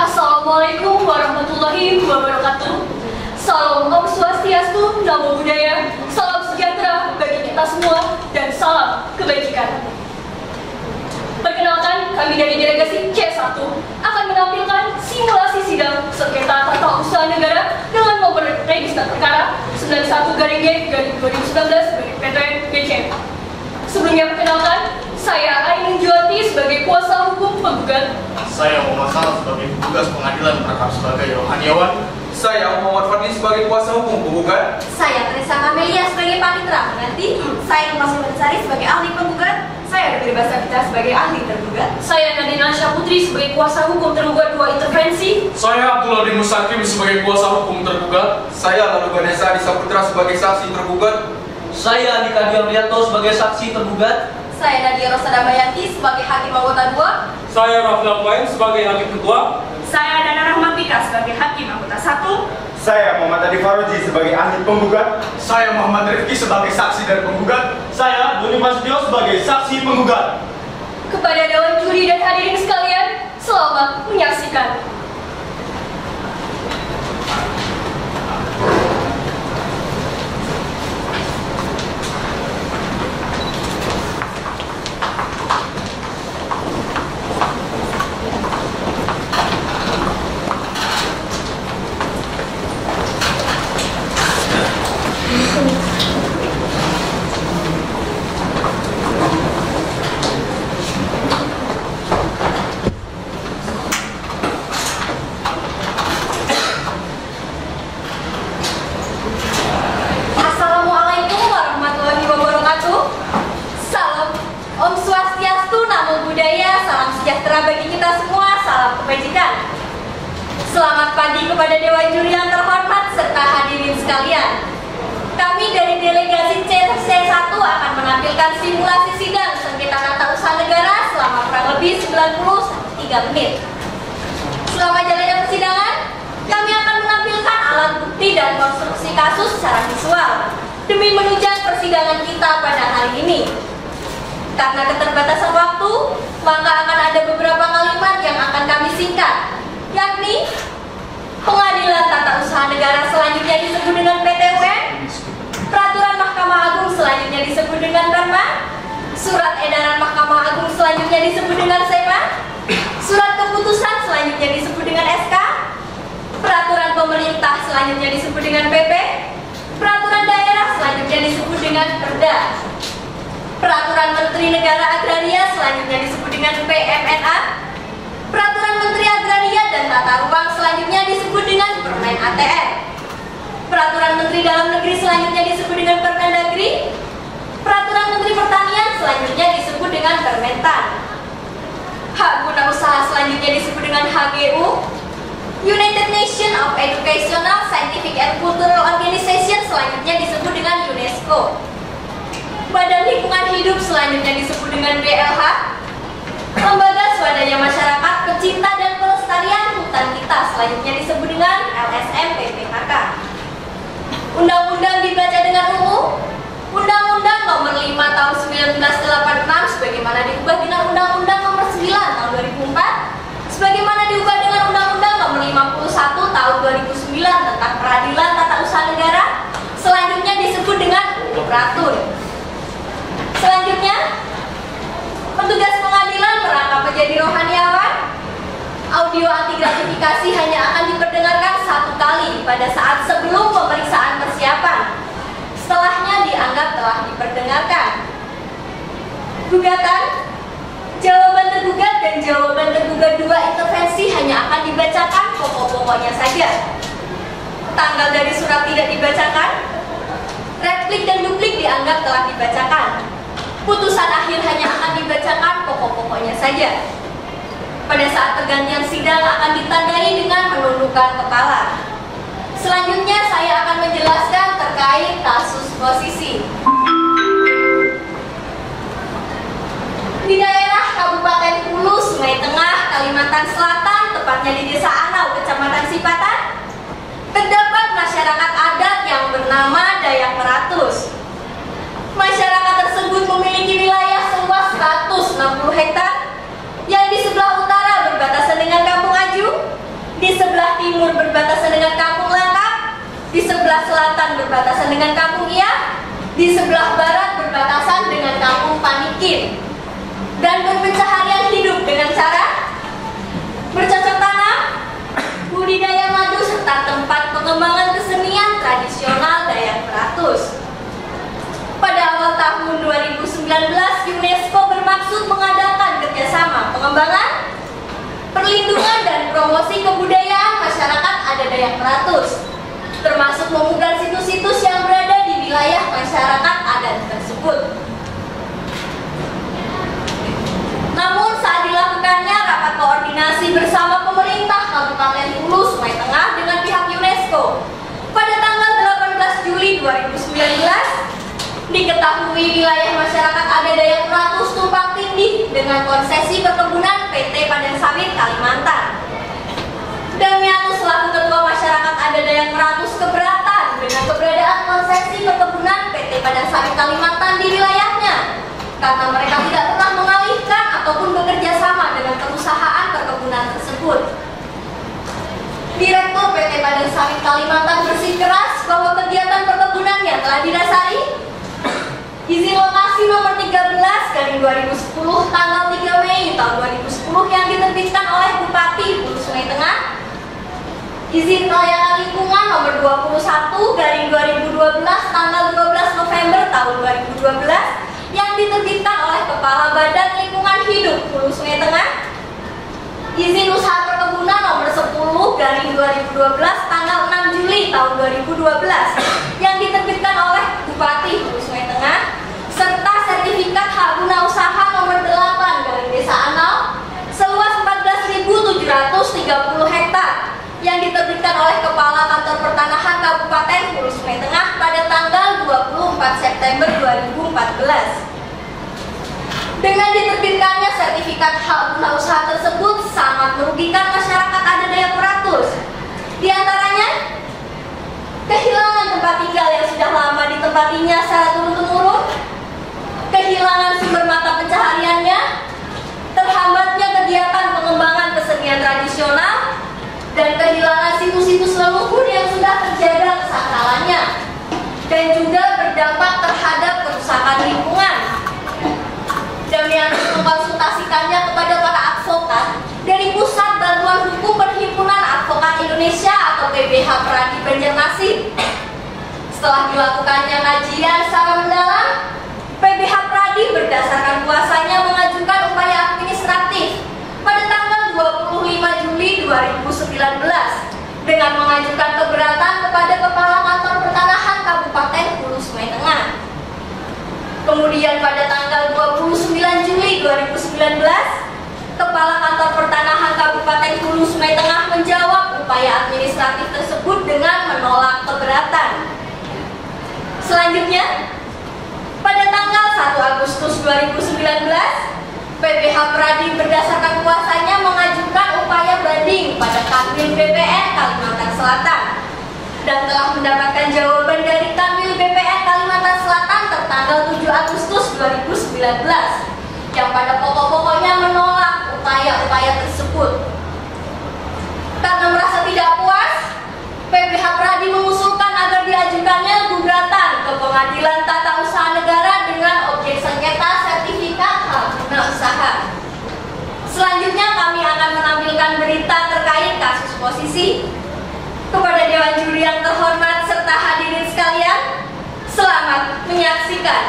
Assalamualaikum warahmatullahi wabarakatuh. Salam Om Swastiastu, Namo Buddhaya, salam sejahtera bagi kita semua, dan salam kebajikan. Perkenalkan, kami dari delegasi C1 akan menampilkan simulasi sidang sengketa tata usaha negara dengan nomor register perkara 91-G/2019-PTN-GC. Sebelumnya perkenalkan, saya Ainun Juwati sebagai kuasa hukum penggugat. Saya Muhammad Salah sebagai petugas pengadilan perkara sebagai rohaniawan. Saya Muhammad Fadli sebagai kuasa hukum penggugat. Saya Teresa Amelia sebagai panitera pengganti. Saya Mas Mencari sebagai ahli penggugat. Saya Dr. Basakita sebagai ahli tergugat. Saya Nadina Syah Putri sebagai kuasa hukum tergugat 2 intervensi. Saya Abdullah Din Musakim sebagai kuasa hukum tergugat. Saya Lalu Ganesha Disaputra sebagai saksi tergugat. Saya Andika Diamrianto sebagai saksi tergugat. Saya Nadia Rosada Bayanti sebagai hakim anggota 2. Saya Rafli Wain sebagai hakim ketua. Saya Dana Rahmatika sebagai hakim anggota 1. Saya Muhammad Adi Faroji sebagai ahli penggugat. Saya Muhammad Rifki sebagai saksi dan penggugat. Saya Doni Masdio sebagai saksi penggugat. Kepada dewan juri dan hadirin sekalian, selamat menyaksikan. Assalamualaikum warahmatullahi wabarakatuh. Salam Om Swastiastu, Namo Buddhaya, salam sejahtera bagi kita semua, salam kebajikan. Selamat pagi kepada dewan juri yang terhormat serta hadirin sekalian. Kami dari delegasi C1 akan menampilkan simulasi sidang sengketa tata usaha negara selama kurang lebih 93 menit. Selama jalannya persidangan, kami akan menampilkan alat bukti dan konstruksi kasus secara visual demi menunjang persidangan kita pada hari ini. Karena keterbatasan waktu, maka akan ada beberapa kalimat yang akan kami singkat, yakni Pengadilan Tata Usaha Negara selanjutnya disebut dengan PTUN, Peraturan Mahkamah Agung selanjutnya disebut dengan Perma, Surat Edaran Mahkamah Agung selanjutnya disebut dengan SEMA, Surat Keputusan selanjutnya disebut dengan SK, Peraturan Pemerintah selanjutnya disebut dengan PP, Peraturan Daerah selanjutnya disebut dengan Perda, Peraturan Menteri Negara Agraria selanjutnya disebut dengan PMNA, Peraturan Menteri Agraria dan Tata Ruang selanjutnya disebut dengan Permen ATR, Peraturan Menteri Dalam Negeri selanjutnya disebut dengan Permendagri, Peraturan Menteri Pertanian selanjutnya disebut dengan Permentan, Hak Guna Usaha selanjutnya disebut dengan HGU, United Nations of Educational, Scientific and Cultural Organization selanjutnya disebut dengan UNESCO, Badan Lingkungan Hidup selanjutnya disebut dengan BLH, Lembaga Swadaya Masyarakat Pecinta dan Pelestarian Hutan Kita selanjutnya disebut dengan LSM PPHK. Undang-undang dibaca dengan umum. Undang-Undang Nomor 5 Tahun 1986 sebagaimana diubah dengan Undang-Undang Nomor 9 Tahun 2004, sebagaimana diubah dengan Undang-Undang Nomor 51 Tahun 2009 tentang Peradilan Tata Usaha Negara, selanjutnya disebut dengan Operatur. Selanjutnya, petugas pengadilan merangkap menjadi rohaniawan. Audio anti gratifikasi hanya akan diperdengarkan 1 kali pada saat sebelum pemeriksaan persiapan. Setelahnya dianggap telah diperdengarkan. Gugatan, jawaban tergugat dan jawaban tergugat 2 intervensi hanya akan dibacakan pokok-pokoknya saja. Tanggal dari surat tidak dibacakan. Replik dan duplik dianggap telah dibacakan. Putusan akhir hanya akan dibacakan pokok-pokoknya saja. Pada saat pergantian sidang akan ditandai dengan menundukkan kepala. Selanjutnya saya akan menjelaskan terkait kasus posisi. Di daerah Kabupaten Hulu, Sungai Tengah, Kalimantan Selatan, tepatnya di Desa Anau, Kecamatan Sipatan, terdapat masyarakat adat yang bernama Dayak Meratus. Masyarakat tersebut memiliki wilayah seluas 160 hektar yang di sebelah utara berbatasan dengan Kampung Aju, berbatasan dengan Kampung Langkap, di sebelah selatan berbatasan dengan Kampung Iya, di sebelah barat berbatasan dengan Kampung Panikin, dan berpencaharian hidup dengan cara bercocok tanam, budidaya madu, serta tempat pengembangan kesenian tradisional Dayak Peratus. Pada awal tahun 2019, UNESCO bermaksud mengadakan kerjasama pengembangan, perlindungan, dan promosi kebudayaan masyarakat adat Dayak Peratus, termasuk membuka situs-situs yang berada di wilayah masyarakat adat tersebut. Namun saat dilakukannya rapat koordinasi bersama pemerintah Kabupaten Hulu Sungai Tengah dengan pihak UNESCO pada tanggal 18 Juli 2019, diketahui wilayah masyarakat adat Dayak Peratus tumpang tindih dengan konsesi perkebunan PT Padang Sawit Kalimantan. Damianus selaku Ketua Masyarakat Adat Dayak Peratus keberatan dengan keberadaan konsesi perkebunan PT Padang Sawit Kalimantan di wilayahnya, karena mereka tidak pernah mengalihkan ataupun bekerja sama dengan perusahaan perkebunan tersebut. Direktur PT Padang Sawit Kalimantan bersikeras bahwa kegiatan perkebunan yang telah didasari izin lokasi nomor 13/2010 tanggal 3 Mei tahun 2010 yang diterbitkan oleh Bupati Hulu Sungai Tengah, izin pelayanan lingkungan nomor 21/2012 tanggal 12 November tahun 2012 yang diterbitkan oleh Kepala Badan Lingkungan Hidup Hulu Sungai Tengah, izin usaha perkebunan nomor 10/2012 tanggal 6 Juli tahun 2012 yang diterbitkan oleh Bupati Hulu Sungai Tengah, serta sertifikat hak guna usaha nomor 8 dari Desa Anau seluas 14.730 hektar yang diterbitkan oleh Kepala Kantor Pertanahan Kabupaten Hulu Sungai Tengah pada tanggal 24 September 2014. Dengan diterbitkannya sertifikat hak guna usaha tersebut sangat merugikan masyarakat adat Dayak Peratus. Di antaranya, kehilangan tempat tinggal yang sudah lama ditempatinya secara turun-temurun, kehilangan sumber mata pencahariannya, terhambatnya kegiatan pengembangan kesenian tradisional, dan kehilangan situs-situs leluhur yang sudah terjaga kesakralannya, dan juga berdampak terhadap kerusakan lingkungan. Damianus mengkonsultasikannya kepada para advokat dari Pusat Bantuan Hukum Perhimpunan Advokat Indonesia atau PBH Pradi Banjarmasin. Setelah dilakukannya kajian secara mendalam, PBH Pradi berdasarkan kuasanya mengajukan upaya administratif pada tanggal 25 Juli 2019 dengan mengajukan keberatan kepada Kepala Kantor Pertanahan Kabupaten Hulu Sungai Tengah. Kemudian pada tanggal 29 Juli 2019, Kepala Kantor Pertanahan Kabupaten Hulu Sungai Tengah menjawab upaya administratif tersebut dengan menolak keberatan. Selanjutnya, pada tanggal 1 Agustus 2019, PBH Pradi berdasarkan kuasanya mengajukan upaya banding pada Kanwil BPN Kalimantan Selatan dan telah mendapatkan jawaban dari Kanwil BPN Kalimantan Selatan tertanggal 7 Agustus 2019 yang pada pokok-pokoknya menolak upaya-upaya tersebut. Karena merasa tidak puas, PBH Pradi mengusulkan agar diajukannya gugatan ke Pengadilan Tata Usaha Negara dengan objek sengketa sertifikat hak guna usaha. Selanjutnya kami akan menampilkan berita terkait kasus posisi. Kepada Dewan Juri yang terhormat serta hadirin sekalian, selamat menyaksikan.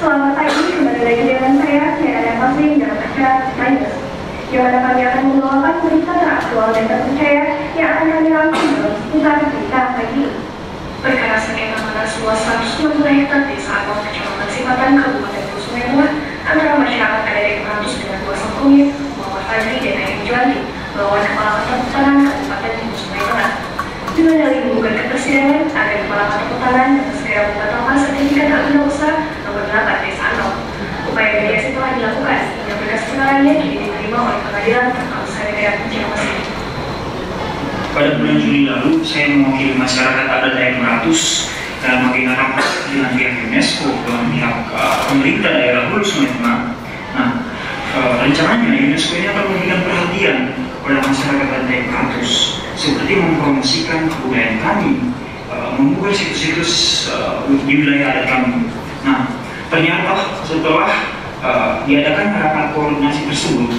Selamat pagi, kembali lagi dengan saya Ada Taslim dalam acara Minus, di mana kami akan membawakan berita teraktual dan terpercaya yang akan kami rangkum dalam seputar berita pagi ini. Perkara sengketa tanah seluas 160 hektar Desa Anau, Kecamatan Sipatan, Kabupaten Hulu Sungai Tengah, antara masyarakat adat Dayak Peratus dengan kuasa hukumnya Muhammad Fadli dan Ayam Juandi melawan Kepala Kantor Pertanahan Kabupaten Hulu Sungai Tengah. Dengan dalih menggugat ke persidangan agar Kepala Kantor Pertanahan dapat segera membatalkan sertifikat hak guna usaha nomor 8 Desa Anau. Upaya mediasi telah dilakukan hingga berkas perkaranya kini diterima oleh Pengadilan Tata Usaha Negara Banjarmasin. Pada bulan Juli lalu, saya mewakili masyarakat adat Dayak Peratus dalam agenda rapat dengan pihak UNESCO dan pihak pemerintah daerah Hulu Sungai Tengah. Nah, rencananya UNESCO ini akan memberikan perhatian kepada masyarakat Pantai Kratus seperti mempromosikan kebudayaan kami, membuka situs-situs di wilayah adat kami. Nah, ternyata setelah diadakan rapat koordinasi tersebut,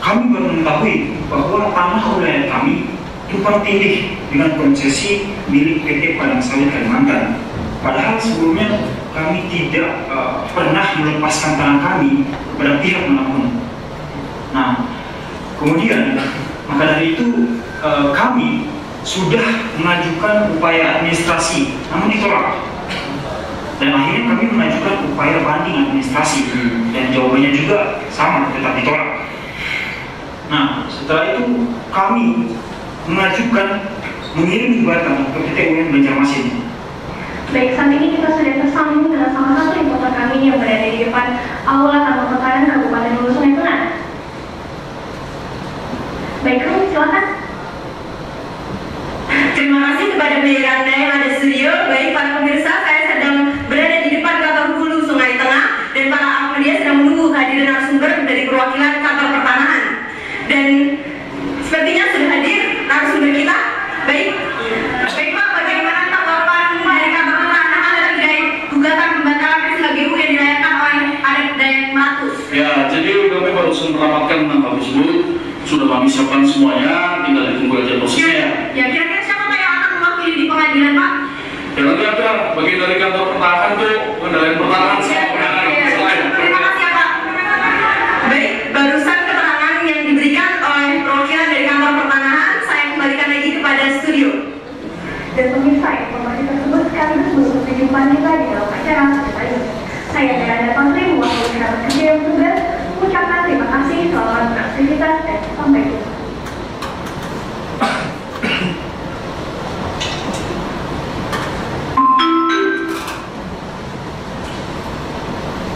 kami baru mengetahui bahwa tanah wilayah kami tumpang tindih dengan konsesi milik PT Padang Sawit Kalimantan. Padahal sebelumnya kami tidak pernah melepaskan tanah kami kepada pihak manapun. Nah, kemudian maka dari itu kami sudah mengajukan upaya administrasi, namun ditolak. Dan akhirnya kami mengajukan upaya banding administrasi dan jawabannya juga sama, tetap ditolak. Nah, setelah itu kami mengajukan mengirim gugatan ke PT UIN Banjarmasin. Baik, saat ini kita sudah tersambung dengan salah satu reporter kami yang berada di depan Aula Taman Pertanian Kabupaten Hulu Sungai Tengah. Baik, Rum, silakan. Terima kasih kepada Miranda yang ada di studio. Baik, para pemirsa, saya sedang berada di depan kantor Hulu Sungai Tengah dan para awak media sedang menunggu kehadiran narasumber dari perwakilan kantor pertanahan. Dan sepertinya sudah hadir narasumber kita. Baik, Pak, bagaimana tanggapan dari kantor pertanahan terkait gugatan pembatalan SHGU yang dilayangkan oleh adat Dayak Meratus? Ya, jadi kami baru mendapatkan tentang hal tersebut. Sudah kami siapkan semuanya, tinggal ditunggu aja prosesnya. Ya, kira-kira siapa yang akan mewakili di pengadilan, Pak? Ya, nanti ada bagian dari kantor pertahanan tuh, pengendalian pertahanan sama penanganan selain. Terima kasih ya, Pak. Baik, barusan keterangan yang diberikan oleh perwakilan dari kantor pertanahan, saya kembalikan lagi kepada studio. Dan pemirsa, informasi tersebut sekaligus menutup perjumpaan kita di dalam acara Cerita ini. Saya Miranda Pantri, mewakili kerabat kerja yang bertugas, mengucapkan terima kasih, selamat beraktivitas, dan sampai jumpa.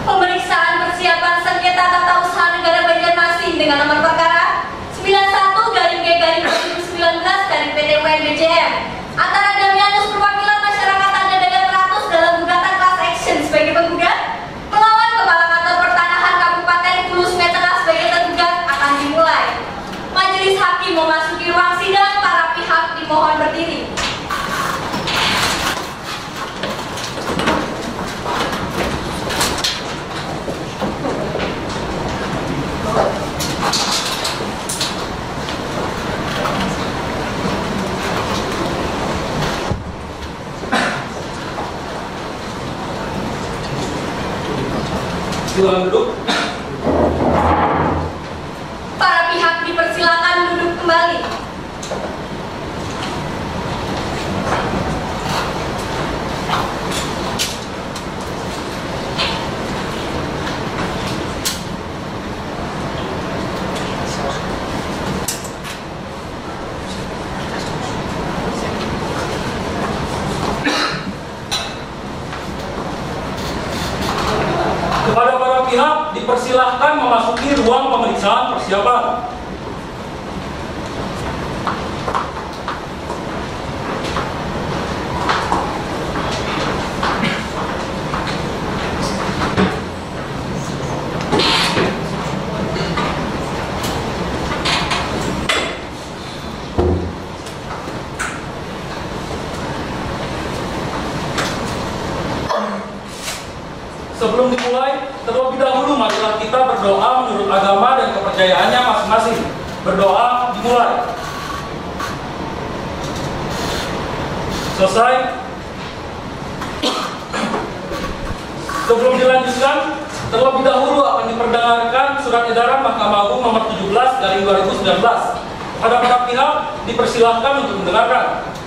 Pemeriksaan persiapan sengketa tata usaha negara Banjarmasin dengan nomor perkara 91/2019/PT-UIN-BJM antara Damianus perwakilan masyarakat adat Dayak Meratus dalam gugatan class action sebagai penggugat melawan Kepala Kantor Pertanahan Kabupaten Hulu Sungai Tengah sebagai tergugat akan dimulai. Majelis hakim memasuki ruang sidang, para pihak dimohon berdiri. Silakan duduk. Para pihak dipersilakan duduk kembali. Kepada para pihak dipersilahkan memasuki ruang pemeriksaan persiapan. Sebelum dimulai, terlebih dahulu marilah kita berdoa menurut agama dan kepercayaannya masing-masing. Berdoa dimulai. Selesai. Sebelum dilanjutkan, terlebih dahulu akan diperdengarkan surat edaran Mahkamah Agung nomor 17/2019. Pada para pihak dipersilahkan untuk mendengarkan.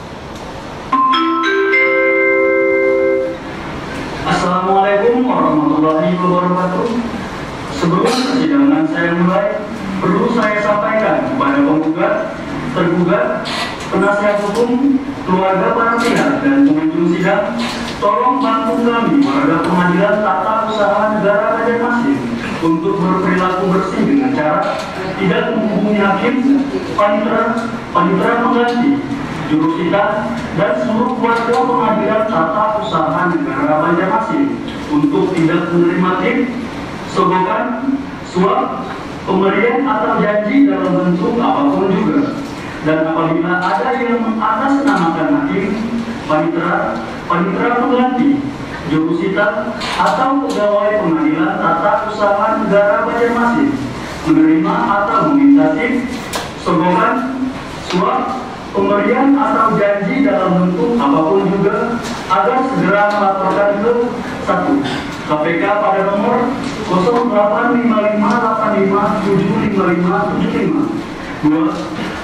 Assalamualaikum warahmatullahi wabarakatuh. Sebelum persidangan saya mulai, perlu saya sampaikan kepada penggugat, tergugat, penasihat hukum, keluarga para pihak, dan pengunjung sidang, tolong bantu kami warga Pengadilan Tata Usaha Negara Banjarmasin untuk berperilaku bersih dengan cara tidak menghubungi hakim, panitera pengganti, jurusita, dan seluruh warga pengadilan tata usaha negara Banjarmasin untuk tidak menerima tip, sogokan, suap, pemberian atau janji dalam bentuk apapun juga. Dan apabila ada yang mengatasnamakan hakim, panitera pengganti, jurusita, atau pegawai pengadilan tata usaha negara Banjarmasin menerima atau meminta tip, sogokan, suap, pemberian atau janji dalam bentuk apapun juga, agar segera melaporkan ke 1. KPK pada nomor 0855857575. 2.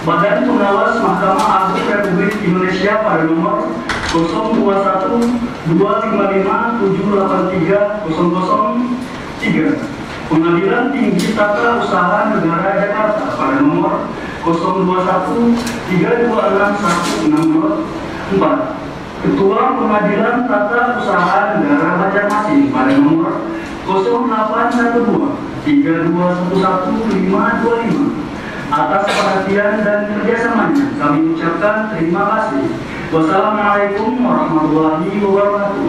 Badan Pengawas Mahkamah Agung Republik Indonesia pada nomor 0213783003. Pengadilan Tinggi Tata Usaha Negara Jakarta pada nomor 0213261624. Ketua Pengadilan Tata Usaha Negara Banjarmasin pada nomor 0812-3211-525. Atas perhatian dan kerjasamanya kami ucapkan terima kasih. Wassalamualaikum warahmatullahi wabarakatuh.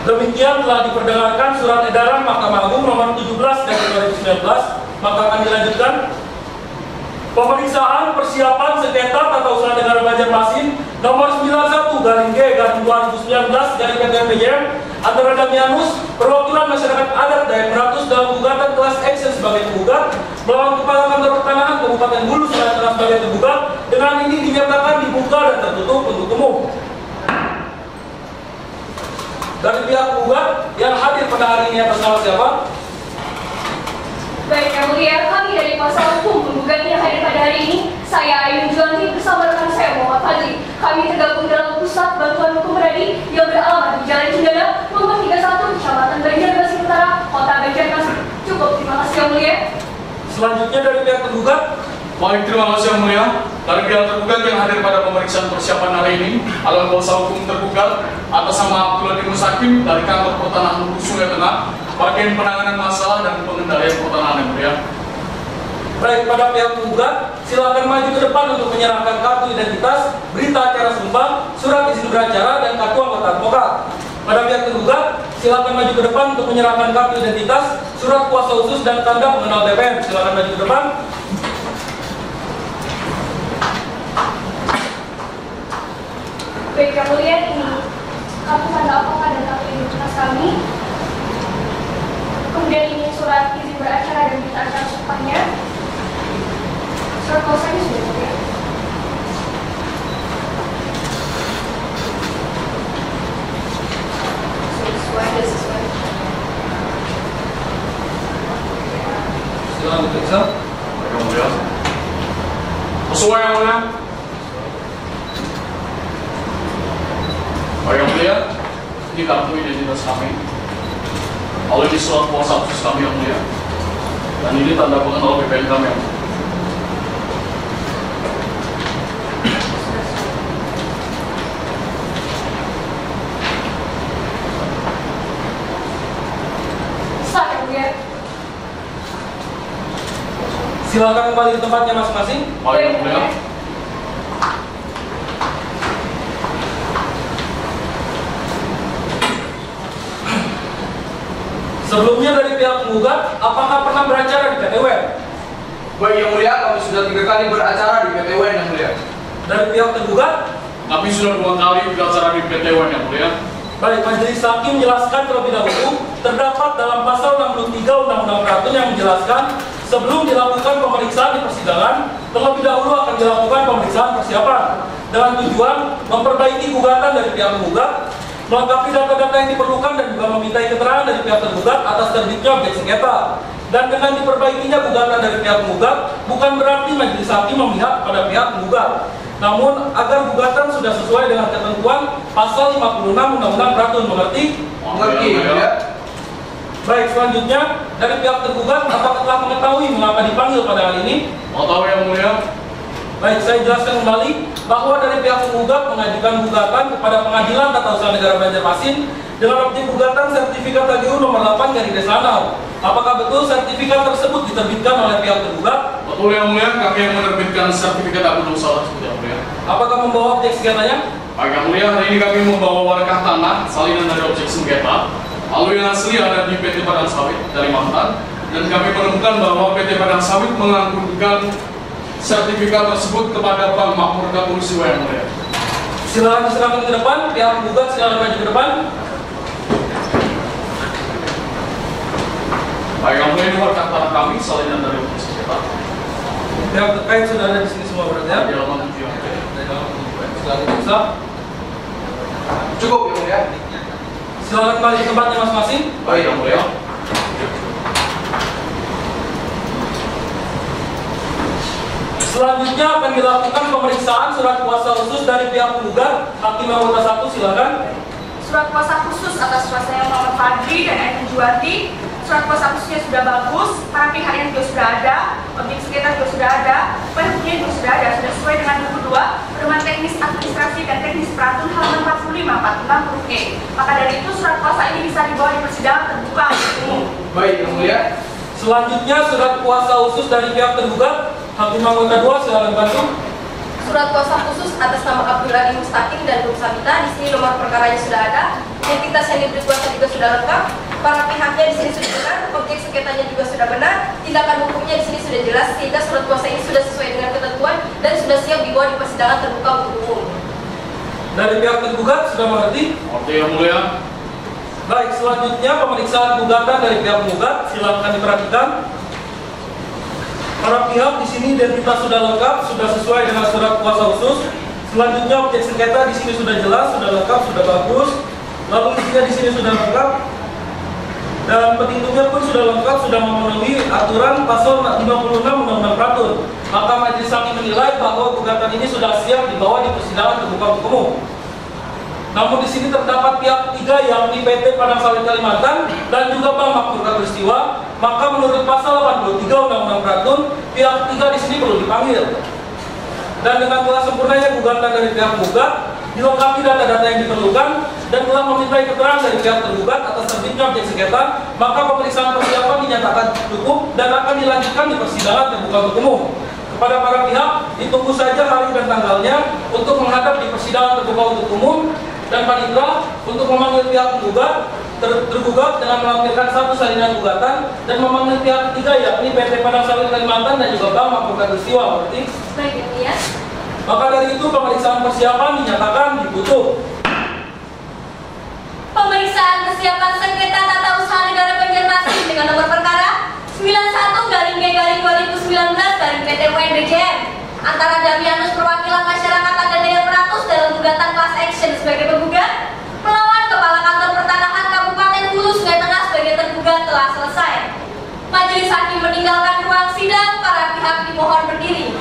Demikian telah diperdengarkan surat edaran Mahkamah Agung nomor 17 dari 2019, maka akan dilanjutkan pemeriksaan persiapan sengketa tata usaha negara Banjarmasin nomor 91-G/2019 antara Damianus, perwakilan masyarakat adat Dayak Meratus dalam gugatan kelas action sebagai tergugat melawan Kepala Kantor Pertanahan Kabupaten Hulu Sungai Tengah sebagai tergugat. Dengan ini dinyatakan dibuka dan tertutup untuk umum. Dari pihak tergugat yang hadir pada hari ini atas nama siapa? Baik, Yang Mulia, kami dari kuasa hukum penggugat yang hadir pada hari ini, saya Ayu Juwanti bersama rekan saya Muhammad Fadli. Kami tergabung dalam Pusat Bantuan Hukum Berani yang beralamat di Jalan Cendana, nomor 31, Kecamatan Banjarmasin Utara, Kota Banjarmasin. Cukup, terima kasih Yang Mulia. Selanjutnya dari pihak tergugat. Baik, terima kasih Yang Mulia. Dari pihak tergugat yang hadir pada pemeriksaan persiapan hari ini, alam kuasa hukum tergugat atas nama Abdullah Dimas Hakim dari Kantor Pertanahan Hulu Sungai Tengah, bagian penanganan masalah dan pengendalian pertanahan Yang Mulia. Baik, pada pihak tergugat, silakan maju ke depan untuk menyerahkan kartu identitas, berita acara sumpah, surat izin beracara, dan kartu anggota advokat. Pada pihak tergugat, silakan maju ke depan untuk menyerahkan kartu identitas, surat kuasa khusus, dan tanda pengenal BPN. Silakan maju ke depan. Baik, Yang Mulia, ini kartu tanda advokat dan kartu identitas kami. Kemudian ini surat izin beracara dan berita acara sumpahnya. Surat kuasanya sudah ada. Sesuai. Silakan diperiksa. Yang Mulia. Sesuai Yang Mulia. Yang Mulia, ini kartu identitas kami. Kalau ini surat kuasa khusus kami Yang Mulia. Dan ini tanda pengenal BPN kami Yang Mulia. Sah, Yang Mulia. Silakan kembali ke tempatnya masing-masing. Baik Yang Mulia. Sebelumnya dari pihak penggugat, apakah pernah beracara di PT UN? Baik Yang Mulia, kami sudah 3 kali beracara di PT UN Yang Mulia. Dari pihak tergugat, Kami sudah 2 kali beracara di PT UN Yang Mulia. baik, majelis hakim menjelaskan terlebih dahulu terdapat dalam pasal 63 Undang-Undang Peraturan yang menjelaskan sebelum dilakukan pemeriksaan di persidangan, terlebih dahulu akan dilakukan pemeriksaan persiapan dengan tujuan memperbaiki gugatan dari pihak penggugat, melengkapi data-data yang diperlukan dan juga memintai keterangan dari pihak tergugat atas terbitnya objek sengketa. Dan dengan diperbaikinya gugatan dari pihak penggugat, bukan berarti majelis hakim memihak pada pihak penggugat. Namun agar gugatan sudah sesuai dengan ketentuan pasal 56 Undang-Undang Peraturan, mengerti? Mengerti ya. Baik, selanjutnya dari pihak tergugat, apakah telah mengetahui mengapa dipanggil pada hari ini? Mau tahu Yang Mulia? Baik, saya jelaskan kembali bahwa dari pihak penggugat mengajukan gugatan kepada Pengadilan Tata Usaha Negara Banjarmasin dengan objek gugatan sertifikat HGU nomor 8/Sanau Apakah betul sertifikat tersebut diterbitkan oleh pihak tergugat? Betul yang mulia, kami yang menerbitkan sertifikat akun usaha tersebut yang mulia. Apakah membawa objek sengketanya? Baik yang mulia, hari ini kami membawa warkah tanah salinan dari objek sengketa. Lalu yang asli ada di PT Padang Sawit Kalimantan, dan kami menemukan bahwa PT Padang Sawit mengangkutkan sertifikat tersebut kepada Bank Makmur Katulistiwa yang mulia. Silakan diserahkan ke depan, pihak penggugat silakan maju ke depan. Baik yang mulia, ini warkah tanah kami salinan dari objek sengketa. Pihak terkait sudah ada di sini semua berarti ya? Di halaman 7 yang mulia. Silakan diperiksa. Cukup yang mulia. Silakan kembali ke tempatnya masing-masing. Baik yang mulia. Selanjutnya akan dilakukan pemeriksaan surat kuasa khusus dari pihak penggugat. Hakim anggota 1 silakan. Surat kuasa khusus atas kuasanya Muhammad Fadri dan Ainun Juwati. Surat kuasa khususnya sudah bagus, para pihaknya juga sudah ada, objek sengketa juga sudah ada, penghubungnya juga sudah ada, sudah sesuai dengan buku 2, pedoman teknis administrasi dan teknis peratun halaman 45-46 huruf E. Maka dari itu surat kuasa ini bisa dibawa di persidangan terbuka untuk umum. Baik yang mulia. Selanjutnya surat kuasa khusus dari pihak tergugat. Hakim anggota 2 silakan bantu. Surat kuasa khusus atas nama Abdul Adi Mustaqim dan Rum Sabita. Di sini nomor perkaranya sudah ada, identitas yang diberi kuasa juga sudah lengkap, para pihaknya di sini sudah benar, objek sengketanya juga sudah benar, tindakan hukumnya di sini sudah jelas, sehingga surat kuasa ini sudah sesuai dengan ketentuan dan sudah siap dibawa di persidangan terbuka untuk umum. Dari pihak tergugat sudah mengerti? Oke yang mulia. Baik, selanjutnya pemeriksaan gugatan dari pihak penggugat. Silakan diperhatikan. Para pihak di sini identitas sudah lengkap, sudah sesuai dengan surat kuasa khusus. Selanjutnya objek sengketa di sini sudah jelas, sudah lengkap, sudah bagus. Lalu isinya di sini sudah lengkap. Dan petitumnya pun sudah lengkap, sudah memenuhi aturan pasal 56 Undang-Undang Peratun. Maka majelis hakim menilai bahwa gugatan ini sudah siap dibawa di persidangan terbuka untuk umum. Namun di sini terdapat pihak ketiga yakni PT Padang Sawit Kalimantan dan juga Bank Makmur Katulistiwa. Maka menurut pasal 83 Undang-Undang Peratun, pihak ketiga di sini perlu dipanggil. Dan dengan telah sempurnanya gugatan dari pihak penggugat, dilengkapi data-data yang diperlukan dan telah memintai keterangan dari pihak tergugat atas terbitnya objek sengketa, maka pemeriksaan persiapan dinyatakan cukup dan akan dilanjutkan di persidangan terbuka untuk umum. Kepada para pihak, ditunggu saja hari dan tanggalnya untuk menghadap di persidangan terbuka untuk umum. Dan Panitra untuk memanggil pihak penggugat tergugat dengan melampirkan satu salinan gugatan dan memanggil pihak ketiga yakni PT Padang Sawit Kalimantan dan juga Bank Makmur Katulistiwa. Berarti Baik ya. maka dari itu pemeriksaan persiapan dinyatakan ditutup. Pemeriksaan persiapan sengketa tata usaha negara Banjarmasin dengan nomor perkara 91/G/2019 PT WNBJM antara Damianus Perwakilan Masyarakat Adat Daerah Peratus dalam gugatan class action sebagai penggugat melawan Kepala Kantor Pertanahan Kabupaten Hulu Sungai Tengah sebagai tergugat telah selesai. Majelis hakim meninggalkan ruang sidang, para pihak dimohon berdiri.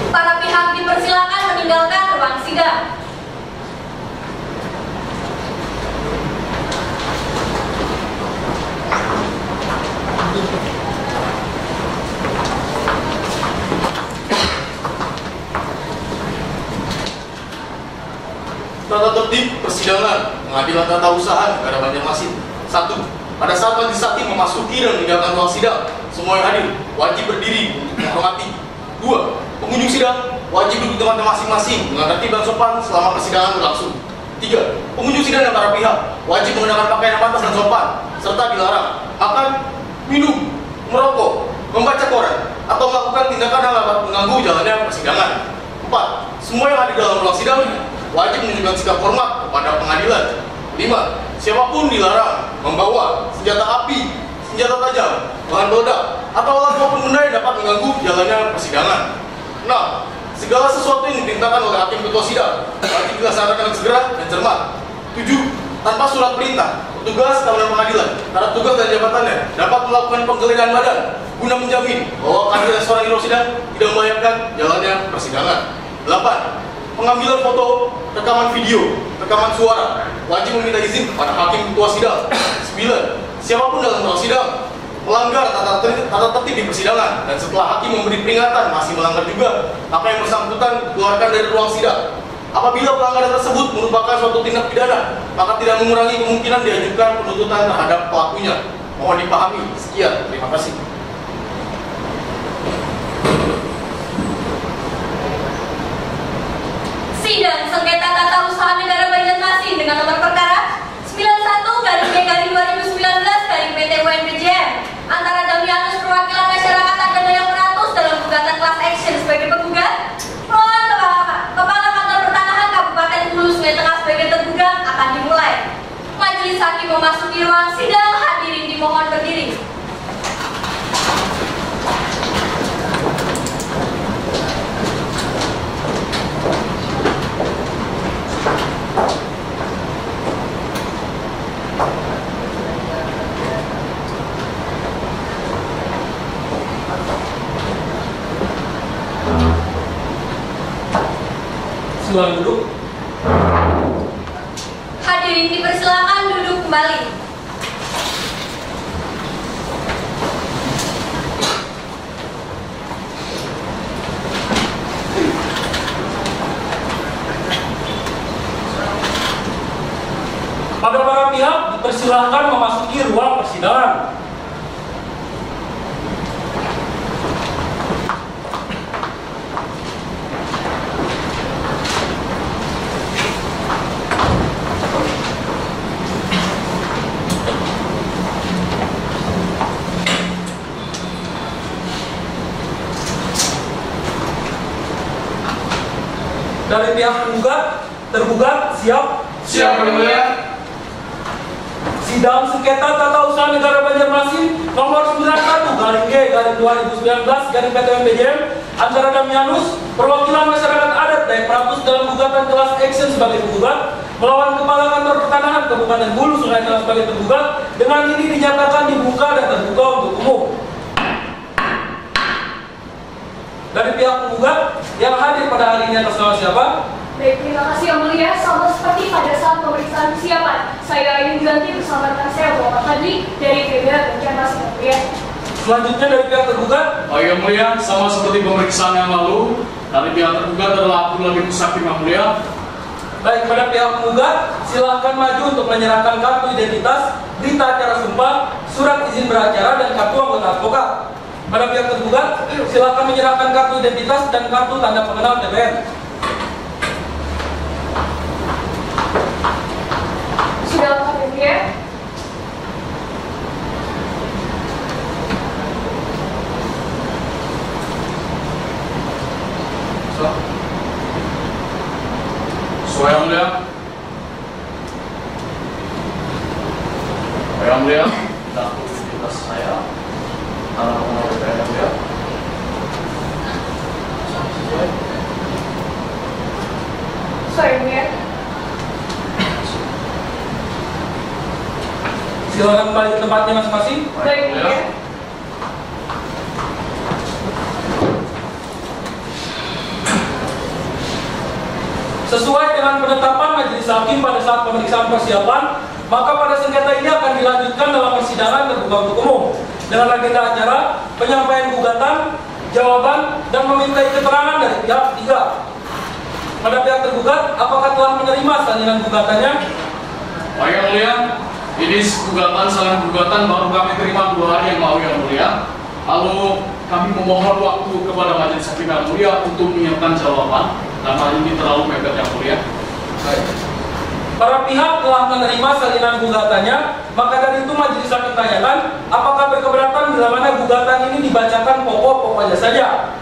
Para pihak dipersilakan meninggalkan ruang sidang. Tata tertib persidangan pengadilan tata usaha negara Banjarmasin. 1. Pada saat majelis hakim memasuki dan meninggalkan ruang sidang, semua yang hadir wajib berdiri untuk menghormati. 2. Pengunjung sidang wajib duduk di tempatnya masing-masing dengan tertib dan sopan selama persidangan berlangsung. 3. Pengunjung sidang dan para pihak wajib menggunakan pakaian yang pantas dan sopan, serta dilarang makan, minum, merokok, membaca koran, atau melakukan tindakan yang dapat mengganggu jalannya persidangan. 4. Semua yang hadir dalam ruang sidang wajib menunjukkan sikap hormat kepada pengadilan. 5. Siapapun dilarang membawa senjata api, senjata tajam, bahan peledak, atau alat maupun benda yang dapat mengganggu jalannya persidangan. 6. Segala sesuatu yang diperintahkan oleh hakim ketua sidang wajib dilaksanakan dengan segera dan cermat. 7. Tanpa surat perintah, petugas keamanan pengadilan, terhadap tugas dan jabatannya dapat melakukan penggeledahan badan guna menjamin bahwa kehadiran seorang sidang tidak membahayakan jalannya persidangan. 8. pengambilan foto, rekaman video, rekaman suara, wajib meminta izin kepada hakim ketua sidang. 9. Siapapun dalam ruang sidang melanggar tata tertib di persidangan dan setelah hakim memberi peringatan masih melanggar juga, maka yang bersangkutan keluarkan dari ruang sidang. Apabila pelanggaran tersebut merupakan suatu tindak pidana, maka tidak mengurangi kemungkinan diajukan penuntutan terhadap pelakunya. Mohon dipahami. Sekian, terima kasih. Sidang sengketa tata usaha negara Banjarmasin dengan nomor perkara 91/2019/PT-UNPJM antara Damianus perwakilan masyarakat Agama yang Meratus dalam gugatan class action sebagai penggugat, melawan Kepala Kantor Pertanahan Kabupaten Hulu Sungai Tengah sebagai tergugat akan dimulai. Majelis hakim memasuki ruang sidang, hadirin dimohon berdiri. Silakan duduk. Hadirin dipersilakan duduk kembali. Pada para pihak dipersilahkan memasuki ruang persidangan. Dari pihak tergugat siap? Siap, Yang Mulia. Sidang sengketa tata usaha negara Banjarmasin nomor 91/G/2019/PT-UNPJM antara Damianus perwakilan masyarakat adat Dayak Meratus dalam gugatan kelas action sebagai penggugat melawan Kepala Kantor Pertanahan Kabupaten Hulu Sungai Tengah sebagai tergugat dengan ini dinyatakan dibuka dan terbuka untuk umum. Dari pihak penggugat yang hadir pada hari ini atas nama siapa? Baik, terima kasih Yang Mulia. Sama seperti pada saat pemeriksaan persiapan, saya Ayu Ganti bersama rekan saya Muhammad Fadli dari KBH Banjarmasin, Yang Mulia. Selanjutnya dari pihak tergugat. Baik, Yang Mulia, sama seperti pemeriksaan yang lalu, dari pihak tergugat adalah Abdullah bin Musakim, Yang Mulia. Baik, pada pihak penggugat, silakan maju untuk menyerahkan kartu identitas, berita acara sumpah, surat izin beracara, dan kartu anggota advokat. Pada pihak tergugat, silakan menyerahkan kartu identitas dan kartu tanda pengenal TPN. Sudah lengkap, Yang Mulia? Sesuai, Yang Mulia. Yang Mulia, kartu identitas saya, tanda pengenal TPN, Yang Mulia. Sesuai, Yang Mulia. Silakan kembali ke tempatnya masing-masing. Baik, Yang Mulia. Sesuai dengan penetapan majelis hakim pada saat pemeriksaan persiapan, maka pada sengketa ini akan dilanjutkan dalam persidangan terbuka untuk umum dengan agenda acara penyampaian gugatan, jawaban, dan memintai keterangan dari pihak ketiga. Pada pihak tergugat, apakah telah menerima salinan gugatannya? Baik, Yang Mulia, ini gugatan salinan gugatan baru kami terima 2 hari yang lalu, Yang Mulia. Lalu kami memohon waktu kepada majelis hakim Yang Mulia untuk menyiapkan jawaban karena ini terlalu mepet, Yang Mulia. Baik. Para pihak telah menerima salinan gugatannya, maka dari itu majelis hakim tanyakan apakah berkeberatan bila mana gugatan ini dibacakan pokok-pokoknya saja?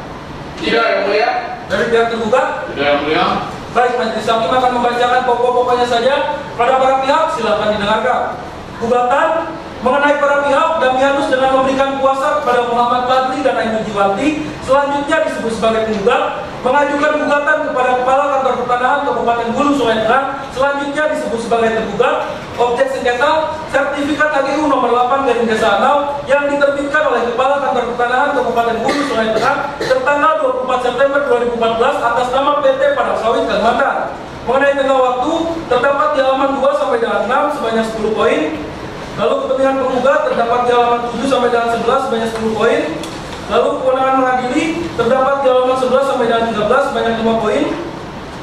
Tidak, Yang Mulia. Dari pihak tergugat? Tidak, Yang Mulia. Baik, majelis hakim akan membacakan pokok-pokoknya saja. Pada para pihak silakan didengarkan. Gugatan mengenai para pihak, Damianus dengan memberikan kuasa kepada Muhammad Fadli dan Ainul Jiwanti selanjutnya disebut sebagai penggugat, mengajukan gugatan kepada Kepala Kantor Pertanahan Kabupaten Hulu Sungai Tengah selanjutnya disebut sebagai tergugat. Objek sengketa sertifikat HGU nomor 8/6 yang diterbitkan oleh Kepala Kantor Pertanahan Kabupaten Hulu Sungai Tengah tertanggal 24 September 2014 atas nama PT Padang Sawit Kalimantan. Mengenai tengah waktu, terdapat di halaman 2 sampai dengan 6 sebanyak 10 poin. Lalu kepentingan penggugat terdapat di halaman 7 sampai dengan 11 sebanyak 10 poin. Lalu kewenangan mengadili terdapat di halaman 11 sampai dengan 13 sebanyak 5 poin.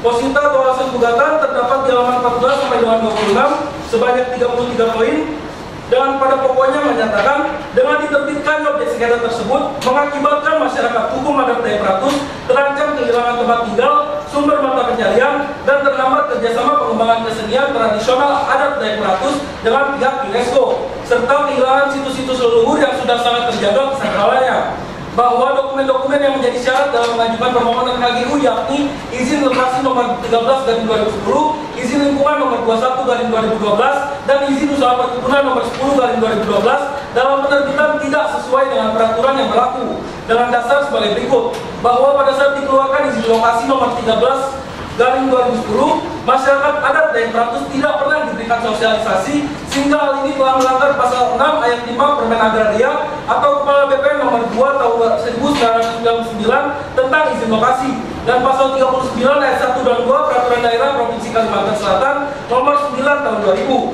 Posita atau alasan gugatan terdapat di halaman 14 sampai dengan 26 sebanyak 33 poin. Dan pada pokoknya menyatakan dengan diterbitkan objek sengketa tersebut mengakibatkan masyarakat hukum adat Dayak Ratus terancam kehilangan tempat tinggal, sumber mata pencarian, dan terhambat kerjasama pengembangan kesenian tradisional adat Dayak Ratus dengan pihak UNESCO, serta kehilangan situs-situs leluhur yang sudah sangat terjaga kesakralannya. Bahwa dokumen-dokumen yang menjadi syarat dalam mengajukan permohonan HGU yakni izin lokasi nomor 13/2010, izin lingkungan nomor 21/2012, dan izin usaha perkebunan nomor 10/2012 dalam penerbitan tidak sesuai dengan peraturan yang berlaku dengan dasar sebagai berikut. Bahwa pada saat dikeluarkan izin lokasi nomor 13/2010, masyarakat adat Dayak Ratus tidak pernah diberikan sosialisasi sehingga hal ini telah melanggar pasal 6 ayat 5 Permen Agraria atau Kepala BPN nomor 2 tahun 1999 tentang izin lokasi, dan pasal 39 ayat 1 dan 2 Peraturan Daerah Provinsi Kalimantan Selatan nomor 9 tahun 2000.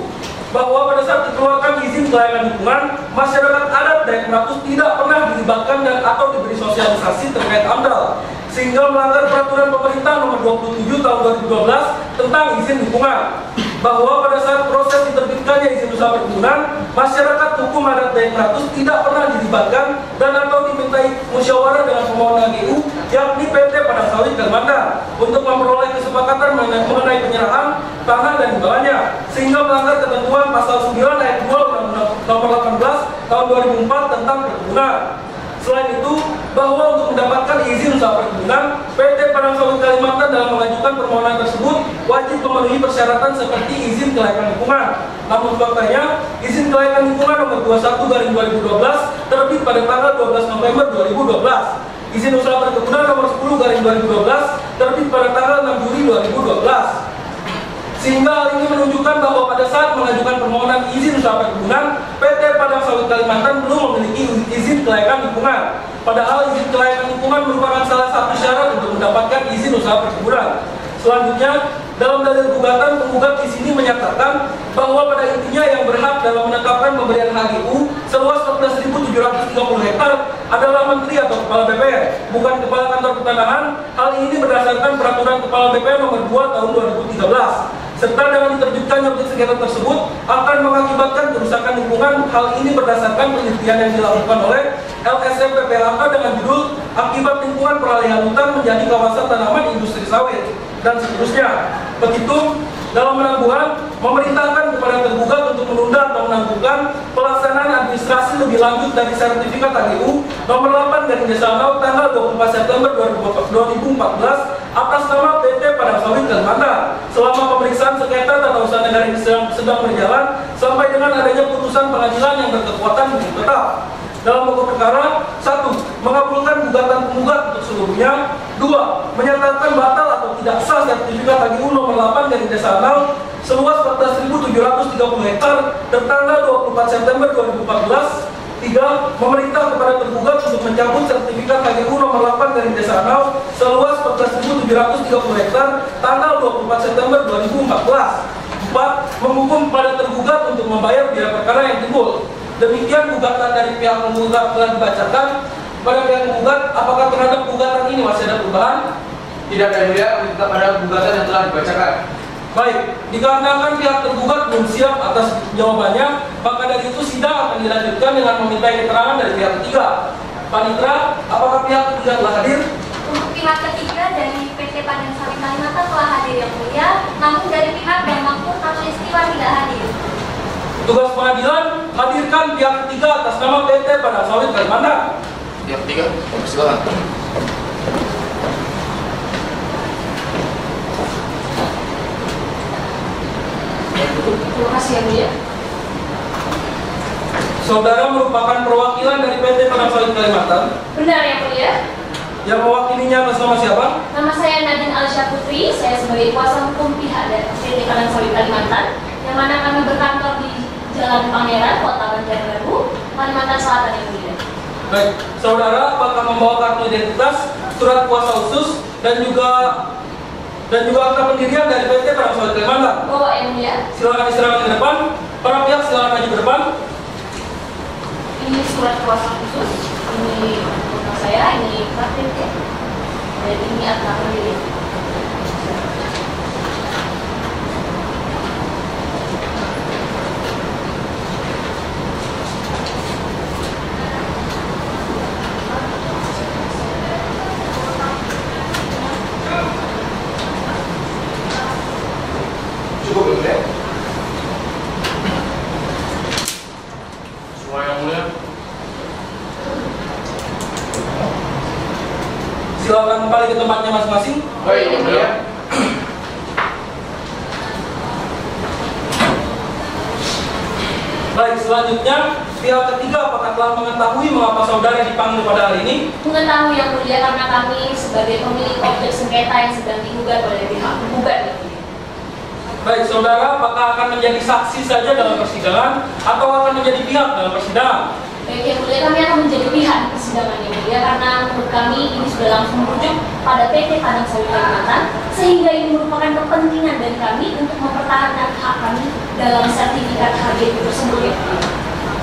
Bahwa pada saat dikeluarkan izin kelayakan lingkungan, masyarakat adat Dayak Ratus tidak pernah dilibatkan dan atau diberi sosialisasi terkait AMDAL, sehingga melanggar peraturan pemerintah nomor 27 tahun 2012 tentang izin lingkungan. Bahwa pada saat proses diterbitkannya izin usaha perkebunan, masyarakat hukum adat Dayak Ratus tidak pernah dilibatkan dan atau dimintai musyawarah dengan pemohon HGU yakni PT Padang Sawit Kalimantan untuk memperoleh kesepakatan mengenai penyerahan tanah dan imbalannya, sehingga melanggar ketentuan pasal 9 ayat 2 Undang-Undang nomor 18 tahun 2004 tentang perkebunan. Selain itu, bahwa untuk mendapatkan izin usaha perkebunan, PT Padang Sawit Kalimantan dalam mengajukan permohonan tersebut wajib memenuhi persyaratan seperti izin kelayakan lingkungan. Namun faktanya, izin kelayakan lingkungan nomor 21/2012 terbit pada tanggal 12 November 2012. Izin usaha perkebunan nomor 10/2012 terbit pada tanggal 6 Juli 2012. Sehingga hal ini menunjukkan bahwa pada saat mengajukan permohonan izin usaha perkebunan, PT Padang Sawit Kalimantan belum memiliki izin kelayakan lingkungan. Padahal izin kelayakan lingkungan merupakan salah satu syarat untuk mendapatkan izin usaha perkebunan. Selanjutnya, dalam dalil gugatan, penggugat di sini menyatakan bahwa pada intinya yang berhak dalam menetapkan pemberian HGU seluas 14.730 hektar adalah Menteri atau Kepala BPN, bukan Kepala Kantor Pertanahan. Hal ini berdasarkan Peraturan Kepala BPN nomor 2 tahun 2013. Serta dengan diterbitkannya objek sengketa tersebut akan mengakibatkan kerusakan lingkungan. Hal ini berdasarkan penelitian yang dilakukan oleh LSM PPLK dengan judul Akibat Lingkungan Peralihan Hutan Menjadi Kawasan Tanaman Industri Sawit dan seterusnya. Petitum dalam penangguhan memerintahkan kepada tergugat untuk menunda atau menangguhkan pelaksanaan administrasi lebih lanjut dari sertifikat HGU nomor 8/6 tanggal 24 September 2014 atas nama PT Padang Sawit Kalimantan selama pemeriksaan sengketa tata usaha negara ini sedang berjalan sampai dengan adanya putusan pengadilan yang berkekuatan hukum tetap. Dalam pokok perkara, 1. Mengabulkan gugatan penggugat untuk seluruhnya. 2. Menyatakan batal atau tidak sah sertifikat HGU nomor 8/6 seluas 14.730 hektar tertanggal 24 September 2014. 3. Memerintah kepada tergugat untuk mencabut sertifikat HGU nomor 8/6 seluas 14.730 hektar tanggal 24 September 2014. 4. Menghukum kepada tergugat untuk membayar biaya perkara yang timbul. Demikian gugatan dari pihak penggugat telah dibacakan. Pada pihak penggugat, apakah terhadap gugatan ini masih ada perubahan? Tidak ada, Mulia, tetap pada gugatan yang telah dibacakan. Baik, dikarenakan pihak tergugat belum siap atas jawabannya, maka dari itu sidang akan dilanjutkan dengan memintai keterangan dari pihak ketiga. Panitra, apakah pihak ketiga telah hadir? Untuk pihak ketiga dari PT Padang Sawit Kalimantan telah hadir yang mulia, namun dari pihak Bank Makmur Katulistiwa tidak hadir. Tugas pengadilan, hadirkan pihak ketiga atas nama PT Padang Sawit Kalimantan. Pihak ketiga, silakan. Terima kasih yang mulia. Saudara merupakan perwakilan dari PT Padang Sawit Kalimantan. Benar yang mulia. Yang mewakilinya atas nama siapa? Nama saya Nadine Alsya Putri, saya sebagai kuasa hukum pihak dari PT Padang Sawit Kalimantan, yang mana kami berkantor di Jalan Pangeran, Kota Banjarbaru, Kalimantan Selatan yang mulia. Baik, saudara apakah membawa kartu identitas, surat kuasa khusus, dan juga akta pendirian dari PT Padang Sawit Kalimantan? Bawa yang mulia. Silakan diserahkan ke depan. Para pihak silakan maju ke depan. Ini surat kuasa khusus, ini foto saya, ini KTP, dan ini akta pendirian. Cukup belum ya? Semua yang mulia. Silakan kembali ke tempatnya masing-masing. Baik, yang mulia. Baik, selanjutnya pihak ketiga apakah telah mengetahui mengapa saudara dipanggil pada hari ini? Mengetahui yang mulia karena kami sebagai pemilik objek sengketa yang sedang digugat oleh pihak penggugat. Baik, saudara apakah akan menjadi saksi saja dalam persidangan atau akan menjadi pihak dalam persidangan? Baik yang mulia, kami akan menjadi pihak di persidangan yang mulia karena menurut kami ini sudah langsung merujuk pada PT Padang Sawit Kalimantan, sehingga ini merupakan kepentingan dari kami untuk mempertahankan hak kami dalam sertifikat HGB tersebut ya.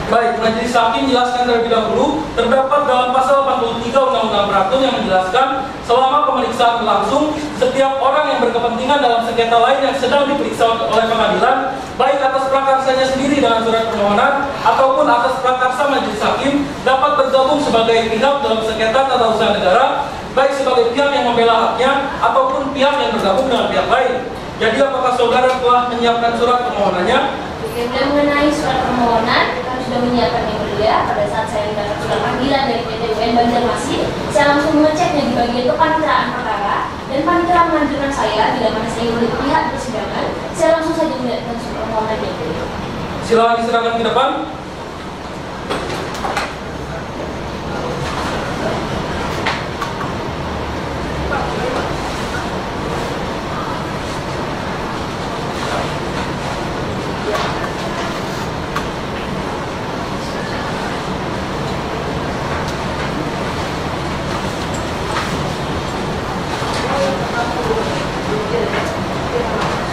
Baik, majelis hakim jelaskan terlebih dahulu, terdapat dalam pasal 83 Undang-Undang Beratun yang menjelaskan selama pemeriksaan berlangsung, setiap orang yang berkepentingan dalam sengketa lain yang sedang diperiksa oleh pengadilan, baik atas prakarsanya sendiri dengan surat permohonan ataupun atas prakarsa majelis hakim, dapat bergabung sebagai pihak dalam sengketa tata usaha negara, baik sebagai pihak yang membela haknya ataupun pihak yang bergabung dengan pihak lain. Jadi apakah saudara telah menyiapkan surat permohonannya? Kemudian mengenai surat permohonan, kami sudah menyiapkan yang mulia. Pada saat saya mendapat surat panggilan dari PT UN Banjarmasin, saya langsung mengeceknya di bagian kepaniteraan perkara, dan panitera menganjurkan saya bila mana saya oleh pihak persidangan, saya langsung saja mendapat surat permohonan yang mulia. Silakan diserahkan ke depan.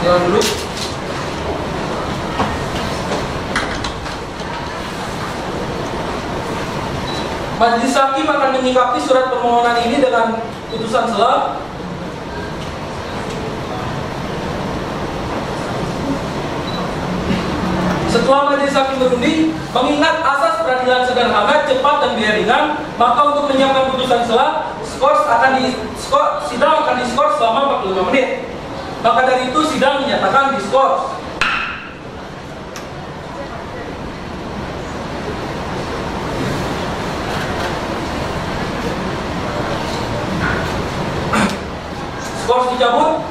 Silakan dulu. Majelis hakim akan menyikapi surat permohonan ini dengan putusan sela. Setelah majelis hakim berundi, mengingat asas peradilan sederhana, cepat dan biaya ringan, maka untuk menyiapkan putusan sela, sidang akan diskors selama 45 menit. Maka dari itu sidang dinyatakan diskors. Skors dicabut.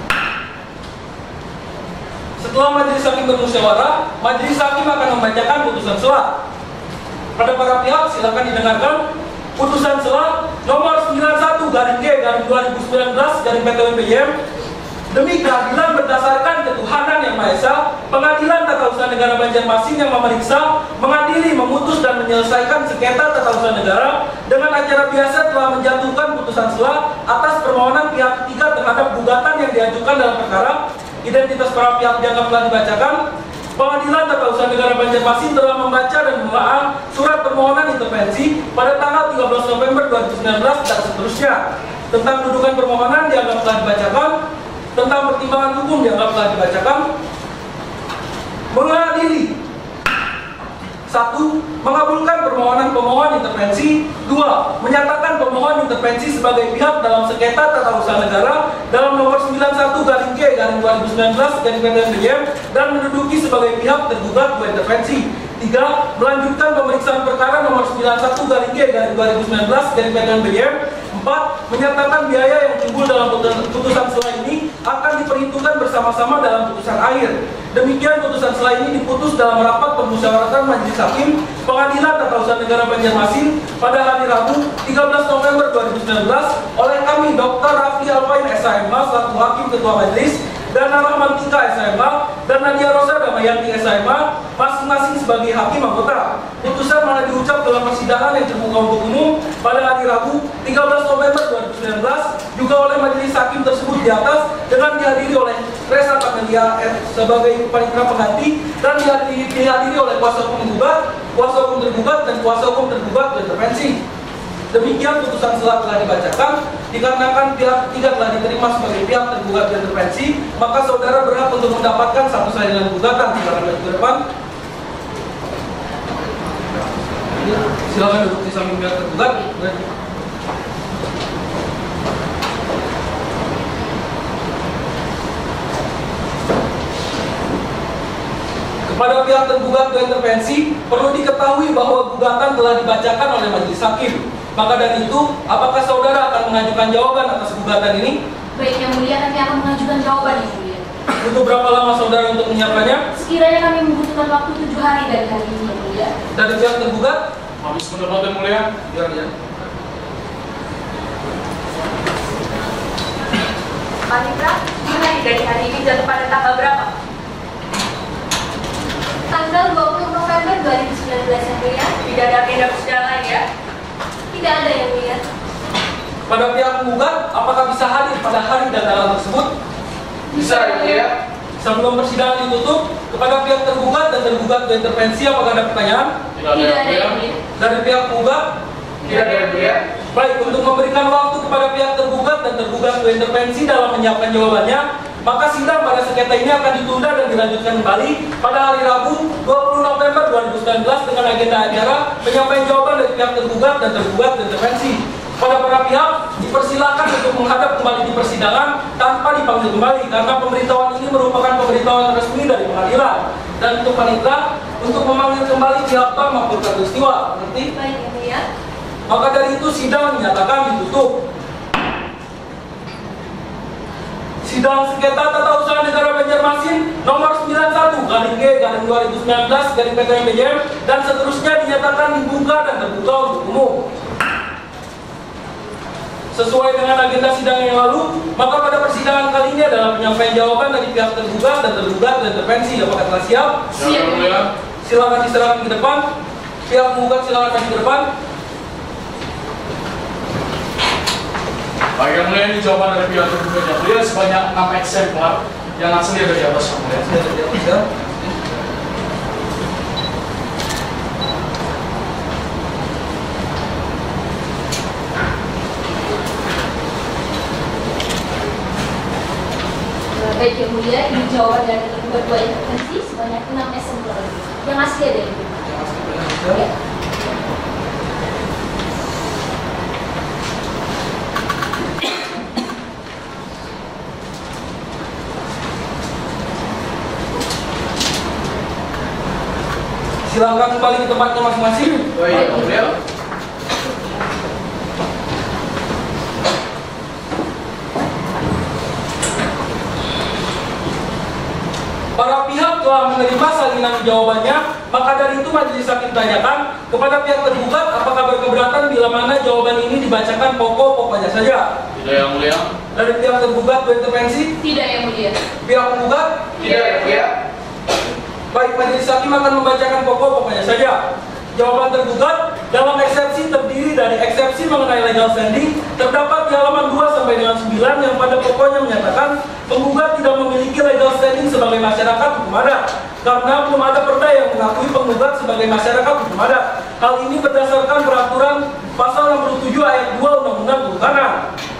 Setelah majelis hakim bermusyawarah, majelis hakim akan membacakan putusan sela. Pada para pihak silakan didengarkan putusan sela nomor 91/G/2019/PTWPJM. Demi keadilan berdasarkan ketuhanan yang Maha Esa, Pengadilan Tata Usaha Negara Banjarmasin yang memeriksa, mengadili, memutus dan menyelesaikan sengketa tata usaha negara dengan acara biasa telah menjatuhkan putusan sela atas permohonan pihak ketiga terhadap gugatan yang diajukan dalam perkara. Identitas para pihak dianggap telah dibacakan. Pengadilan Tata Usaha Negara Banjarmasin telah membaca dan menelaah surat permohonan intervensi pada tanggal 13 November 2019 dan seterusnya. Tentang dudukan permohonan dianggap telah dibacakan. Tentang pertimbangan hukum dianggap telah dibacakan. Mengadili 1. Mengabulkan permohonan pemohon intervensi. 2. Menyatakan pemohon intervensi sebagai pihak dalam sengketa tata usaha negara dalam nomor 91/G/2019/PTWPJM dan menduduki sebagai pihak tergugat dua intervensi. 3. Melanjutkan pemeriksaan perkara nomor 91/G/2019/PTWPJM. 4. Menyatakan biaya yang timbul dalam putusan sela ini akan diperhitungkan bersama-sama dalam putusan akhir. Demikian putusan putusan sela ini diputus dalam rapat permusyawaratan Majelis Hakim Pengadilan Tata Usaha Negara Banjarmasin pada hari Rabu 13 November 2019 oleh kami Dr. Rafli Alfain SHMH selaku Hakim Ketua Majelis dan Rahman Tika SHMH dan Nadia Rosa Damayanti SHMH masing-masing sebagai hakim anggota. Putusan mana diucap dalam persidangan yang terbuka untuk umum pada hari Rabu 13 November 2019 juga oleh majelis hakim tersebut di atas dengan dihadiri oleh Resa Tamelia sebagai panitera pengganti dan dihadiri oleh kuasa hukum tergugat, kuasa hukum tergugat dan kuasa hukum tergugat berintervensi. Demikian putusan sela telah dibacakan. Dikarenakan pihak ketiga telah diterima sebagai pihak tergugat berintervensi, maka saudara berhak untuk mendapatkan satu salinan gugatan. Silakan maju ke depan. Silakan duduk di samping pihak tergugat. Kepada pihak tergugat berintervensi, perlu diketahui bahwa gugatan telah dibacakan oleh majelis hakim. Maka dari itu, apakah saudara akan mengajukan jawaban atas gugatan ini? Baik Yang Mulia, kami akan mengajukan jawaban Yang Mulia. Butuh berapa lama saudara untuk menyiapkannya? Sekiranya kami membutuhkan waktu 7 hari dari hari ini Yang Mulia. Dari pihak tergugat? Habis pendapat Yang Mulia. Ya. Panitra, hari dari hari ini jatuh pada tanggal berapa? Tanggal 20 November 2019 Yang Mulia. Tidak ada agenda persidangan lain ya? Tidak ada Yang Mulia. Pada pihak penggugat, apakah bisa hadir pada hari dan tanggal tersebut? Bisa Yang Mulia. Sebelum persidangan ditutup, kepada pihak tergugat dan tergugat berintervensi, apakah ada pertanyaan? Tidak ada Yang Mulia. Dari pihak penggugat? Tidak ada Yang Mulia. Baik, untuk memberikan waktu kepada pihak tergugat dan tergugat berintervensi dalam menyiapkan jawabannya, maka sidang pada sengketa ini akan ditunda dan dilanjutkan kembali pada hari Rabu 20 November 2019 dengan agenda acara penyampaian jawaban dari pihak tergugat dan tergugat berintervensi. Pada para pihak dipersilakan untuk menghadap kembali di persidangan tanpa dipanggil kembali karena pemberitahuan ini merupakan pemberitahuan resmi dari pengadilan. Dan untuk panitera untuk memanggil kembali pihak bank melaporkan peristiwa. Mengerti? Baik Yang Mulia. Maka dari itu sidang dinyatakan ditutup. Sidang sengketa tata usaha negara Banjarmasin nomor 91/G/2019/PTMBJM dan seterusnya dinyatakan dibuka dan terbuka untuk umum. Sesuai dengan agenda sidang yang lalu, maka pada persidangan kali ini adalah penyampaian jawaban dari pihak tergugat dan tergugat berintervensi. Apakah telah siap? Siap. Silakan diserahkan ke depan. Pihak penggugat silakan maju ke depan. Baik Yang Mulia, ini jawaban dari pihak tergugat Yang Mulia sebanyak 6 eksemplar yang asli ada di atas Yang Mulia. Baik Yang Mulia, ini jawaban dari tergugat 2 intervensi sebanyak 6 eksemplar yang asli ada di Ya. Silakan kembali ke tempatnya masing-masing. Baik Yang Mulia. Para pihak telah menerima salinan jawabannya, maka dari itu majelis hakim tanyakan kepada pihak tergugat apakah berkeberatan bila mana jawaban ini dibacakan pokok-pokoknya saja. Tidak Yang Mulia. Dari pihak tergugat berintervensi? Tidak Yang Mulia. Pihak penggugat? Tidak Yang Mulia. Baik, majelis hakim akan membacakan pokok-pokoknya saja. Jawaban tergugat dalam eksepsi terdiri dari eksepsi mengenai legal standing terdapat di halaman 2 sampai dengan 9 yang pada pokoknya menyatakan penggugat tidak memiliki legal standing sebagai masyarakat hukum adat karena belum ada perda yang mengakui penggugat sebagai masyarakat hukum adat. Hal ini berdasarkan peraturan pasal 67 ayat 2 Undang-Undang Kehutanan.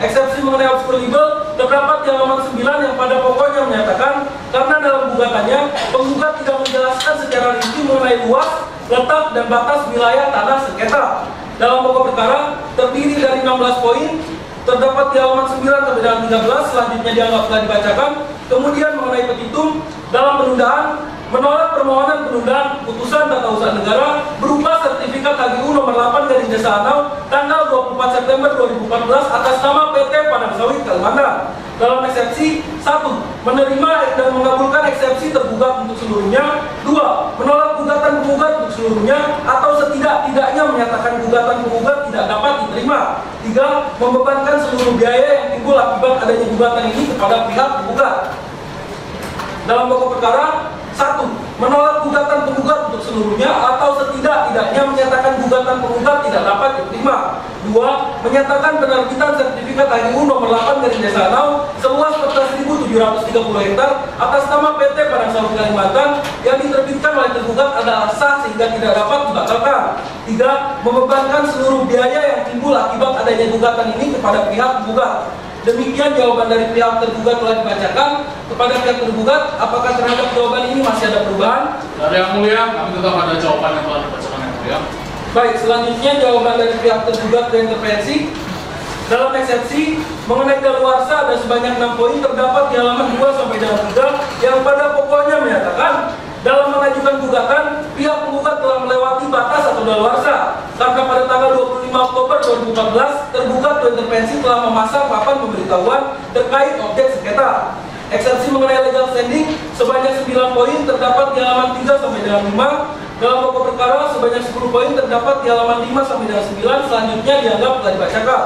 Eksepsi mengenai obscure legal terdapat di halaman 9 yang pada pokoknya menyatakan karena dalam gugatannya penggugat tidak menjelaskan secara rinci mengenai luas, letak dan batas wilayah tanah sengketa. Dalam pokok perkara terdiri dari 16 poin, terdapat di halaman 9 sampai dengan 13, selanjutnya dianggap telah dibacakan. Kemudian mengenai petitum dalam penundaan, menolak permohonan penundaan putusan tata usaha negara berupa sertifikat HGU nomor 8/6 tanggal 24 September 2014 atas nama PT Padang Sawit Kalimantan. Dalam eksepsi, 1. Menerima dan mengabulkan eksepsi tergugat untuk seluruhnya. 2. Menolak gugatan penggugat untuk seluruhnya atau setidak-tidaknya menyatakan gugatan penggugat tidak dapat diterima. 3. Membebankan seluruh biaya yang timbul akibat adanya gugatan ini kepada pihak penggugat. Dalam pokok perkara, 1. Menolak gugatan penggugat untuk seluruhnya atau setidak-tidaknya menyatakan gugatan penggugat tidak dapat diterima. 2. Menyatakan penerbitan sertifikat HGU nomor 8/Desa seluas 14.730 hektar atas nama PT Padang Sawit Kalimantan yang diterbitkan oleh tergugat adalah sah sehingga tidak dapat dibatalkan. 3. Membebankan seluruh biaya yang timbul akibat adanya gugatan ini kepada pihak penggugat. Demikian jawaban dari pihak tergugat telah dibacakan. Kepada pihak tergugat, apakah terhadap jawaban ini masih ada perubahan? Dari Yang Mulia, kami tetap ada jawaban yang telah dibacakan Yang Mulia. Baik, selanjutnya jawaban dari pihak tergugat dan intervensi. Dalam eksepsi mengenai daluarsa ada sebanyak 6 poin terdapat di halaman 2 sampai dengan 3 yang pada pokoknya menyatakan dalam mengajukan gugatan, pihak penggugat telah melewati batas atau daluarsa karena pada tanggal 25 Oktober 2014 tergugat dan intervensi telah memasang papan pemberitahuan terkait objek sengketa. Eksepsi mengenai legal standing sebanyak 9 poin terdapat di halaman 3 sampai dengan 5. Dalam pokok perkara sebanyak 10 poin terdapat di halaman 5 sampai dengan 9. Selanjutnya dianggap telah dibacakan.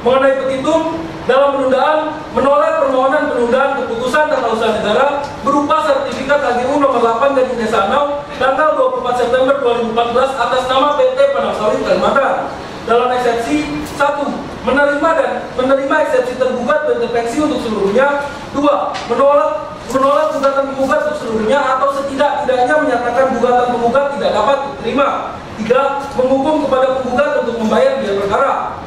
Mengenai petitum, dalam penundaan menolak permohonan penundaan keputusan tata usaha negara berupa sertifikat HGU nomor 8/Desa tanggal 24 September 2014 atas nama PT Padang Sawit Kalimantan. Dalam eksepsi, 1. Menerima eksepsi tergugat dan intervensi untuk seluruhnya. 2. Menolak gugatan penggugat untuk seluruhnya atau setidak-tidaknya menyatakan gugatan penggugat tidak dapat diterima. 3. Menghukum kepada penggugat untuk membayar biaya perkara.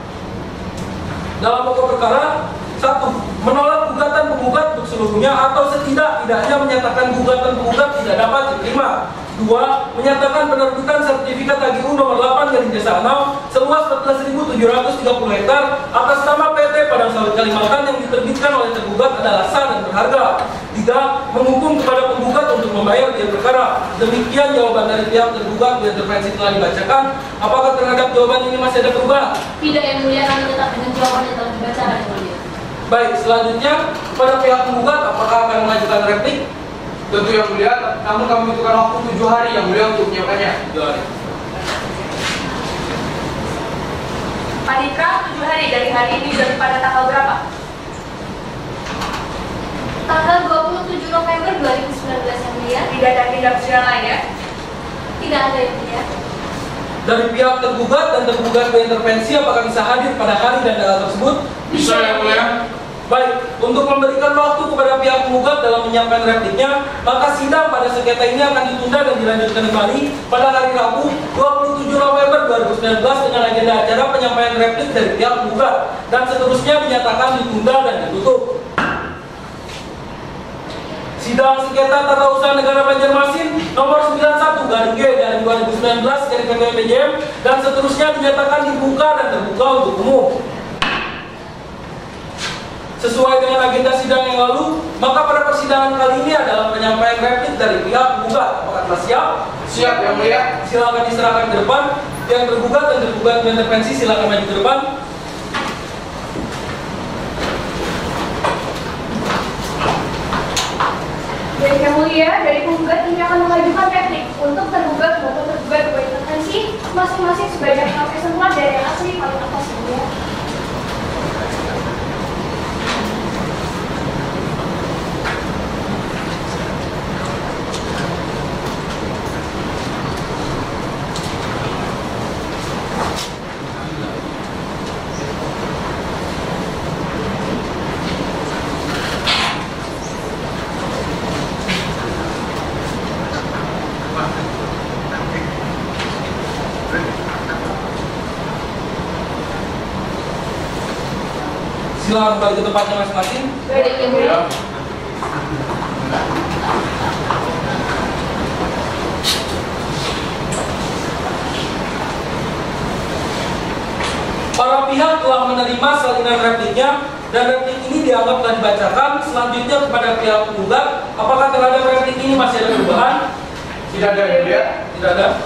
Dalam pokok perkara, 1. Menolak gugatan penggugat untuk seluruhnya atau setidak-tidaknya menyatakan gugatan penggugat tidak dapat diterima. 2. Menyatakan penerbitan sertifikat HGU nomor 8/Desa seluas 14.730 hektar atas nama PT Padang Sawit Kalimantan yang diterbitkan oleh tergugat adalah sah dan berharga. 3. Menghukum kepada penggugat untuk membayar biaya perkara. Demikian jawaban dari pihak tergugat dan intervensi telah dibacakan. Apakah terhadap jawaban ini masih ada perubahan? Tidak, Yang Mulia, kami tetap dengan jawaban yang telah dibacakan, Yang Mulia. Baik, selanjutnya pada pihak penggugat apakah akan mengajukan replik? Tentu Yang Mulia, namun kami membutuhkan waktu 7 hari Yang Mulia untuk menyiapkannya. 7 hari. Panitra, 7 hari dari hari ini dan pada tanggal berapa? Tanggal 27 November 2019, Yang Mulia. Tidak ada tindak pidana lain ya? Tidak ada, Yang Mulia. Dari pihak tergugat dan tergugat berintervensi apakah bisa hadir pada hari dan tanggal tersebut? Bisa Yang Mulia. Baik, untuk memberikan waktu kepada pihak penggugat dalam menyiapkan repliknya, maka sidang pada sengketa ini akan ditunda dan dilanjutkan kembali pada hari Rabu 27 November 2019 dengan agenda acara penyampaian replik dari pihak penggugat dan seterusnya dinyatakan ditunda dan ditutup. Sidang sengketa tata usaha negara Banjarmasin nomor 91/G/2019/PPJM dan seterusnya dinyatakan dibuka dan terbuka untuk umum. Sesuai dengan agenda sidang yang lalu, maka pada persidangan kali ini adalah penyampaian replik dari pihak penggugat. Apakah telah siap? Siap Yang Mulia. Silakan diserahkan ke depan. Yang tergugat dan tergugat intervensi silakan maju ke depan. Baik Yang Mulia, dari penggugat ini akan mengajukan replik untuk tergugat maupun tergugat berintervensi masing-masing sebanyak 6 eksemplar dari yang asli paling atas Yang Mulia. Silakan kembali ke tempatnya masing-masing. Baik Yang Mulia. Para pihak telah menerima salinan repliknya dan replik ini dianggap telah dibacakan. Selanjutnya kepada pihak penggugat, apakah terhadap replik ini masih ada perubahan? Tidak ada Yang Mulia. Tidak ada.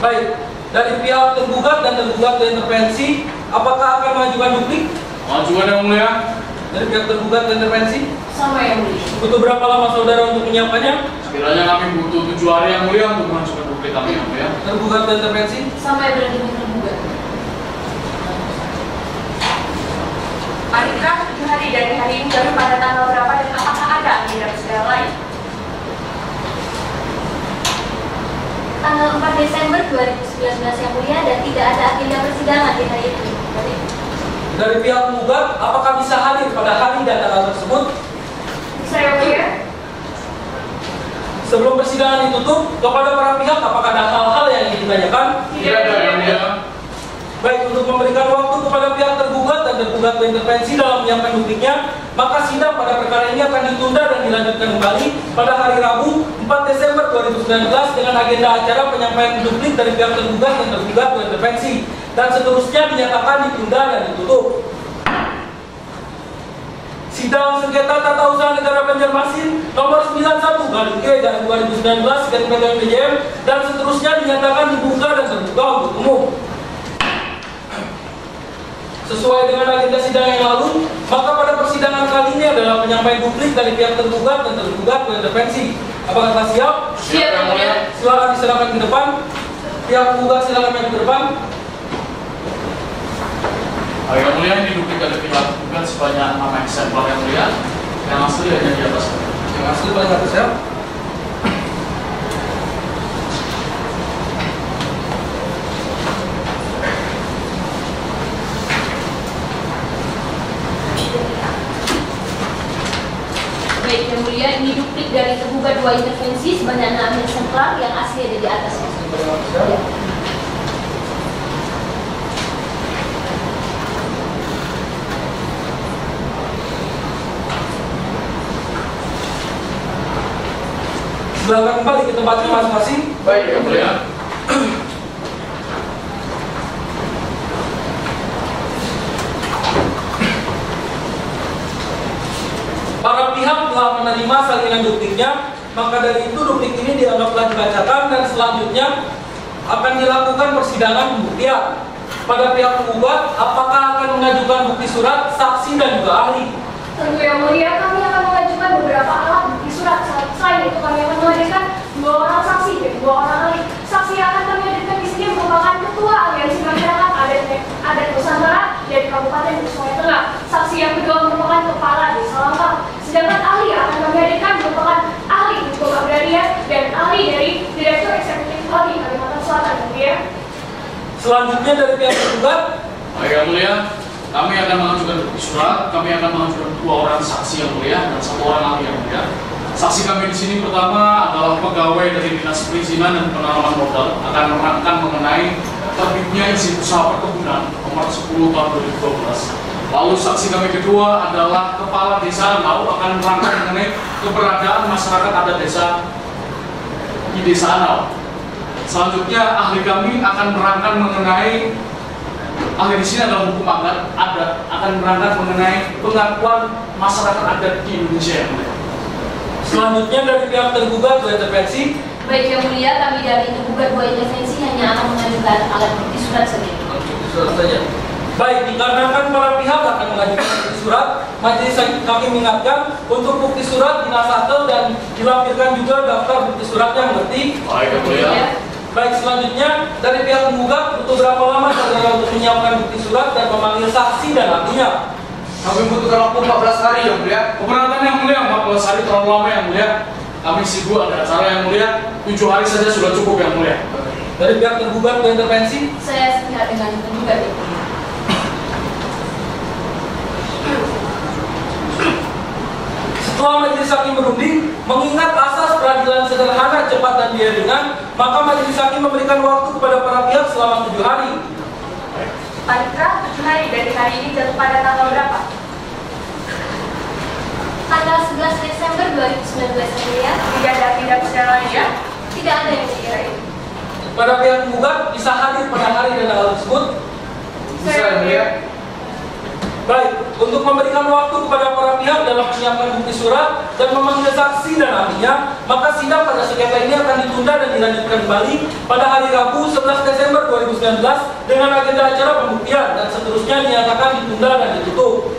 Baik, dari pihak tergugat dan tergugat intervensi, apakah akan mengajukan duplik? Pengajuan yang mulia. Dari pihak tergugat dan intervensi. Sama yang mulia. Butuh berapa lama saudara untuk menyiapkannya? Sekiranya kami butuh 7 hari yang mulia untuk mengajukan bukti kami yang mulia. Tergugat dan intervensi. Sama yang berani tergugat. Panitra, 7 hari dari hari ini jatuh pada tanggal berapa dan apakah ada agenda persidangan lain? Tanggal 4 Desember 2019 yang mulia dan tidak ada agenda persidangan di hari itu. Dari pihak penggugat, apakah bisa hadir pada hari dan tanggal tersebut? Saya mulia. Sebelum persidangan ditutup, kepada para pihak apakah ada hal-hal yang ingin ditanyakan? Tidak ada yang mulia. Baik, untuk memberikan waktu kepada pihak tergugat dan tergugat berintervensi dalam menyiapkan buktinya, maka sidang pada perkara ini akan ditunda dan dilanjutkan kembali pada hari Rabu 4 Desember 2019 dengan agenda acara penyampaian duplik dari pihak tergugat dan tergugat berintervensi, dan seterusnya dinyatakan ditunda dan ditutup. Sidang sengketa tata usaha negara Banjarmasin nomor 91/G/2019 PJM dan seterusnya dinyatakan dibuka dan terbuka untuk umum. Sesuai dengan agenda sidang yang lalu, maka pada persidangan kali ini adalah penyampaian publik dari pihak tergugat dan tergugat berintervensi. Apakah telah siap? Siap, yang mulia. Silakan diserahkan ke depan. Pihak tergugat silakan maju ke depan. Yang mulia, ini duplik dari pihak tergugat sebanyak 6 eksemplar yang mulia. Yang asli hanya di atas. Yang asli paling atas ya. Baik yang mulia, ini duplik dari tergugat 2 intervensi sebanyak 6 eksemplar yang asli ada di atas. Ya. Silakan kembali ke tempatnya masing-masing. Baik yang mulia. Para pihak telah menerima salinan dupliknya, maka dari itu duplik ini dianggaplah dibacakan dan selanjutnya akan dilakukan persidangan pembuktian. Pada pihak penggugat, apakah akan mengajukan bukti surat, saksi dan juga ahli? Tentu yang mulia, kami akan mengajukan beberapa alat bukti surat. Selain itu kami akan menghadirkan 2 orang saksi dan 2 orang ahli. Saksi yang akan kami hadirkan di sini merupakan Ketua Aliansi Masyarakat Adat Nusantara dari Kabupaten Sungai Tengah. Saksi yang kedua merupakan Kepala Desa Langkah. Sedangkan ahli yang akan kami hadirkan merupakan ahli hukum agraria dan ahli dari Direktur Eksekutif Ahli Kalimantan Selatan. Ya. Selanjutnya dari pihak tergugat. Baik yang mulia, kami akan mengajukan bukti surat. Kami akan mengajukan 2 orang saksi yang mulia dan 1 orang ahli yang mulia. Saksi kami di sini pertama adalah pegawai dari Dinas Perizinan dan Penanaman Modal akan menerangkan mengenai terbitnya izin usaha perkebunan nomor 10 tahun 2012. Lalu saksi kami kedua adalah Kepala Desa Anau akan menerangkan mengenai keberadaan masyarakat adat desa di Desa Anau. Selanjutnya ahli kami akan menerangkan mengenai, ahli di sini adalah hukum adat akan menerangkan mengenai pengakuan masyarakat adat di Indonesia. Selanjutnya dari pihak tergugat 2 intervensi. Baik yang mulia, kami dari tergugat 2 intervensi hanya akan mengajukan alat bukti surat saja. Surat saja. Baik, dikarenakan para pihak akan mengajukan bukti surat, majelis kami mengingatkan untuk bukti surat dinasahkan dan dilampirkan juga daftar bukti suratnya, mengerti? Baik yang mulia. Baik, selanjutnya dari pihak penggugat butuh berapa lama saudara untuk menyiapkan bukti surat dan memanggil saksi dan ahlinya? Kami membutuhkan waktu 14 hari yang mulia. Keberatan yang mulia, 14 hari terlalu lama yang mulia. Kami sibuk ada acara yang mulia, 7 hari saja sudah cukup yang mulia. Dari pihak tergugat intervensi? Saya sepihak dengan tergugat. Setelah majelis hakim berunding, mengingat asas peradilan sederhana, cepat dan biaya ringan, maka majelis hakim memberikan waktu kepada para pihak selama 7 hari. Panitra, 7 hari dari hari ini jatuh pada tanggal berapa? Tanggal 11 Desember 2019 ya. Tidak ada agenda persidangan lain ya? Tidak ada yang sekira-kira. Pada pihak penggugat bisa hadir pada hari dan tanggal tersebut. Bisa yang mulia. Baik, untuk memberikan waktu kepada para pihak dalam menyiapkan bukti surat dan memanggil saksi dan ahlinya, maka sidang pada sengketa ini akan ditunda dan dilanjutkan kembali pada hari Rabu 11 Desember 2019 dengan agenda acara pembuktian dan seterusnya dinyatakan ditunda dan ditutup.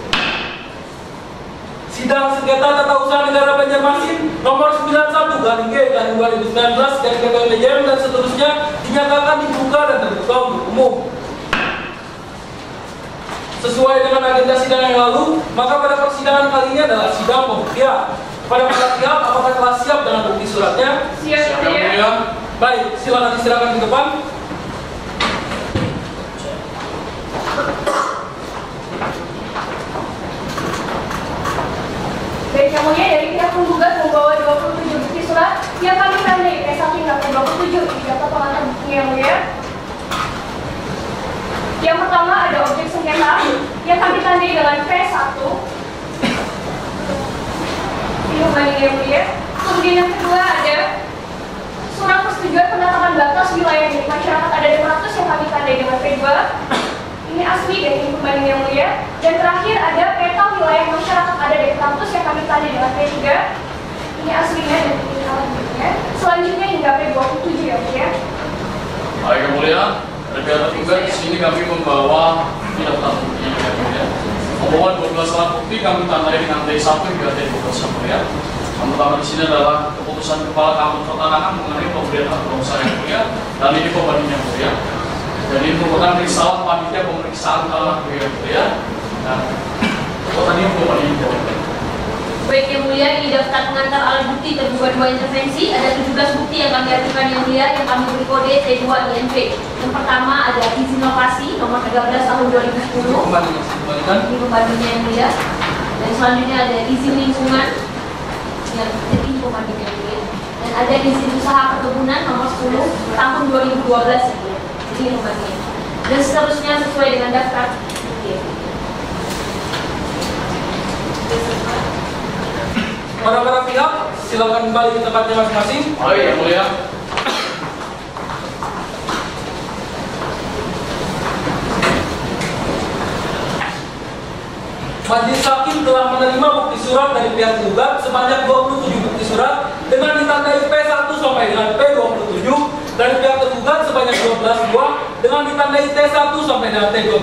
Sidang sengketa tata usaha negara Banjarmasin nomor 91/G/2019 dan seterusnya dinyatakan dibuka dan terbuka untuk umum. Sesuai dengan agenda sidang yang lalu, maka pada persidangan kali ini adalah sidang pembuktian. Pada para pihak, apakah telah siap dengan bukti suratnya? Siap, ya. Baik, silakan diserahkan ke depan. Baik, yang mulia, dari pihak penggugat membawa 27 bukti surat yang kami tandai P1 hingga P27 di daftar pengantar bukti yang mulia. Yang pertama ada objek sengketa yang kami tandai dengan P1. Ini banding yang mulia. Kemudian yang kedua ada surat persetujuan penetapan batas wilayah milik masyarakat adat 500 yang kami tandai dengan P2. Ini asli dan ini pembanding yang mulia. Dan terakhir ada peta wilayah masyarakat adat 500 yang kami tandai dengan P3. Ini aslinya dan ini alat buktinya. Selanjutnya hingga P27 ya mulia. Baik yang mulia. Rekan juga di sini kami membawa daftar buktinya ya. Membawa 12 alat bukti kami tandai dengan T1 hingga T12 ya. Yang pertama di sini adalah keputusan Kepala Kantor Pertanahan mengenai pemberian hak berusaha yang mulia dan ini pembanding yang mulia. Dan ini merupakan risalah panitia pemeriksaan alat bukti yang mulia dan tadi yang pembanding yang mulia. Baik yang mulia, di daftar pengantar alat bukti terbuka 2 intervensi, ada 17 bukti yang kami ajukan yang mulia yang kami beri kode T2 INP. Yang pertama ada izin lokasi nomor 13 tahun 2010. Ini pembandingnya yang mulia. Dan selanjutnya ada izin lingkungan yang jadi pembandingnya yang mulia. Dan ada izin usaha perkebunan nomor 10 tahun 2012 yang mulia. Jadi pembandingnya. Dan seterusnya sesuai dengan daftar bukti. Para pihak, silakan kembali ke tempatnya masing-masing. Baik yang mulia. Majelis Hakim telah menerima bukti surat dari pihak penggugat sebanyak 27 bukti surat dengan ditandai P1 sampai dengan P27, dari pihak tergugat sebanyak 12 buah dengan ditandai T1 sampai dengan T12,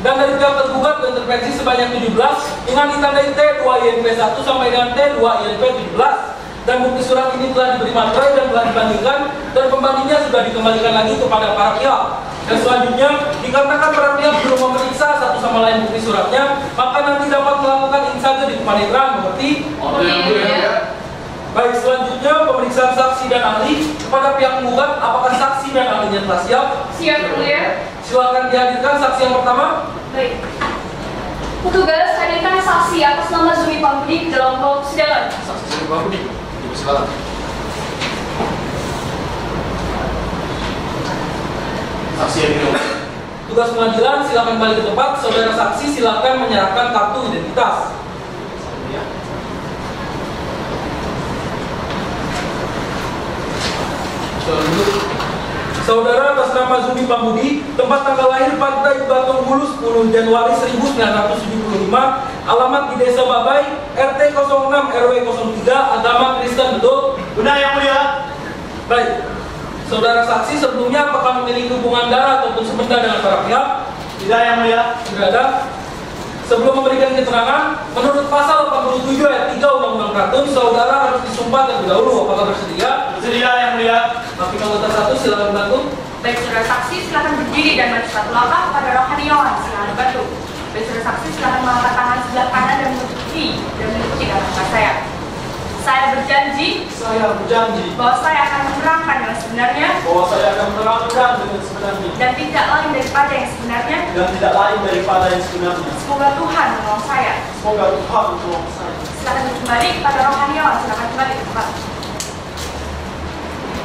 dan dari pihak tergugat intervensi sebanyak 17 dengan ditandai T2 INP1 sampai dengan T2 INP17. Dan bukti surat ini telah diberi materai dan telah dibandingkan, dan pembandingnya sudah dikembalikan lagi kepada para pihak. Dan selanjutnya, dikarenakan para pihak belum memeriksa satu sama lain bukti suratnya, maka nanti dapat melakukan insage di kepaniteraan, mengerti? Baik, selanjutnya pemeriksaan saksi dan ahli kepada pihak penggugat. Apakah saksi dan ahlinya telah siap? Siap, mulia. Silakan dihadirkan saksi yang pertama. Baik. Petugas, hadirkan saksi atas nama Zumi Pambudi dalam ruang persidangan. Saksi Zumi Pambudi, silakan. Saksi yang ini. Tugas pengadilan, silakan balik ke tempat. Saudara saksi, silakan menyerahkan kartu identitas. Saudara atas nama Zumi Pambudi, tempat tanggal lahir Pantai Batung Hulu 10 Januari 1975, alamat di Desa Babai, RT 06 RW 03, agama Kristen, betul? Benar yang mulia. Baik. Saudara saksi, sebelumnya apakah memiliki hubungan darah ataupun sebenda dengan para pihak? Tidak yang mulia. Tidak ada. Sebelum memberikan keterangan, menurut pasal 87 ayat 3 Undang-Undang Ratun, saudara harus disumpah terlebih dahulu. Apakah bersedia? Bersedia yang mulia. Hakim anggota 1, silakan bantu. Baik, saudara saksi, silakan berdiri dan maju satu langkah kepada rohaniawan, silakan bantu. Baik, saudara saksi, silakan mengangkat tangan sebelah kanan dan mengikuti kata saya. Saya berjanji bahwa saya akan menerangkan yang sebenarnya dan tidak lain daripada yang sebenarnya. Semoga Tuhan menolong saya. Silakan kembali kepada rohaniawan, silakan kembali ke tempat.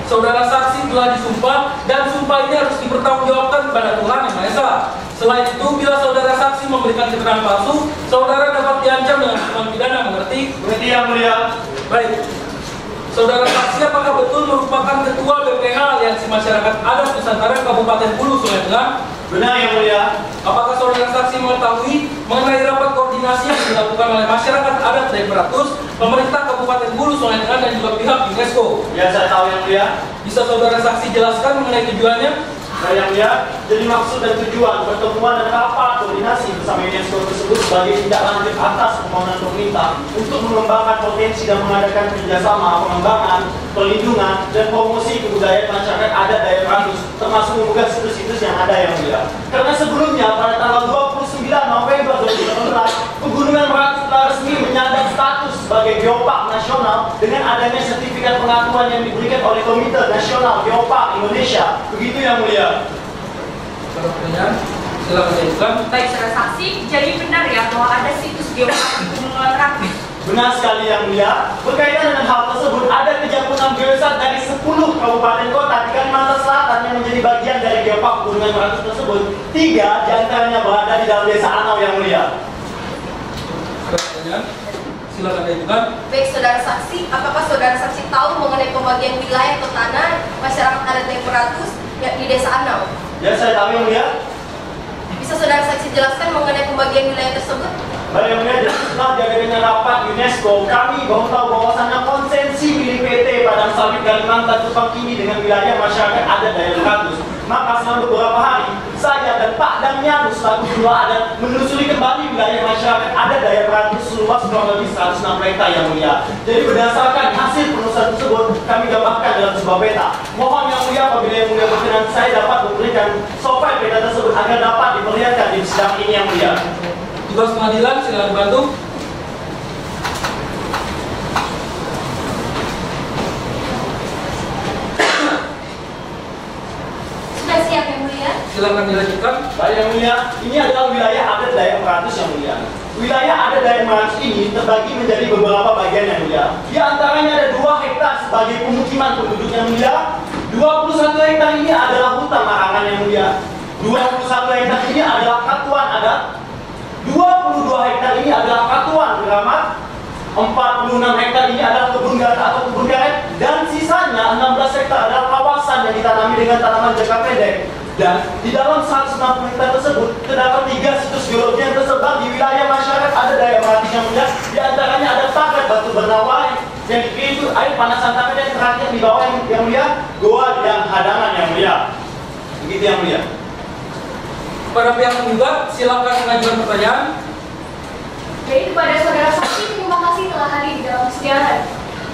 Saudara saksi telah disumpah dan sumpah ini harus dipertanggungjawabkan kepada Tuhan Yang Maha Esa. Selain itu, bila saudara saksi memberikan keterangan palsu, saudara dapat diancam dengan hukuman pidana, mengerti? Mengerti yang mulia. Baik. Saudara saksi apakah betul merupakan Ketua BPH Aliansi Masyarakat Adat Nusantara Kabupaten Hulu Sungai Tengah? Benar yang mulia. Apakah saudara saksi mengetahui mengenai rapat koordinasi yang dilakukan oleh masyarakat adat Dayak Beratus, pemerintah Kabupaten Hulu Sungai Tengah dan juga pihak UNESCO? Ya, saya tahu yang mulia. Bisa saudara saksi jelaskan mengenai tujuannya? Yang mulia, jadi maksud dan tujuan pertemuan dan rapat koordinasi bersama UNESCO tersebut sebagai tindak lanjut atas permohonan pemerintah untuk mengembangkan potensi dan mengadakan kerjasama pengembangan, perlindungan, dan promosi kebudayaan masyarakat adat Dayak Beratus, termasuk mengunggah situs-situs yang ada yang mulia. Karena sebelumnya pada tanggal 29 November 2018, Pegunungan Beratus telah resmi menyandang status sebagai geopark nasional dengan adanya sertifikat pengakuan yang diberikan oleh Komite Nasional Geopark Indonesia. Begitu yang mulia. Silakan dilanjutkan. Baik, saudara saksi, jadi benar ya bahwa ada situs geopark Pegunungan Beratus? Benar sekali yang mulia. Berkaitan dengan hal tersebut, ada 36 geosat dari 10 kabupaten kota di Kalimantan Selatan yang menjadi bagian dari geopark Pegunungan Beratus tersebut. 3 diantaranya berada di dalam desa Anau yang mulia. Silakan dilanjutkan. Baik, saudara saksi, apakah saudara saksi tahu mengenai pembagian wilayah atau tanah masyarakat adat Dayak Beratus di desa Anau? Ya, saya tahu yang mulia. Bisa saudara saksi jelaskan mengenai pembagian wilayah tersebut? Baik yang mulia, setelah diadakannya rapat UNESCO, kami baru tahu bahwasannya konsensi milik PT Padang Sawit Kalimantan tumpang tindih dengan wilayah masyarakat adat Dayak Beratus. Maka selama beberapa hari, saya dan Pak Damianus selaku ketua adat menelusuri kembali wilayah masyarakat adat Dayak Beratus seluas kurang lebih 106 hektar yang mulia. Jadi berdasarkan hasil penelusuran tersebut, kami gambarkan dalam sebuah peta. Mohon yang mulia apabila yang mulia berkenan, saya dapat memberikan software peta tersebut agar dapat diperlihatkan di sidang ini yang mulia. Tugas pengadilan, silakan dibantu. Sudah siap yang mulia? Silakan dilanjutkan. Baik yang mulia, ini adalah wilayah adat Dayak Beratus yang mulia. Wilayah adat Dayak Beratus ini terbagi menjadi beberapa bagian yang mulia. Di antaranya ada 2 hektar sebagai pemukiman penduduk yang mulia. 21 hektar ini adalah hutan larangan yang mulia. 21 hektar ini adalah katuan adat. 22 hektar ini adalah katuan keramat. 46 hektar ini adalah kebun garam atau kebun karet, dan sisanya 16 hektar adalah kawasan yang ditanami dengan tanaman jangka pendek. Dan di dalam 160 hektar tersebut terdapat 3 situs geologi yang tersebar di wilayah masyarakat adat Dayak Beratus yang mulia. Di antaranya ada Tagat Batu Bernawai yang dipilih itu air panasan Tagat, yang terakhir di bawah yang mulia Goa yang Hadangan yang mulia. Begitu yang mulia. Pada pihak penggugat, silakan mengajukan pertanyaan. Baik, kepada saudara saksi, terima kasih telah hadir di dalam persidangan.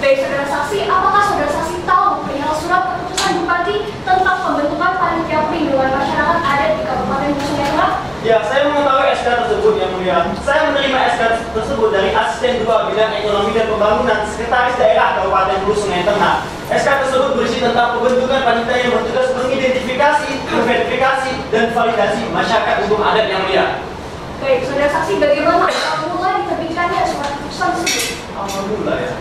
Baik, saudara saksi, apakah saudara saksi tahu perihal surat keputusan Bupati tentang pembentukan panitia perlindungan masyarakat adat di Kabupaten Hulu Sungai Tengah? Ya, saya mengetahui SK tersebut yang mulia. Saya menerima SK tersebut dari Asisten 2 Bidang Ekonomi dan Pembangunan Sekretaris Daerah Kabupaten Hulu Sungai Tengah. SK tersebut berisi tentang pembentukan panitia yang bertugas mengidentifikasi, memverifikasi, dan validasi masyarakat hukum adat yang mulia. Baik, saudara saksi, bagaimana awal mula diterbitkannya surat keputusan tersebut? Awal mula ya.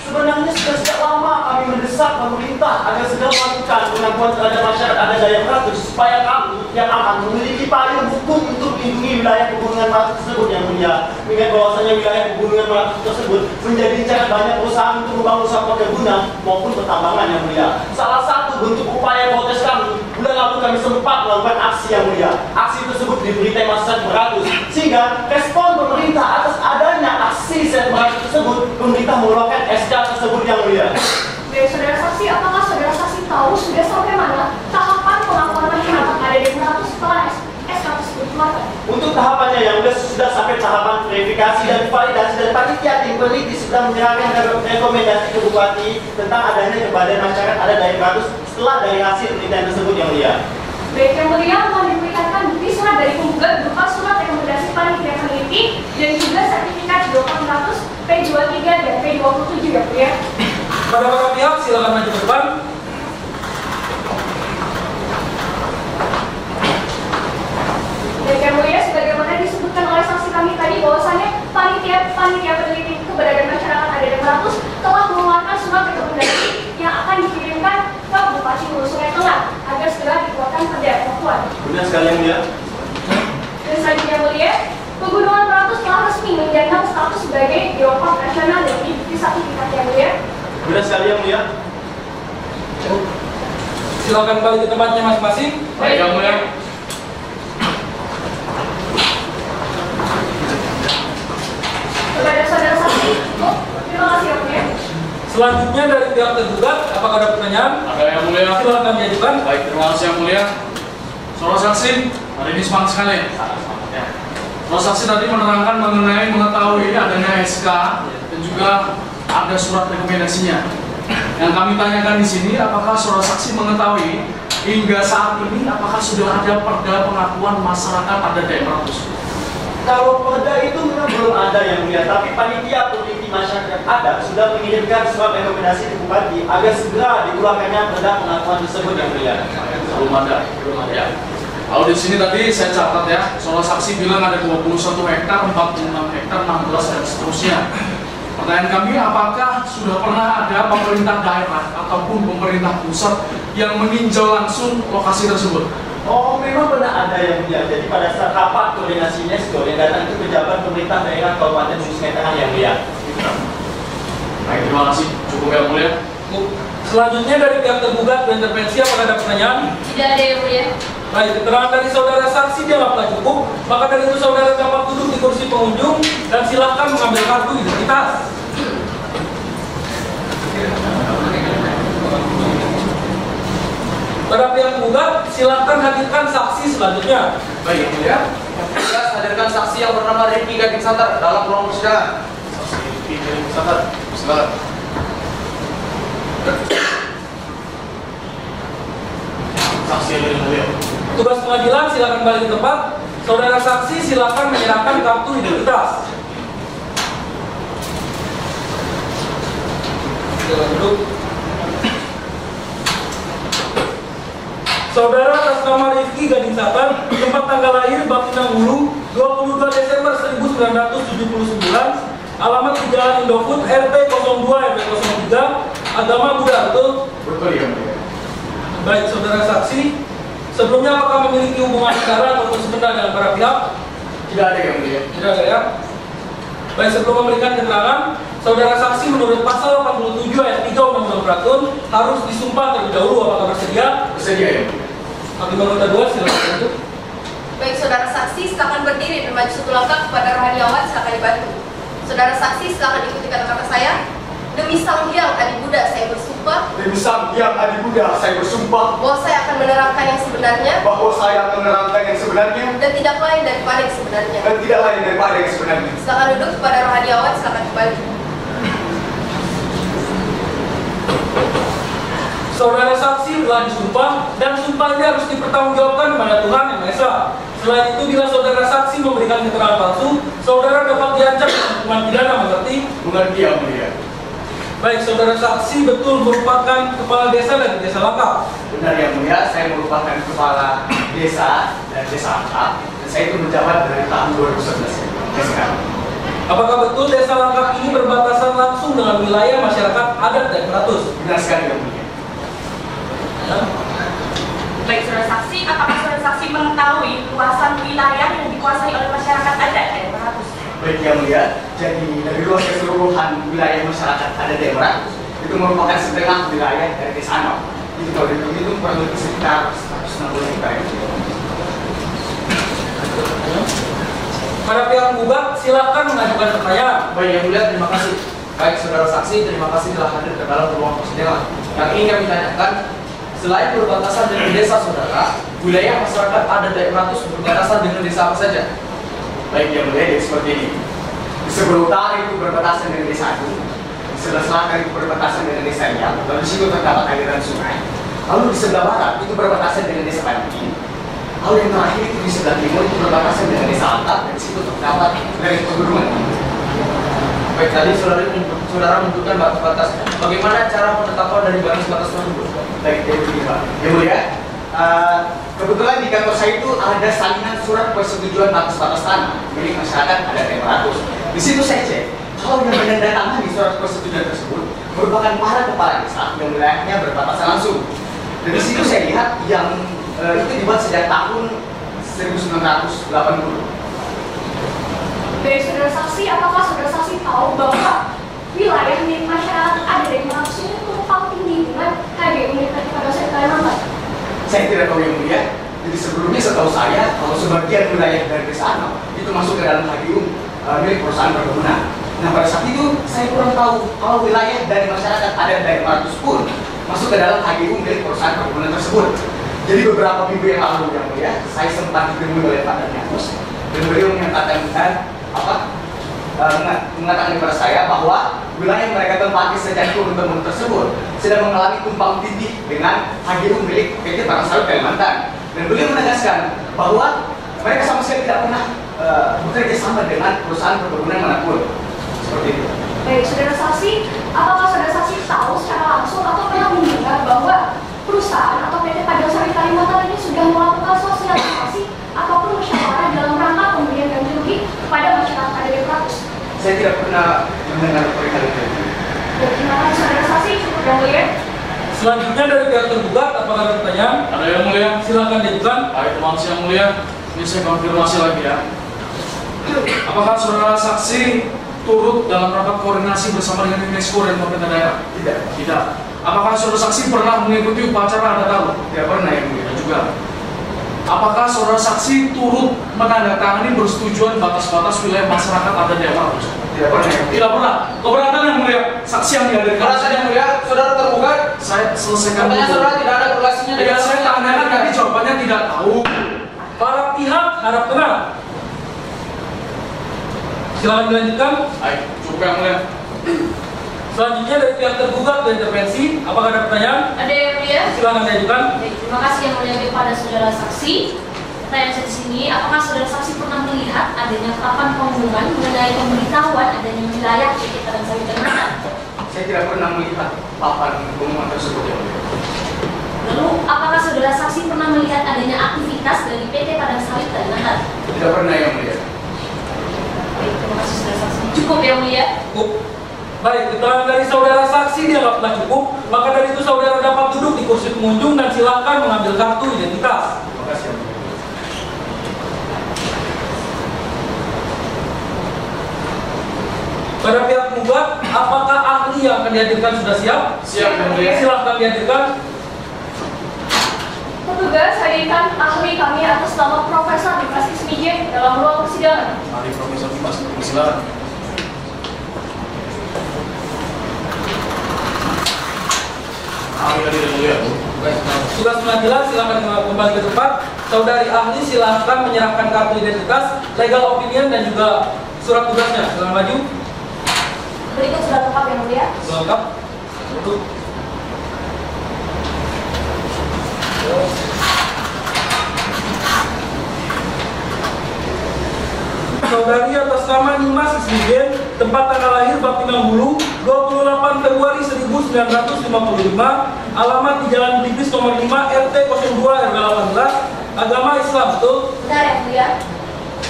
Sebenarnya sudah sejak lama kami mendesak pemerintah agar segera melakukan pengakuan terhadap masyarakat adat Dayak Beratus supaya kami yang aman memiliki payung hukum untuk melindungi wilayah Pegunungan Beratus tersebut yang mulia. Mengingat bahwasanya wilayah Pegunungan Beratus tersebut menjadi incaran banyak perusahaan untuk membangun usaha perkebunan maupun pertambangan yang mulia. Salah satu bentuk upaya protes kami, bulan lalu kami sempat melakukan aksi yang mulia. Aksi tersebut diberi tema Set Beratus, sehingga respon pemerintah atas adanya aksi Set Beratus tersebut, pemerintah mengeluarkan SK tersebut yang mulia. Baik, saudara saksi, apakah saudara saksi tahu sudah sampai mana tahapan pengakuan masyarakat adat Dayak Beratus setelah SK tersebut dikeluarkan? Untuk tahapannya yang sudah sampai tahapan verifikasi dan validasi, dan panitia tim peneliti sudah menyerahkan rekomendasi ke Bupati tentang adanya kepada masyarakat adat Dayak Beratus setelah dari hasil penelitian tersebut yang mulia. Baik, yang mulia, mohon diberikan bukti surat dari penggugat berupa surat rekomendasi panitia peneliti dan juga sertifikat geopark Beratus P23 dan P27 ya mulia. Pada para pihak, silakan maju ke depan. Dan yang mulia, sebagaimana disebutkan oleh saksi kami tadi bahwasannya panitia peneliti keberadaan masyarakat adat Dayak Beratus telah mengeluarkan surat rekomendasi yang akan dikirimkan ke Bupati Hulu Sungai Tengah agar segera dikeluarkan perda pengakuan. Benar sekali yang mulia. Dan selanjutnya mulia, Pegunungan Beratus telah resmi menyandang status sebagai geopark nasional dan diberi sertifikat yang mulia. Benar sekali yang mulia. Silakan balik ke tempatnya masing-masing. Baik yang mulia. kepada saudara saksi. Oh, terima kasih ya mulia. Selanjutnya dari pihak tergugat, apakah ada pertanyaan? Ada yang mulia. Silakan diajukan. Baik, terima kasih yang mulia. Saudara saksi, hari ini semangat sekali. Saudara saksi tadi menerangkan mengenai mengetahui adanya SK dan juga ada surat rekomendasinya. Yang kami tanyakan di sini, apakah saudara saksi mengetahui hingga saat ini apakah sudah ada perda pengakuan masyarakat adat daerah tersebut? Kalau perda itu memang belum ada yang mulia, tapi panitia politik masyarakat adat sudah mengirimkan surat rekomendasi ke Bupati agar segera dikeluarkannya perda pengakuan tersebut yang mulia. Belum ada. Ya. Kalau di sini tadi saya catat ya, saudara saksi bilang ada 21 hektar, 46 hektar, 16 dan seterusnya. Pertanyaan kami, apakah sudah pernah ada pemerintah daerah ataupun pemerintah pusat yang meninjau langsung lokasi tersebut? Oh, memang pernah ada yang mulia. Jadi pada saat rapat koordinasi UNESCO yang datang itu pejabat pemerintah daerah Kabupaten Sungai Tengah yang mulia. Baik, terima kasih. Cukup yang mulia. Selanjutnya dari pihak tergugat berintervensi, apakah ada pertanyaan? Tidak ada yang mulia. Baik, keterangan dari saudara saksi dianggaplah cukup. Maka dari itu saudara dapat duduk di kursi pengunjung dan silahkan mengambil kartu identitas. Pada pihak tergugat, silahkan hadirkan saksi selanjutnya. Baik, yang mulia. Yang hadirkan saksi yang bernama Rifki Gading Santar dalam ruang persidangan. Saksi Rifki Gading Santar, silakan. Saksi yang mulia. Tugas pengadilan silakan kembali ke tempat. Saudara saksi silakan menyerahkan kartu identitas. Silakan duduk. Saudara atas nama Rifki Gading Santar, tempat tanggal lahir Bapinang Hulu 22 Desember 1979, alamat di Jalan Indofood RT 02 RT 03, agama Buddha. Betul ya, mulia. Baik, saudara saksi, sebelumnya apakah memiliki hubungan negara ataupun sebenarnya dengan para pihak? Tidak ada yang mulia. Tidak ada ya. Baik, sebelum memberikan keterangan, saudara saksi menurut pasal 87 ayat 3 Undang-Undang Peratun harus disumpah terlebih dahulu. Apakah bersedia? Bersedia ya. Hakim anggota 2 silakan duduk. Baik, saudara saksi silakan berdiri dan maju satu langkah kepada rohaniawan, silakan dibantu. Saudara saksi silakan ikuti kata-kata saya. Demi Sang Hyang Adi Buddha saya bersumpah. Demi Sang Hyang Adi Buddha saya bersumpah Bahwa saya akan menerangkan yang sebenarnya. bahwa saya akan menerangkan yang sebenarnya Dan tidak lain daripada yang sebenarnya. dan tidak lain daripada yang sebenarnya. Silakan duduk kepada rohaniawan, silakan kembali. Saudara saksi telah disumpah dan sumpahnya harus dipertanggungjawabkan kepada Tuhan Yang Maha Esa. Selain itu, bila saudara saksi memberikan keterangan palsu, saudara dapat diancam dengan hukuman pidana. Mengerti? Mengerti ya, mulia. Baik, saudara saksi betul merupakan kepala desa dari desa Langkap. Benar yang mulia, saya merupakan kepala desa dan desa Langkap dan saya itu menjabat dari tahun 2011 sekarang. Apakah betul desa Langkap ini berbatasan langsung dengan wilayah masyarakat adat dan Peratus? Benar sekali yang mulia. Ya. Baik, saudara saksi, apakah saudara saksi mengetahui luasan wilayah yang dikuasai oleh masyarakat adat dan Peratus? Baik yang mulia, jadi dari luas keseluruhan wilayah masyarakat adat dan Peratus itu merupakan setengah wilayah dari desa Anau. Itu kalau dihitung kurang lebih sekitar 160 hektar. Para pihak gugat silakan mengajukan pertanyaan. Baik, yang mulia, terima kasih. Baik, saudara saksi, terima kasih telah hadir ke dalam ruang persidangan. Yang ingin kami tanyakan, selain berbatasan dengan desa saudara, wilayah masyarakat adat daerah Peratus berbatasan dengan desa apa saja? Baik yang mulia, jadi seperti ini. Di sebelah utara itu berbatasan dengan desa Agung, di sebelah selatan itu berbatasan dengan desa Riau, lalu di situ terdapat aliran sungai. Lalu di sebelah barat itu berbatasan dengan desa Panji. Lalu yang terakhir itu di sebelah timur itu berbatasan dengan desa Altar, dan di situ terdapat garis pegunungan. Baik, tadi saudara menunjukkan batas-batas. Bagaimana cara penetapan dari batas-batas tersebut? Baik, jadi begini Pak. Yang mulia, kebetulan di kantor saya itu ada salinan surat persetujuan batas-batas tanah milik masyarakat adat dan Peratus. Di situ saya cek, kalau yang menandatangani surat persetujuan tersebut merupakan para kepala desa yang wilayahnya berbatasan langsung. Dan di situ saya lihat yang itu dibuat sejak tahun 1980. Dari saudara saksi, apakah saudara saksi tahu bahwa wilayah milik masyarakat adat dan Peratus ini merupakan tinggi dengan KDU Universitas Padosa Kalimantan? Saya tidak tahu yang mulia. Jadi sebelumnya setahu saya kalau sebagian wilayah dari desa Anau itu masuk ke dalam HGU milik perusahaan perkebunan. Nah pada saat itu saya kurang tahu kalau wilayah dari masyarakat ada daerah 500 pun masuk ke dalam HGU milik perusahaan perkebunan tersebut. Jadi beberapa minggu yang lalu yang mulia, saya sempat ditemui oleh Pak Daniatus dan beliau mengatakan kepada saya bahwa wilayah yang mereka tempati sejak turun-temurun tersebut sedang mengalami tumpang tindih dengan HGU milik PT Barang Sawit Kalimantan. Dan beliau menegaskan bahwa mereka sama sekali tidak pernah bekerja sama dengan perusahaan perkebunan manapun. Seperti itu. Baik, saudara saksi, apakah saudara saksi tahu secara langsung atau pernah mendengar bahwa perusahaan atau PT Padang Sawit Kalimantan ini sudah melakukan sosialisasi ataupun musyawarah dalam rangka pemberian ganti rugi kepada masyarakat ada di Pratus? Saya tidak pernah mendengar perihal itu. Terima kasih saudara saksi, cukup yang mulia. Selanjutnya dari pihak tergugat, apakah ada pertanyaan? Ada yang mulia? Silakan diajukan. Baik, teman yang mulia, ini saya konfirmasi lagi ya. Apakah saudara saksi turut dalam rapat koordinasi bersama dengan UNESCO dan pemerintah daerah? Tidak. Tidak. Apakah saudara saksi pernah mengikuti upacara adat tahu? Tidak pernah yang mulia. Juga. Apakah saudara saksi turut menandatangani persetujuan batas-batas wilayah masyarakat adat daerah? Tidak pernah. Tidak pernah. Keberatan yang mulia, saksi yang dihadirkan. Keberatan yang mulia, saudara tergugat. Saya selesaikan Pertanyaan dulu. saudara tidak ada korelasinya Ya, saya tanyakan tadi jawabannya tidak tahu. Para pihak harap tenang. Silakan dilanjutkan. Baik, cukup yang mulia. Selanjutnya dari pihak tergugat dan intervensi, apakah ada pertanyaan? Ada yang mulia? Silakan diajukan. Baik, terima kasih yang mulia kepada saudara saksi. Pertanyaan saya di sini, apakah saudara saksi pernah melihat adanya papan pengumuman mengenai pemberitahuan adanya wilayah PT Padang Sawit Kalimantan? Saya tidak pernah melihat papan pengumuman tersebut yang mulia. Lalu, apakah saudara saksi pernah melihat adanya aktivitas dari PT Padang Sawit Kalimantan? Tidak pernah yang mulia. Baik, terima kasih saudara saksi. Cukup yang mulia? Cukup. Baik, keterangan dari saudara saksi dianggap telah cukup, maka dari itu saudara dapat duduk di kursi pengunjung dan silakan mengambil kartu identitas. Terima kasih yang mulia. Pada pihak penggugat, apakah ahli yang akan dihadirkan sudah siap? Siap, yang mulia. Silakan dihadirkan. Petugas, hadirkan ahli kami atas nama Profesor Dimas Ismije dalam ruang persidangan. Mari Profesor Dimas, silakan. Ahli hadir yang mulia. Tugas pengadilan silakan kembali ke tempat. Saudari ahli silakan menyerahkan kartu identitas, legal opinion dan juga surat tugasnya. Silakan maju. Berikut surat lengkap yang mulia. Surat lengkap. Duduk. Saudari atas nama Dimas Ismije, tempat tanggal lahir Bapinang Hulu, 28 Februari 1955, alamat di Jalan Belibis nomor 5 RT 02 RW 18, agama Islam, betul? Benar yang mulia.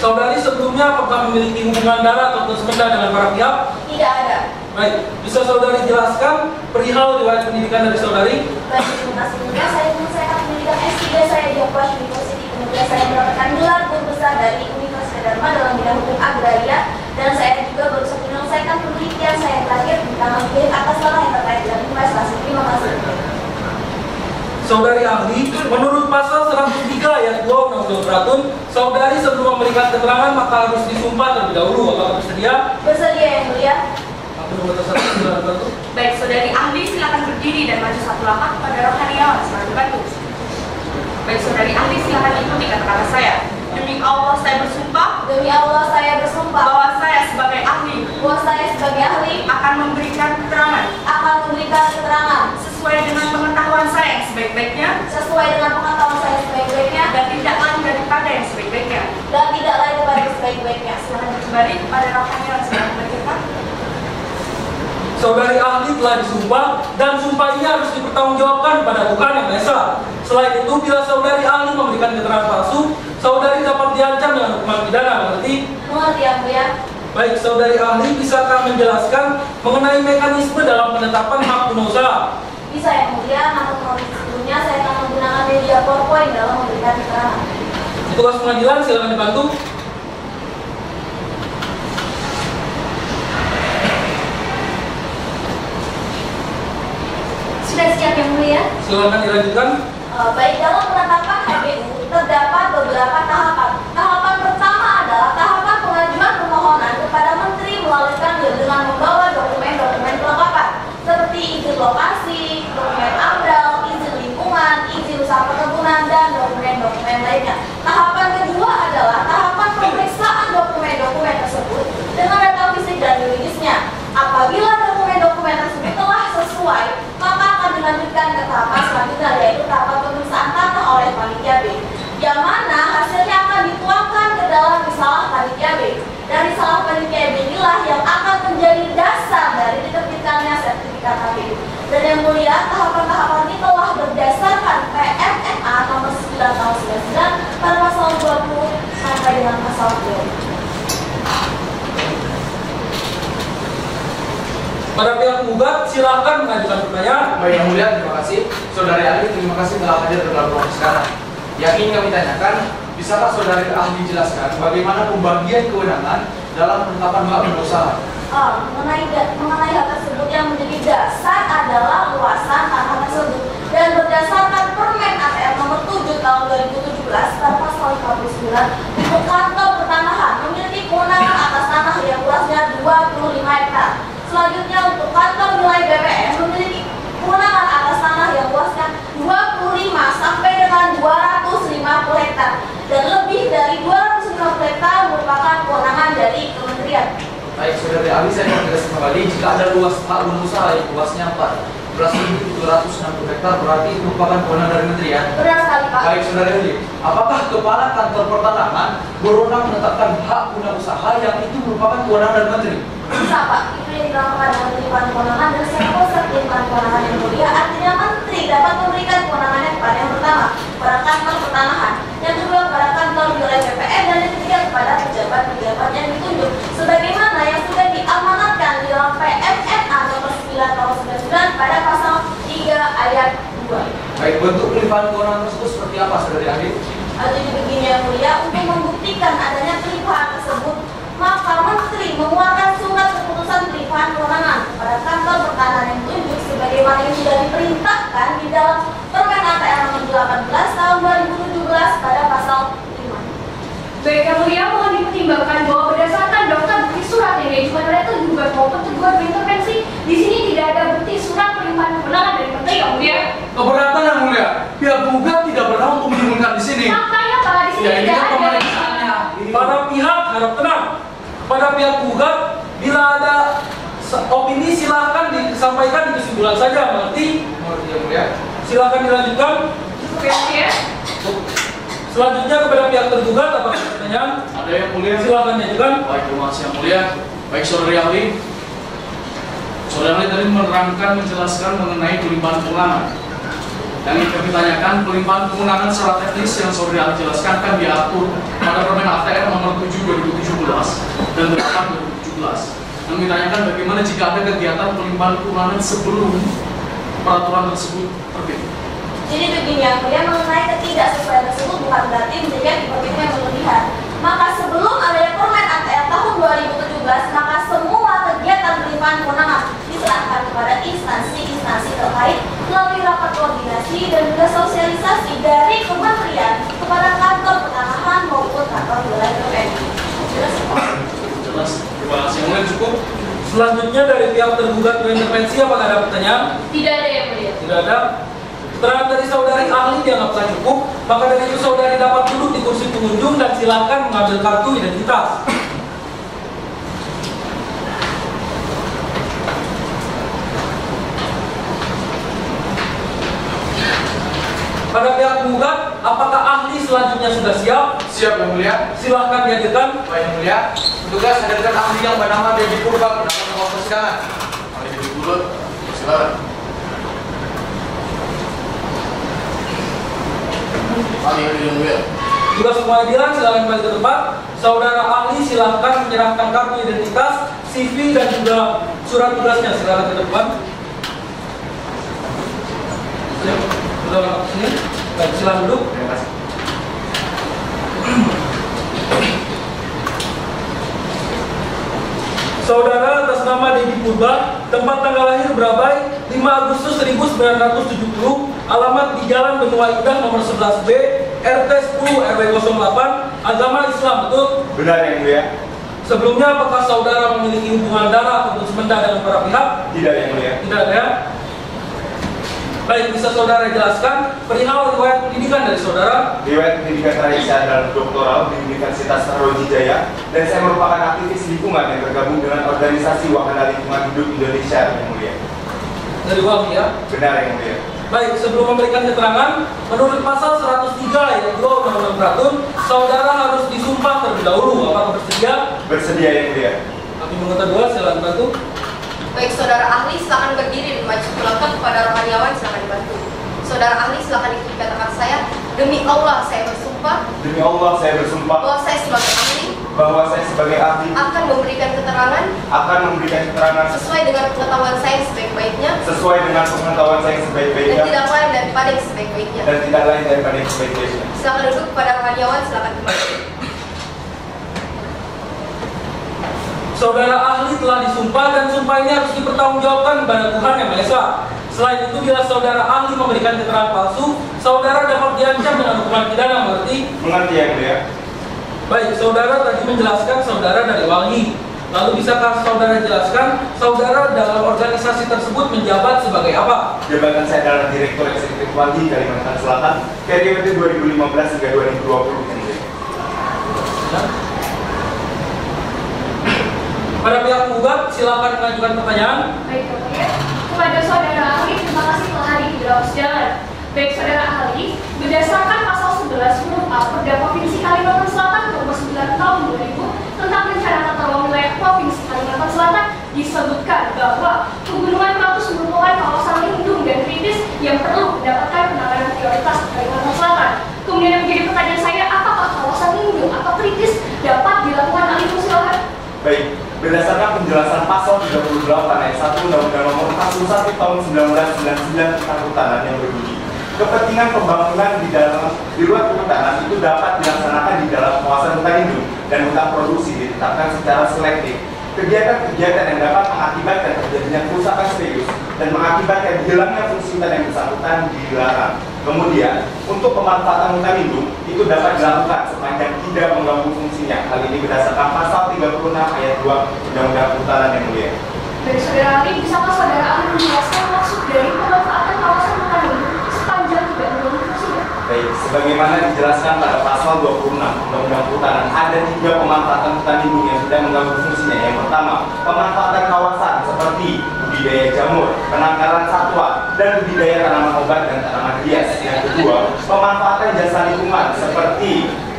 Saudari sebelumnya apakah memiliki hubungan darah atau sepeda dengan para pihak? Tidak ada. Baik, bisa saudari jelaskan perihal riwayat pendidikan dari saudari? Baik, terima kasih mulia. Saya menyelesaikan pendidikan S3 saya di Oxford University. Kemudian saya mendapatkan gelar guru besar dari Universitas Dharma dalam bidang hukum agraria, dan saya juga baru saja menyelesaikan penelitian saya terakhir tentang milik atas tanah yang terkait dengan investasi. Terima kasih. Saudari ahli, menurut pasal 103 ayat 2 Undang-Undang Beratun, saudari sebelum memberikan keterangan maka harus disumpah terlebih dahulu. Apakah bersedia? Bersedia yang mulia. Baik, saudari ahli silakan berdiri dan maju satu langkah kepada rohaniawan sebagai bantu. Baik, saudari ahli silakan ikuti kata-kata saya. Demi Allah saya bersumpah. Demi Allah saya bersumpah bahwa saya sebagai ahli. Bahwa saya sebagai ahli akan memberikan keterangan. Akan memberikan keterangan sesuai dengan pengetahuan saya yang sebaik-baiknya. Sesuai dengan pengetahuan saya sebaik-baiknya. Dan tidak lain daripada yang sebaik-baiknya. Dan tidak lain daripada yang sebaik-baiknya. Silakan kembali kepada rohaniawan sebagai berkata. Saudari ahli telah disumpah dan sumpah ini harus dipertanggungjawabkan pada Tuhan Yang Maha Esa. Selain itu, bila saudari ahli memberikan keterangan palsu, saudari dapat diancam dengan hukuman pidana. Mengerti? Mengerti yang mulia. Baik, saudari ahli bisakah menjelaskan mengenai mekanisme dalam penetapan hak guna usaha? Bisa yang mulia. Namun sebelumnya saya akan menggunakan media PowerPoint dalam memberikan keterangan. Tugas pengadilan silakan dibantu. Sudah siap yang mulia? Silakan dilanjutkan. Baik, dalam penetapan HGU terdapat beberapa tahapan. Tahapan pertama adalah tahapan pengajuan permohonan kepada Menteri melalui kanwil dengan itu. Dan yang mulia, tahapan-tahapan ini telah berdasarkan PMNA nomor 9 tahun 99 pada pasal 20 sampai dengan pasal 2. Pada pihak penggugat, silakan mengajukan pertanyaan. Baik yang mulia, terima kasih. Saudari ahli, terima kasih telah hadir dalam ruang sekarang. Yang ingin kami tanyakan, bisakah saudari ahli jelaskan bagaimana pembagian kewenangan dalam penetapan hak berusaha? Mengenai hal tersebut yang menjadi dasar adalah luasan tanah tersebut dan berdasarkan Permen ATR nomor 7 tahun 2017 pada pasal 59 untuk kantor pertanahan memiliki kewenangan atas tanah yang luasnya 25 hektar. Selanjutnya untuk kantor wilayah BPN memiliki kewenangan atas tanah yang luasnya 25 sampai dengan 250 hektar dan lebih dari 250 hektar merupakan kewenangan dari kementerian. Baik, saudari ahli, saya menegaskan kembali jika ada luas hak berusaha yang luasnya 14.760 hektar berarti itu merupakan kewenangan dari kementerian. Benar sekali, Pak. Baik, saudari ahli, apakah kepala kantor pertanahan berwenang menetapkan hak guna usaha yang itu merupakan kewenangan dari menteri? Bisa, Pak. Itu yang dilakukan dengan pelimpahan kewenangan dan saya konsep pelimpahan kewenangan yang mulia. Artinya menteri dapat memberikan kewenangannya kepada yang pertama pada kantor pertanahan, yang kedua pada kantor wilayah BPN, dan yang ketiga kepada pejabat-pejabat yang ditunjuk sebagaimana yang sudah diamanatkan di dalam PMNA nomor 9 tahun 99 pada pasal 3 ayat 2. Baik, bentuk pelimpahan kewenangan tersebut seperti apa, saudari ahli? Jadi begini yang mulia, untuk membuktikan adanya pelimpahan tersebut, maka menteri mengeluarkan surat keputusan pelimpahan kewenangan kepada kantor pertanahan yang ditunjuk sebagaimana yang sudah diperintahkan di dalam Permen ATR nomor 18 tahun 2017 pada pasal 5. Baik yang mulia, mohon dipertimbangkan bahwa berdasarkan daftar bukti surat yang diajukan oleh tergugat maupun tergugat berintervensi, di sini tidak ada bukti surat pelimpahan kewenangan dari menteri yang mulia. Keberatan yang mulia, pihak penggugat tidak berhak untuk menyebutkan di sini. Makanya Pak, di sini tidak ada. Para pihak harap tenang. Pada pihak penggugat, bila ada opini silahkan disampaikan di kesimpulan saja. Mengerti? Mengerti yang mulia. Silahkan dilanjutkan. Oke, ya. Selanjutnya kepada pihak tergugat, apakah ada pertanyaan? Ada yang mulia? Silahkan diajukan. Baik, terima kasih yang mulia. Baik, saudari ahli. Saudari ahli tadi menerangkan, menjelaskan mengenai pelimpahan kewenangan. Yang ingin kami tanyakan, pelimpahan kewenangan secara teknis yang saudari ahli jelaskan kan diatur pada Permen ATR nomor 7 2017 dan 8 2017. Yang ditanyakan bagaimana jika ada kegiatan pelimpahan kewenangan sebelum peraturan tersebut terbit. Jadi begini yang mulia, mengenai ketidaksesuaian tersebut bukan berarti menjadikan hipotetik yang berlebihan. Maka sebelum adanya Permen ATR tahun 2017, maka semua kegiatan pelimpahan kewenangan diserahkan kepada instansi-instansi terkait melalui rapat koordinasi dan juga sosialisasi dari kementerian kepada kantor pertanahan maupun kantor wilayah BPN. Jelas? Jelas. Terima kasih yang mulia, cukup. Selanjutnya dari pihak tergugat berintervensi, apakah ada pertanyaan? Tidak ada yang mulia. Tidak ada. Keterangan dari saudari ahli dianggap telah cukup, maka dari itu saudari dapat duduk di kursi pengunjung dan silakan mengambil kartu identitas. Pada pihak penggugat, apakah ahli selanjutnya sudah siap? Siap yang mulia. Silahkan dihadirkan. Baik yang mulia, petugas hadirkan ahli yang bernama Dedi Purba ke dalam ruang persidangan. Ahli Dedi Purba, silakan. Ahli yang mulia. Tugas pengadilan silakan kembali ke tempat. Saudara ahli silahkan menyerahkan kartu identitas, CV dan juga surat tugasnya. Silakan ke depan. Sudah sini. Baik, silakan duduk. Terima kasih. Saudara atas nama Dedi Purba, tempat tanggal lahir Brabai 5 Agustus 1970, alamat di Jalan Benua Indah nomor 11B, RT 10 RW 08, agama Islam, betul? Benar yang mulia. Sebelumnya apakah saudara memiliki hubungan darah ataupun semenda dengan para pihak? Tidak yang mulia. Tidak ada ya? Baik, bisa saudara jelaskan perihal riwayat pendidikan dari saudara? Riwayat pendidikan saya adalah doktoral di Universitas Taruwijaya dan saya merupakan aktivis lingkungan yang tergabung dengan organisasi Wahana Lingkungan Hidup Indonesia yang mulia. Dari WALI ya? Benar yang mulia. Baik, sebelum memberikan keterangan, menurut pasal 103 ayat 2 Undang-Undang Teratur, saudara harus disumpah terlebih dahulu. Apakah bersedia? Bersedia yang mulia. Hakim anggota 2, silakan bantu. Baik, saudara ahli silakan berdiri dan maju lengkap. Kepada rohaniawan silakan dibantu. Saudara ahli silakan ikuti kata-kata saya. Demi Allah saya bersumpah. Demi Allah saya bersumpah Bahwa saya sebagai ahli. Bahwa saya sebagai ahli Akan memberikan keterangan. Akan memberikan keterangan Sesuai dengan pengetahuan saya yang sebaik-baiknya. Sesuai dengan pengetahuan saya yang sebaik-baiknya. Dan tidak lain daripada yang sebaik-baiknya. Dan tidak lain daripada yang sebaik-baiknya. Silakan duduk. Kepada rohaniawan silakan kembali. Saudara ahli telah disumpah dan sumpah ini harus dipertanggungjawabkan kepada Tuhan Yang Maha Esa. Selain itu, bila saudara ahli memberikan keterangan palsu, saudara dapat diancam dengan hukuman pidana. Mengerti? Mengerti ya mulia. Baik, saudara tadi menjelaskan saudara dari Walhi. Lalu bisakah saudara jelaskan saudara dalam organisasi tersebut menjabat sebagai apa? Jabatan saya adalah Direktur Eksekutif Walhi Kalimantan Selatan periode 2015 hingga 2020 yang mulia. Pada pihak penggugat, silakan mengajukan pertanyaan. Baik, ya. Kepada saudara ahli, terima kasih telah hadir di dalam persidangan. Baik, saudara ahli, berdasarkan pasal 11 huruf A Perda Provinsi Kalimantan Selatan nomor 9 tahun 2000 tentang rencana tata ruang wilayah Provinsi Kalimantan Selatan disebutkan bahwa pegunungan Meratus merupakan kawasan lindung dan kritis yang perlu mendapatkan penanganan prioritas di Kalimantan Selatan. Kemudian yang menjadi pertanyaan saya, apakah kawasan lindung atau kritis dapat dilakukan alih fungsi lahan? Baik, berdasarkan penjelasan pasal 38 ayat 1 Undang-Undang Nomor 41 Tahun 1999 tentang Kehutanan yang berbunyi, kepentingan pembangunan di luar kehutanan itu dapat dilaksanakan di dalam kawasan hutan lindung dan hutan produksi ditetapkan secara selektif. Kegiatan-kegiatan yang dapat mengakibatkan terjadinya kerusakan serius dan mengakibatkan hilangnya fungsi hutan yang bersangkutan dilarang. Kemudian, untuk pemanfaatan hutan lindung itu dapat dilakukan sepanjang tidak mengganggu fungsinya. Hal ini berdasarkan pasal 36 ayat 2 Undang-Undang Kehutanan yang mulia. Dari saudara ahli, bisakah saudara ahli menjelaskan maksud dari pemanfaatan kawasan hutan lindung sepanjang tidak mengganggu fungsinya? Baik, sebagaimana dijelaskan pada pasal 26 Undang-Undang Kehutanan, ada 3 pemanfaatan hutan lindung yang sudah mengganggu fungsinya. Yang pertama, pemanfaatan kawasan seperti budidaya jamur, penangkaran satwa, dan budidaya tanaman obat dan tanaman hias. Yang kedua, pemanfaatan jasa lingkungan seperti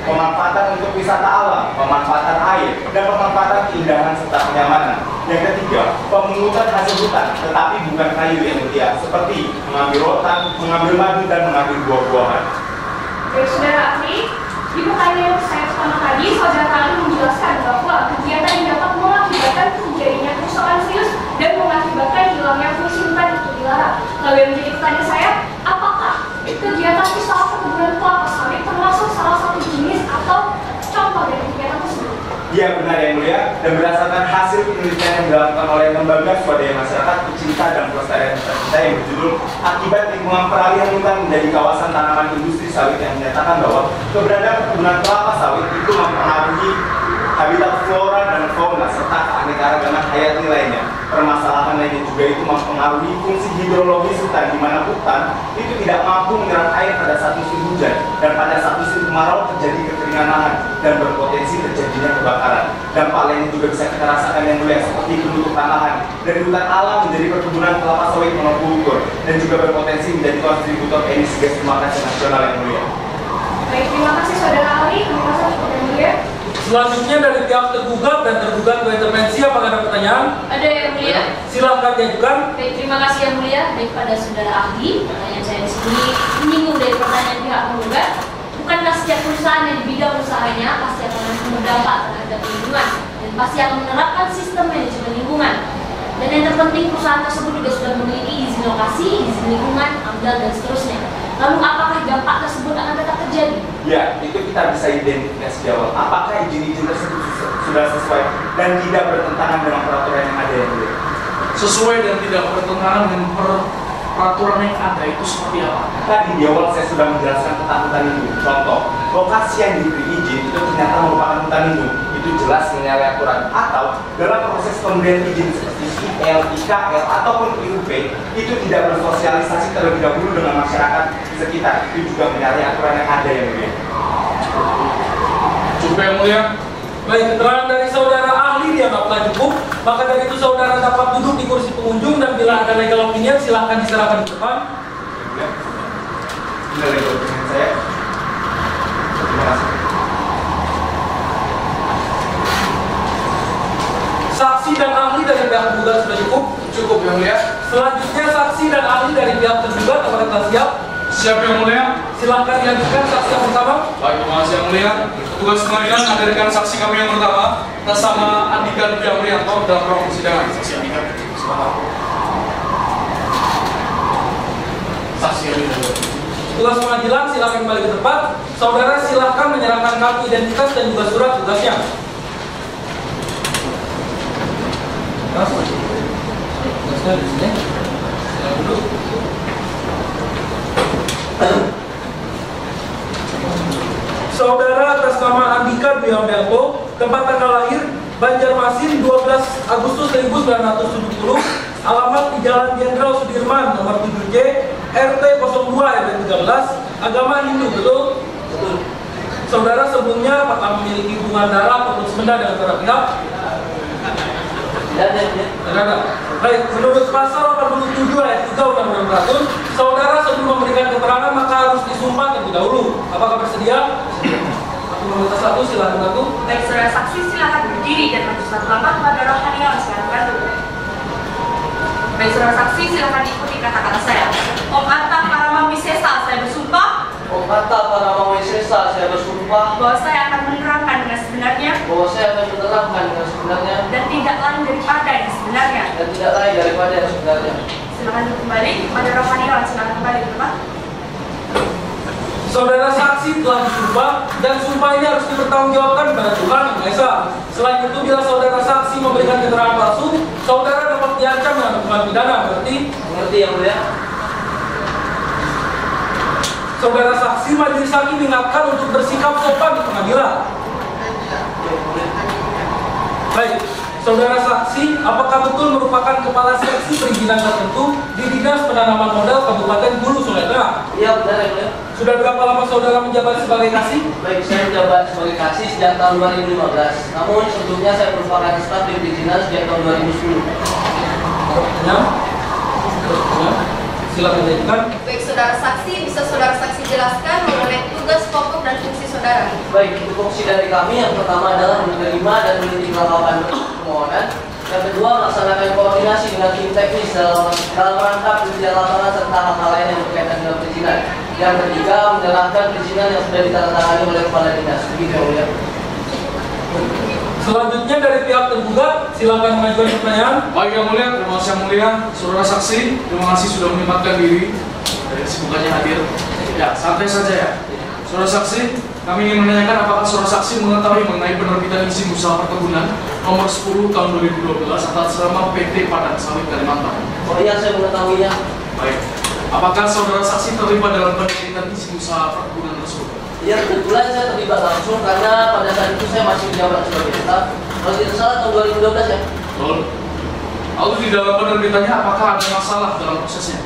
pemanfaatan untuk wisata alam, pemanfaatan air, dan pemanfaatan keindahan serta kenyamanan. Yang ketiga, pemungutan hasil hutan, tetapi bukan kayu yang mulia, seperti mengambil rotan, mengambil madu, dan mengambil buah-buahan. Baik, saudara ahli, di pertanyaan saya pertama tadi, saudara ahli menjelaskan bahwa kegiatan yang dapat mengakibatkan terjadinya kerusakan serius dan mengakibatkan hilangnya fungsi hutan itu dilarang. Lalu yang menjadi pertanyaan saya, apakah kegiatan usaha perkebunan kelapa sawit termasuk salah satu jenis atau contoh dari kegiatan tersebut? Iya benar yang mulia, dan berdasarkan hasil penelitian yang dilakukan oleh lembaga swadaya masyarakat pecinta dan pelestarian hutan kita yang berjudul Akibat Lingkungan Peralihan Hutan Menjadi Kawasan Tanaman Industri Sawit, yang menyatakan bahwa keberadaan perkebunan kelapa sawit itu mempengaruhi habitat flora dan fauna serta keanekaragaman hayati lainnya. Permasalahan lainnya juga itu mempengaruhi fungsi hidrologis hutan, di mana hutan itu tidak mampu menyerap air pada saat musim hujan, dan pada saat musim kemarau terjadi kekeringan lahan dan berpotensi terjadinya kebakaran. Dampak lainnya juga bisa kita rasakan yang mulia, seperti penutupan lahan dari hutan alam menjadi perkebunan kelapa sawit monokultur, dan juga berpotensi menjadi kontributor emisi gas rumah kaca nasional yang mulia. Baik, terima kasih saudara ahli, terima kasih yang mulia. Selanjutnya dari pihak tergugat dan tergugat berintervensi, apakah ada pertanyaan? Ada yang mulia. Silakan diajukan. Baik, terima kasih yang mulia. Baik, pada saudara ahli, pertanyaan saya di sini menyinggung dari pertanyaan pihak penggugat. Bukankah setiap perusahaan yang di bidang usahanya pasti akan berdampak terhadap lingkungan dan pasti akan menerapkan sistem manajemen lingkungan? Dan yang terpenting, perusahaan tersebut juga sudah memiliki izin lokasi, izin lingkungan, AMDAL, dan seterusnya. Lalu apakah dampak tersebut akan tetap terjadi? Ya, itu kita bisa identifikasi di awal. Apakah izin-izin tersebut sudah sesuai dan tidak bertentangan dengan peraturan yang ada yang mulia? Sesuai dan tidak bertentangan dengan peraturan yang ada itu seperti apa? Tadi di awal saya sudah menjelaskan tentang hutan lindung. Contoh, lokasi yang diberi izin itu ternyata merupakan hutan lindung. Itu jelas menyalahi aturan. Atau dalam proses pemberian izin seperti IL, IKL, ataupun IUP itu tidak bersosialisasi terlebih dahulu dengan masyarakat sekitar. Itu juga menyalahi aturan yang ada yang mulia. Cukup yang mulia. Baik, keterangan dari saudara ahli dianggaplah cukup. Maka dari itu saudara dapat duduk di kursi pengunjung, dan bila ada legal opinion silahkan diserahkan di depan. Ini legal opinion saya. Terima kasih. Saksi dan ahli dari pihak penggugat sudah cukup. Cukup yang mulia. Selanjutnya saksi dan ahli dari pihak tergugat apakah telah siap? Siap yang mulia. Silakan dilanjutkan saksi yang pertama. Baik, terima kasih yang mulia. Petugas pengadilan hadirkan saksi kami yang pertama atas nama Andika Dwi Amrianto dalam ruang persidangan. Saksi Andika, silakan. Saksi Andika. Petugas pengadilan silakan kembali ke tempat. Saudara silakan menyerahkan kartu identitas dan juga surat tugasnya. Saudara atas nama Andika Dwi Amrianto, tempat tanggal lahir Banjarmasin 12 Agustus 1970, alamat di Jalan Jenderal Sudirman nomor 7C, RT 02 RW 13, agama Hindu, betul? Betul. Saudara sebelumnya apakah memiliki hubungan darah atau semenda dengan para pihak? Tidak ada. Baik, menurut pasal 87 ayat 3 Undang-Undang Teratur, saudara sebelum memberikan keterangan maka harus disumpah terlebih dahulu. Apakah bersedia? Aku meminta satu, silakan satu. Baik, saudara saksi silakan berdiri dan maju satu langkah kepada rohaniawan silakan bantu. Baik, saudara saksi silakan ikuti kata-kata saya. Om Atta Paramahwisesa, saya bersumpah. Om Atta Paramahwisesa, saya bersumpah bahwa saya akan menerangkan dengan sebenarnya. Bahwa saya akan menerangkan dengan sebenarnya. Dan tidak lain daripada yang sebenarnya. Dan tidak lain daripada yang sebenarnya. Silakan kembali kepada rohaniawan silakan kembali ke tempat. Saudara saksi telah disumpah dan sumpah ini harus dipertanggungjawabkan kepada Tuhan Yang Maha Esa. Selain itu, bila saudara saksi memberikan keterangan palsu, saudara dapat diancam dengan hukuman pidana. Mengerti yang mulia? Saudara saksi majelis hakim mengingatkan untuk bersikap sopan di pengadilan. Baik, saudara saksi, apakah betul merupakan kepala seksi perizinan tertentu di Dinas Penanaman Modal Kabupaten Hulu Sungai Tengah? Iya, benar ya, mulia. Sudah berapa lama saudara menjabat sebagai kasih? Baik, saya menjabat sebagai kasih sejak tahun 2015. Namun sebelumnya saya merupakan staf di perizinan sejak tahun 2010. Silakan lanjutkan. Baik, saudara saksi, bisa saudara saksi jelaskan mengenai tugas pokok dan fungsi saudara? Baik, tupoksi dari kami yang pertama adalah menerima dan meneliti kelengkapan permohonan. Yang kedua, melaksanakan koordinasi dengan tim teknis dalam rangka penelitian lapangan serta hal-hal lain yang berkaitan dengan perizinan. Yang ketiga, menjalankan perizinan yang sudah ditandatangani oleh kepala dinas. Begitu yang mulia. Selanjutnya dari pihak tergugat, silakan mengajukan pertanyaan. Baik yang mulia, terima kasih yang mulia. Saudara saksi, terima kasih sudah menyempatkan diri dari kesibukannya hadir. Ya, santai saja ya. Saudara saksi, kami ingin menanyakan apakah saudara saksi mengetahui mengenai penerbitan izin usaha perkebunan nomor 10 tahun 2012 atas nama PT Padang Sawit Kalimantan. Oh iya, saya mengetahuinya. Baik. Apakah saudara saksi terlibat dalam penerbitan izin usaha perkebunan tersebut? Ya, kebetulan saya terlibat langsung karena pada saat itu saya masih menjabat sebagai staf. Kalau tidak salah tahun 2012 ya. Betul. Lalu di dalam penerbitannya apakah ada masalah dalam prosesnya?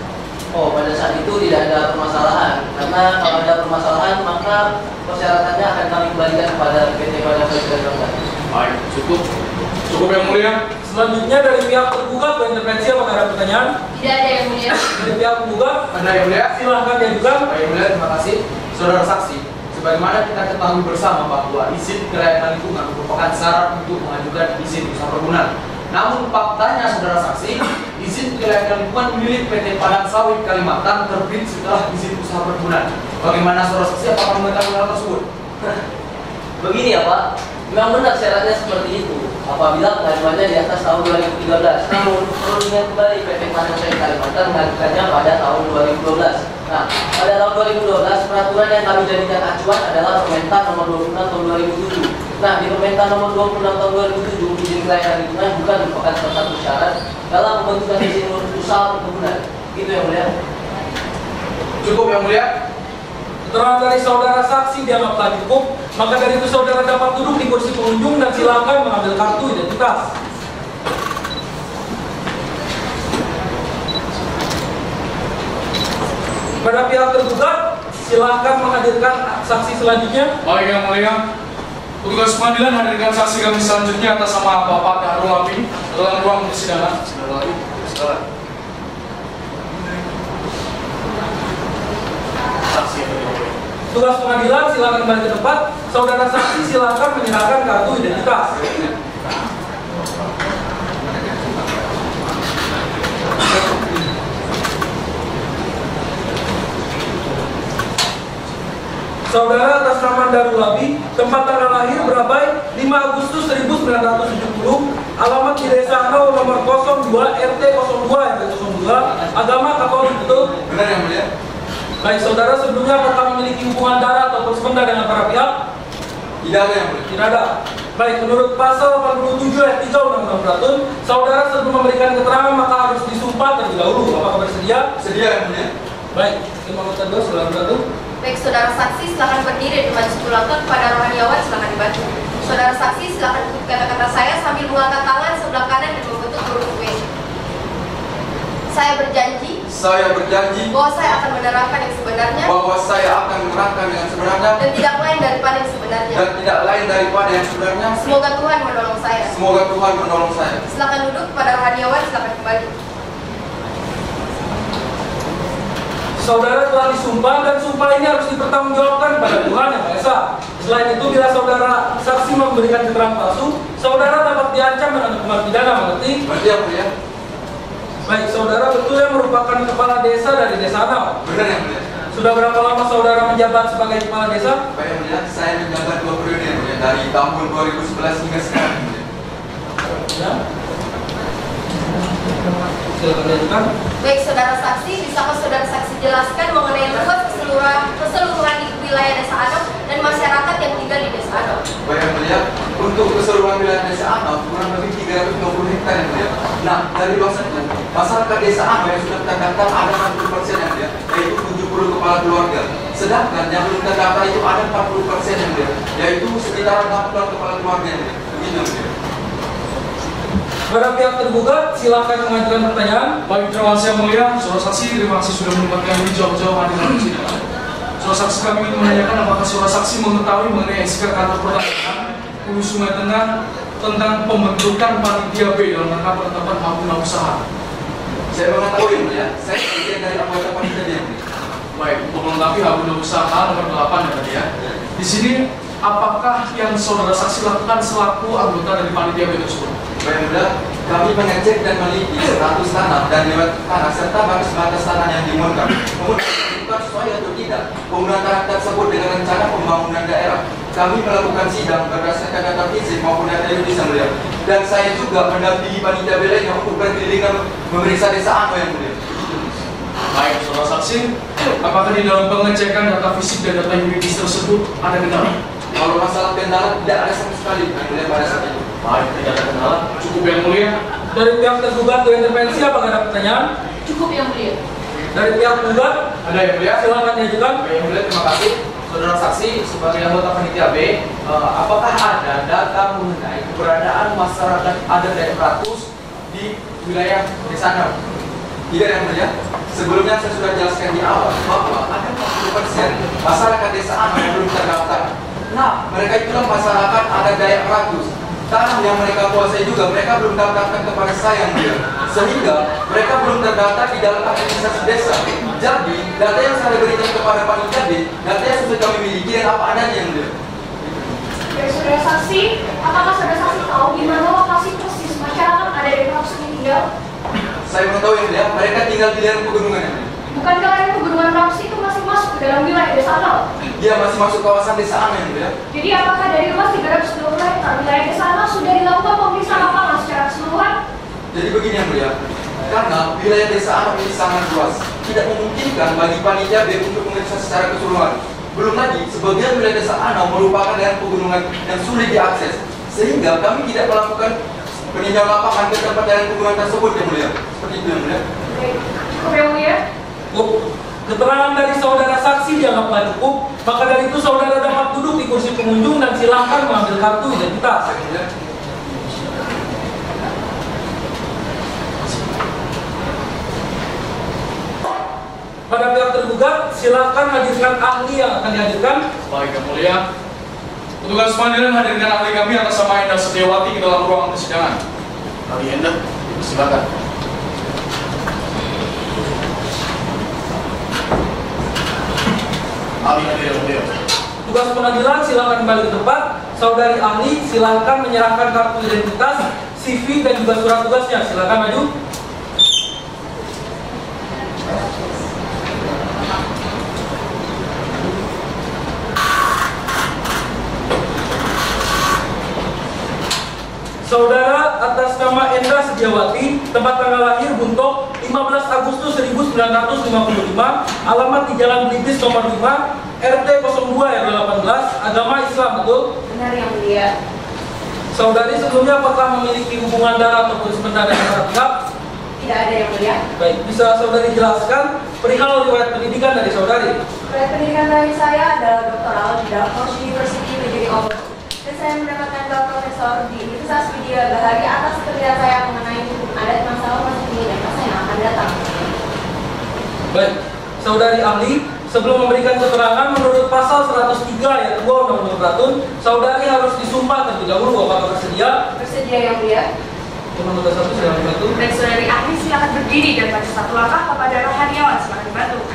Oh, pada saat itu tidak ada permasalahan. Karena kalau ada permasalahan maka persyaratannya akan kami kembalikan kepada PT Padang Sawit Kalimantan. Baik, cukup yang mulia. Selanjutnya dari pihak tergugat berintervensi, apakah ada pertanyaan? Tidak ada yang mulia. Dari pihak tergugat, Ada yang mulia. silahkan diajukan. Baik yang mulia, terima kasih. Saudara saksi, sebagaimana kita ketahui bersama bahwa izin kelayakan lingkungan merupakan syarat untuk mengajukan izin usaha perkebunan. Namun faktanya saudara saksi, izin kelayakan lingkungan milik PT Padang Sawit Kalimantan terbit setelah izin usaha perkebunan. Bagaimana saudara saksi, apakah mengetahui hal tersebut? Begini ya Pak, memang benar syaratnya seperti itu apabila pengajuannya di atas tahun 2013. Namun perlu diingat kembali PT Padang Sawit Kalimantan mengajukannya pada tahun 2012. Nah, pada tahun 2012 peraturan yang kami jadikan acuan adalah Permentan nomor 26 tahun 2007. Nah, di Permentan nomor 26 tahun 2007 izin kelayakan lingkungan bukan merupakan salah satu syarat dalam pembentukan izin usaha perkebunan. Gitu yang mulia. Cukup yang mulia. Keterangan dari saudara saksi dianggap telah cukup, maka dari itu saudara dapat duduk di kursi pengunjung dan silakan mengambil kartu identitas. Pada pihak tergugat, silakan menghadirkan saksi selanjutnya. Baik yang mulia, petugas pengadilan hadirkan saksi kami selanjutnya atas nama Bapak Darul Api dalam ruang persidangan. Silakan. Saksi. Tugas pengadilan silakan kembali ke tempat. Saudara saksi silakan menyerahkan kartu identitas. Saudara atas nama Darulabi, tempat tanggal lahir berabai 5 Agustus 1970, alamat di Desa 0 nomor 02 RT 02 RT 02, agama Katolik, betul? Benar yang mulia. Baik saudara, sebelumnya apakah memiliki hubungan darah atau sebentar dengan para pihak? Tidak ada yang mulia. Tidak ada. Baik, menurut pasal 87 ayat 3 Undang-Undang Peratun, saudara sebelum memberikan keterangan maka harus disumpah terlebih dahulu. Apakah bersedia? Sedia yang mulia. Baik, terima kasih dua, silakan Peratun. Baik, saudara saksi silakan berdiri dan maju tulangkan kepada rohaniawan silakan dibantu. Saudara saksi silakan tutup kata-kata saya sambil mengangkat tangan sebelah kanan dan membentuk huruf W. Saya berjanji bahwa saya akan menerangkan yang sebenarnya dengan dan tidak lain daripada yang sebenarnya. Semoga Tuhan menolong saya. Silakan duduk kepada rohaniawan, silakan kembali. Saudara telah disumpah dan sumpah ini harus dipertanggungjawabkan pada Tuhan Yang Maha Esa. Selain itu, bila saudara saksi memberikan keterangan palsu, saudara dapat diancam dengan hukuman pidana, mengerti? Mulia. Baik, saudara betul yang merupakan kepala desa dari Desa Anau? Benar yang mulia. Sudah berapa lama saudara menjabat sebagai kepala desa? Baik yang mulia, saya menjabat 2 periode yang mulia, dari tahun 2011 hingga sekarang. Ya. Silakan diajukan. Baik, saudara saksi, bisakah saudara saksi jelaskan mengenai luas keseluruhan di wilayah Desa Anau dan masyarakat yang tinggal di Desa Anau? Baik yang mulia, untuk keseluruhan wilayah Desa Anau kurang lebih 350 hektar yang mulia. Nah, dari luasan itu, masyarakat Desa Anau yang sudah terdaftar ada 60% yang mulia, yaitu 70 kepala keluarga. Sedangkan yang belum terdaftar itu ada 40% yang mulia, yaitu sekitar 60 kepala keluarga yang mulia. Begitu yang mulia. Pada pihak tergugat, silakan mengajukan pertanyaan. Baik, terima kasih yang mulia. Saudara saksi, terima kasih sudah menyempatkan diri jawab-jawab dalam persidangan. Saudara saksi, kami ingin menanyakan apakah saudara saksi mengetahui mengenai SK kantor pertanahan Hulu Sungai Tengah tentang pembentukan panitia B dalam rangka penetapan hak guna usaha. Saya mengetahui yang mulia, saya bagian dari anggota panitia B. Baik, untuk melengkapi hak guna usaha nomor 8 ya tadi ya. Di sini apakah yang saudara saksi lakukan selaku anggota dari panitia B tersebut? Baik, kami mengecek dan meneliti status tanah dan lewat tanah serta batas tanah yang dimohonkan. Kemudian sesuai atau tidak penggunaan tanah tersebut dengan rencana pembangunan daerah. Kami melakukan sidang berdasarkan data fisik maupun data yuridis yang mulia. Dan saya juga mendampingi panitia B lainnya untuk berkeliling memeriksa Desa Anau yang mulia. Baik, saudara saksi, apakah di dalam pengecekan data fisik dan data yuridis tersebut ada kendala? Kalau masalah kendala tidak ada sama sekali yang mulia pada saat itu. Baik, tidak ada kendala. Cukup yang mulia. Dari pihak tergugat ke intervensi, apakah ada pertanyaan? Cukup yang mulia. Dari pihak tergugat, ada yang mulia. silakan diajukan. Yang mulia, terima kasih. Saudara saksi, sebagai anggota panitia B, apakah ada data mengenai keberadaan masyarakat adat dan Pratus di wilayah Desa Anau? Tidak yang mulia. Sebelumnya saya sudah jelaskan di awal bahwa ada 40% masyarakat Desa Anau yang belum terdaftar. Nah, mereka itulah masyarakat adat Dayak Pratus. Tanah yang mereka kuasai juga mereka belum daftarkan kepada saya, sehingga mereka belum terdaftar di dalam administrasi desa. Jadi data yang saya berikan kepada panitia B, data yang sudah kami miliki dan apa adanya yang mulia. Dari saudara saksi, apakah saudara saksi tahu di mana lokasi persis masyarakat ada di Pratus ini tinggal? Saya mengetahui yang mulia, mereka tinggal di daerah pegunungan yang mulia. Bukankah area pegunungan Pratus itu masih masuk ke dalam wilayah Desa Anau? Dia masih masuk kawasan Desa Anau yang mulia. Jadi apakah dari luas 320 hektar wilayah Desa Anau sudah dilakukan pemeriksaan lapangan secara keseluruhan? Jadi begini yang mulia, karena wilayah Desa Anau ini sangat luas, tidak memungkinkan bagi panitia B untuk memeriksa secara keseluruhan. Belum lagi, sebagian wilayah Desa Anau merupakan daerah pegunungan yang sulit diakses, sehingga kami tidak melakukan peninjauan lapangan ke tempat daerah pegunungan tersebut yang mulia. Seperti itu yang mulia. Cukup yang mulia. Keterangan dari saudara saksi dianggap tidak cukup, maka dari itu saudara dapat duduk di kursi pengunjung dan silakan mengambil kartu identitas. Pada pihak tergugat, silakan hadirkan ahli yang akan dihadirkan. Baik, yang mulia. Petugas pengadilan hadirkan ahli kami atas nama Endah Setiawati ke dalam ruangan persidangan. Ahli Endah, silakan. Tugas pengadilan silakan kembali ke tempat. Saudari ahli silakan menyerahkan kartu identitas, CV dan juga surat tugasnya. Silakan maju. Mahendra Setiawati, tempat tanggal lahir Buntok 15 Agustus 1955, alamat di Jalan Belitis nomor 5, RT 02 RW 18, agama Islam, betul? Benar yang mulia. Saudari sebelumnya apakah memiliki hubungan darah ataupun sementara dengan para pihak? Tidak ada yang mulia. Baik, bisa saudari jelaskan perihal riwayat pendidikan dari saudari? Riwayat pendidikan dari saya adalah doktoral di Dalhousie University Negeri Oxford. Dan saya mendapatkan gelar profesor di Universitas Widya Bahari atas kerja saya mengenai hukum adat masalah masa kini dan masa yang akan datang. Baik, saudari ahli, sebelum memberikan keterangan menurut pasal 103 ayat 2 Undang-Undang Peratun, saudari harus disumpah terlebih dahulu. Apakah bersedia? Bersedia yang mulia. Nomor 1 silakan dibantu. Baik, saudari ahli silakan berdiri dan maju satu langkah kepada rohaniawan silakan dibantu.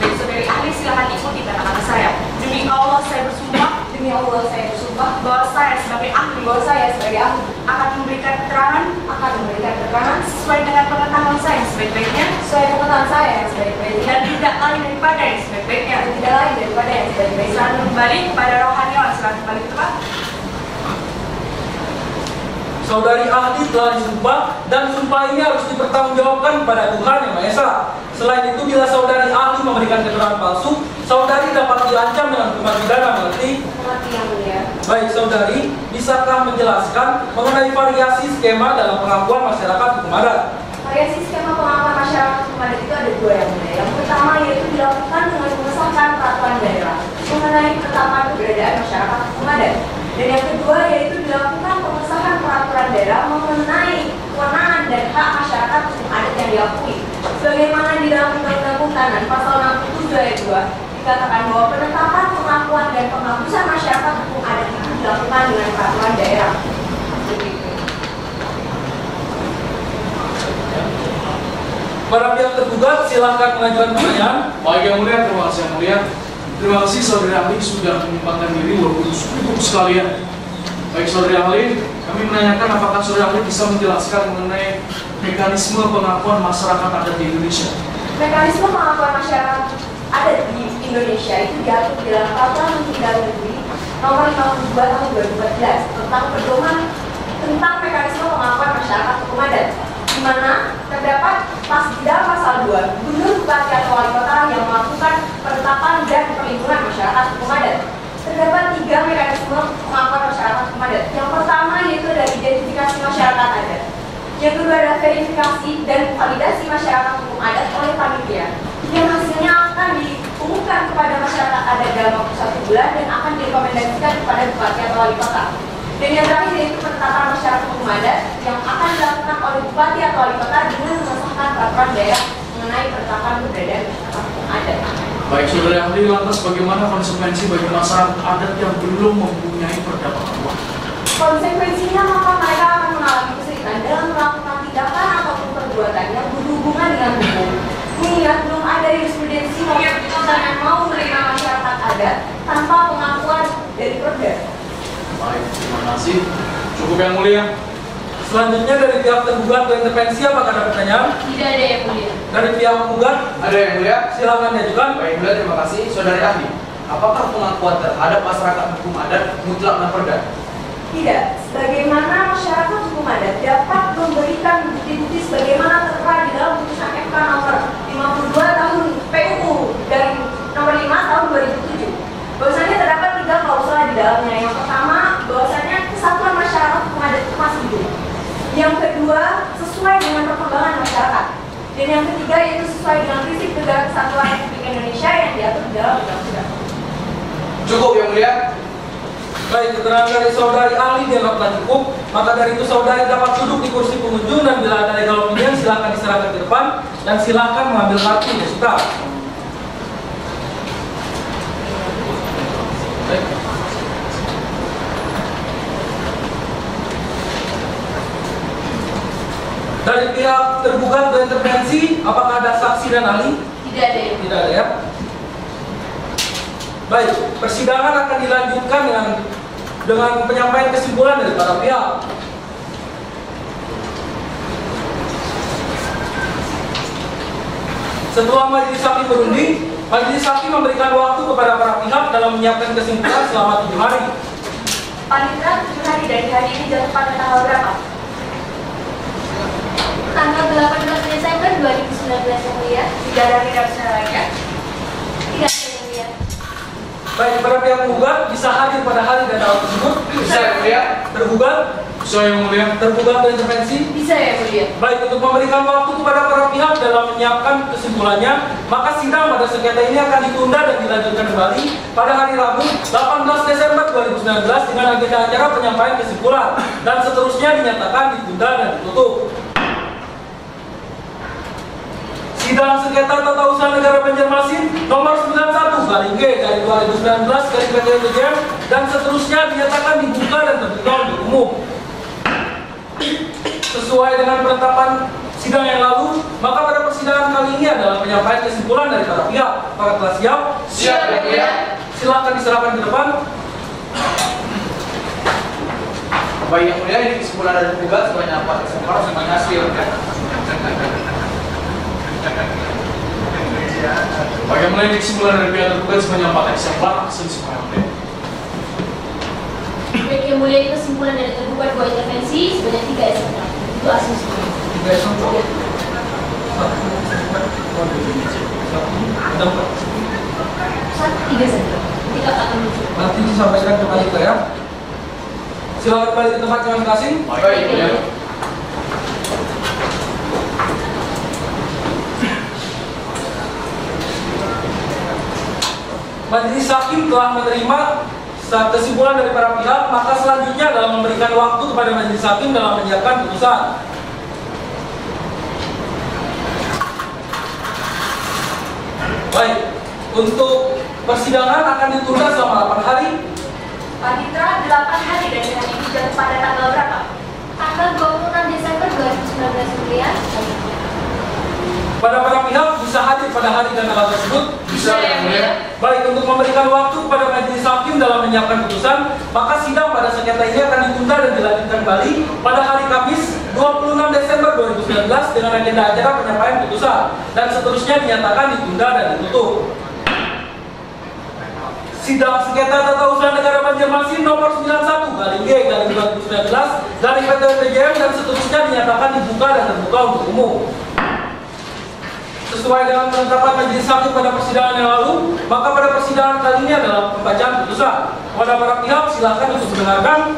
Baik, saudari ahli silakan ikuti kata-kata saya. Demi Allah saya bersumpah. Demi Allah saya bersumpah Bahwa saya sebagai ahli akan memberikan keterangan sesuai dengan pengetahuan saya yang sebaik-baiknya, dan tidak lain daripada yang sebaik-baiknya. Selalu kembali kepada rohaniawan silakan kembali ke tempat. Saudari ahli telah disumpah dan sumpah ini harus dipertanggungjawabkan kepada Tuhan Yang Maha Esa. Selain itu, bila saudari ahli memberikan keterangan palsu, saudari dapat diancam dengan hukuman pidana. Mengerti? Mengerti yang mulia. Baik, saudari, bisakah menjelaskan mengenai variasi skema dalam pengakuan masyarakat hukum adat? Variasi skema pengakuan masyarakat hukum adat itu ada dua yang mulia. Yang pertama yaitu dilakukan dengan mengesahkan peraturan daerah mengenai penetapan keberadaan masyarakat hukum adat. Dan yang kedua yaitu dilakukan pengesahan peraturan daerah mengenai kewenangan dan hak masyarakat hukum adat yang diakui. Sebagaimana di dalam Undang-Undang Kehutanan pasal 67 ayat 2 dikatakan bahwa penetapan, pengakuan, dan penghapusan masyarakat hukum adat itu dilakukan dengan peraturan daerah. Para pihak tergugat silahkan mengajukan pertanyaan. Baik yang mulia, terima kasih yang mulia. Terima kasih saudari ahli sudah menyempatkan diri walaupun cukup sekalian. Baik saudari ahli, kami menanyakan apakah saudari ahli bisa menjelaskan mengenai mekanisme pengakuan masyarakat adat di Indonesia. Mekanisme pengakuan masyarakat adat di Indonesia itu diatur di dalam Peraturan Menteri Dalam Negeri Nomor 52 Tahun 2014 tentang pedoman tentang mekanisme pengakuan masyarakat hukum adat, di mana terdapat di dalam pasal 2 gubernur, bupati atau wali kota yang melakukan penetapan dan perlindungan masyarakat hukum adat. Terdapat 3 mekanisme pengakuan masyarakat hukum adat. Yang pertama yaitu dari identifikasi masyarakat adat. Yang kedua adalah verifikasi dan validasi masyarakat hukum adat oleh panitia, yang hasilnya akan diumumkan kepada masyarakat adat dalam waktu 1 bulan dan akan direkomendasikan kepada bupati atau wali kota. Dan yang terakhir yaitu penetapan masyarakat hukum adat yang akan dilakukan oleh bupati atau wali kota dengan mengesahkan peraturan daerah mengenai penetapan keberadaan masyarakat hukum adat. Baik saudari ahli, lantas bagaimana konsekuensi bagi masyarakat adat yang belum mempunyai perdagangan uang? Konsekuensinya maka mereka akan mengalami kesulitan dalam melakukan tindakan ataupun perbuatan yang berhubungan dengan hukum. Mengingat belum ada jurisprudensi maupun putusan yang mau menerima masyarakat adat tanpa pengakuan dari Perda. Baik, terima kasih. Cukup yang mulia. Selanjutnya dari pihak tergugat atau intervensi, apakah ada pertanyaan? Tidak ada yang mulia. Dari pihak penggugat? Ada yang mulia. Silakan diajukan. Baik mulia, terima kasih. Saudari ahli, apakah pengakuan terhadap masyarakat hukum adat mutlak dan perda? Tidak. Sebagaimana masyarakat hukum adat dapat memberikan bukti-bukti sebagaimana tertera di dalam putusan MK nomor 52 tahun PUU dari nomor 5 tahun 2007. Bahwasanya terdapat 3 klausul di dalamnya. Yang pertama, bahwasanya kesatuan masyarakat hukum adat itu masih hidup. Yang kedua, sesuai dengan perkembangan masyarakat. Dan yang ketiga yaitu sesuai dengan prinsip negara kesatuan Republik Indonesia yang diatur di dalam undang-undang. Cukup yang mulia. Baik, keterangan dari saudari ahli dianggaplah cukup. Maka dari itu saudari dapat duduk di kursi pengunjung dan bila ada legal opinion silakan diserahkan ke depan dan silakan mengambil kartu jika suka. Baik. Dari pihak tergugat dan intervensi, apakah ada saksi dan ahli? Tidak ada yang Tidak ada ya. Baik, persidangan akan dilanjutkan dengan penyampaian kesimpulan dari para pihak. Setelah majelis hakim berunding, majelis hakim memberikan waktu kepada para pihak dalam menyiapkan kesimpulan selama 7 hari. Panitera 7 hari dari hari ini jatuh pada tanggal berapa? tanggal 18 Desember 2019 yang mulia. Tidak ada tidak lainnya. Tidak ada yang mulia. Baik, para pihak penggugat bisa hadir pada hari dan tanggal tersebut. Bisa yang mulia. Tergugat. Bisa yang mulia. Tergugat berintervensi. Bisa ya mulia. Baik, untuk memberikan waktu kepada para pihak dalam menyiapkan kesimpulannya, maka sidang pada sengketa ini akan ditunda dan dilanjutkan kembali pada hari Rabu 18 Desember 2019 dengan agenda acara penyampaian kesimpulan dan seterusnya dinyatakan ditunda dan ditutup. Sidang sengketa tata usaha negara Banjarmasin nomor 91/G/2019/PTNBGM dan seterusnya dinyatakan dibuka dan terbuka untuk umum. Sesuai dengan penetapan sidang yang lalu, maka pada persidangan kali ini adalah penyampaian kesimpulan dari para pihak. Apakah telah siap? Siap, yang mulia. Silakan diserahkan ke depan. Baik yang mulia, ini kesimpulan dari tugas sebanyak 4 eksemplar semuanya hasil. Bagaimana ini kesimpulan dari pihak tergugat sebanyak 4 eksemplar hasil semuanya. Baik yang mulia, kesimpulan dari tergugat 2 intervensi sebanyak 3 eksemplar. Itu hasil semuanya. 3 eksemplar. Ada 4. 3 saja. Tidak akan muncul. Nanti disampaikan kembali ke ya. Silakan kembali ke tempat masing-masing. Baik, ya. Majelis Hakim telah menerima kesimpulan dari para pihak, maka selanjutnya adalah memberikan waktu kepada Majelis Hakim dalam menyiapkan putusan. Baik, untuk persidangan akan ditunda selama 8 hari. Panitra 8 hari dan dengan ini jatuh pada tanggal berapa? Tanggal 26 Desember 2019 mulia. Pada para pihak bisa hadir pada hari dan tanggal tersebut. Bisa yang mulia. Baik, untuk memberikan waktu kepada Majelis Hakim dalam menyiapkan putusan, maka sidang pada sengketa ini akan ditunda dan dilanjutkan kembali pada hari Kamis 26 Desember 2019 dengan agenda acara penyampaian putusan dan seterusnya dinyatakan ditunda dan ditutup. Sidang sengketa tata usaha negara Banjarmasin nomor 91/G/2019 dari PTNBGM dan seterusnya dinyatakan dibuka dan terbuka untuk umum. Sesuai dengan penetapan Majelis Hakim pada persidangan yang lalu, maka pada persidangan kali ini adalah pembacaan putusan. Kepada para pihak silakan untuk mendengarkan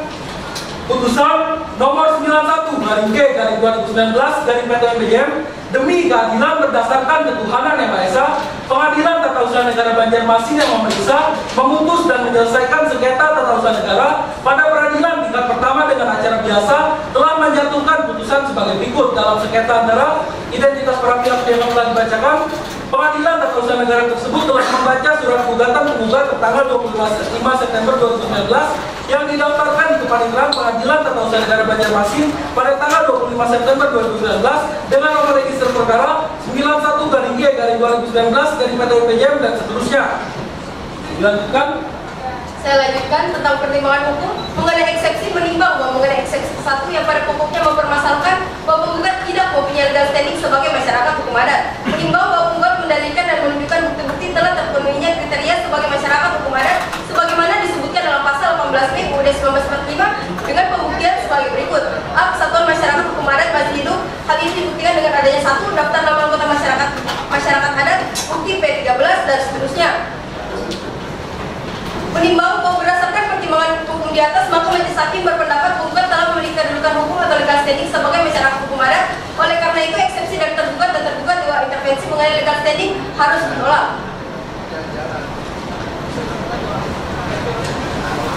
putusan nomor 91/G/2019 dari PTNBGM demi keadilan berdasarkan ketuhanan yang Maha Esa. Pengadilan Tata Usaha Negara Banjarmasin yang memeriksa, memutus dan menyelesaikan sengketa tata usaha negara pada peradilan tingkat pertama dengan acara biasa telah menjatuhkan putusan sebagai berikut dalam sengketa antara identitas para pihak yang telah dibacakan. Pengadilan Tata Usaha Negara tersebut telah membaca surat gugatan penggugat tertanggal 25 September 2019 yang didaftarkan di Kepanitiaan Pengadilan Tata Usaha Negara Banjarmasin pada tanggal 25 September 2019 dengan nomor register perkara 91/G/2019 dari PTNBGM dan seterusnya. Dilanjutkan. Saya lanjutkan tentang pertimbangan hukum mengenai eksepsi menimbang bahwa mengenai eksepsi 1 yang pada pokoknya mempermasalahkan bahwa penggugat tidak mempunyai legal standing sebagai masyarakat hukum adat. Menimbang bahwa penggugat mendalilkan dan menunjukkan bukti-bukti telah terpenuhinya kriteria sebagai masyarakat hukum adat sebagaimana disebutkan dalam pasal 18B UUD 1945 dengan pembuktian sebagai berikut. A. Kesatuan masyarakat hukum adat masih hidup. Hal ini dibuktikan dengan adanya 1. Daftar nama anggota masyarakat adat, bukti P13 dan seterusnya. Menimbang bahwa berdasarkan pertimbangan hukum di atas, maka Majelis Hakim berpendapat penggugat telah memiliki kedudukan hukum atau legal standing sebagai masyarakat hukum adat. Oleh karena itu, eksepsi dari tergugat dan tergugat dua intervensi mengenai legal standing harus ditolak.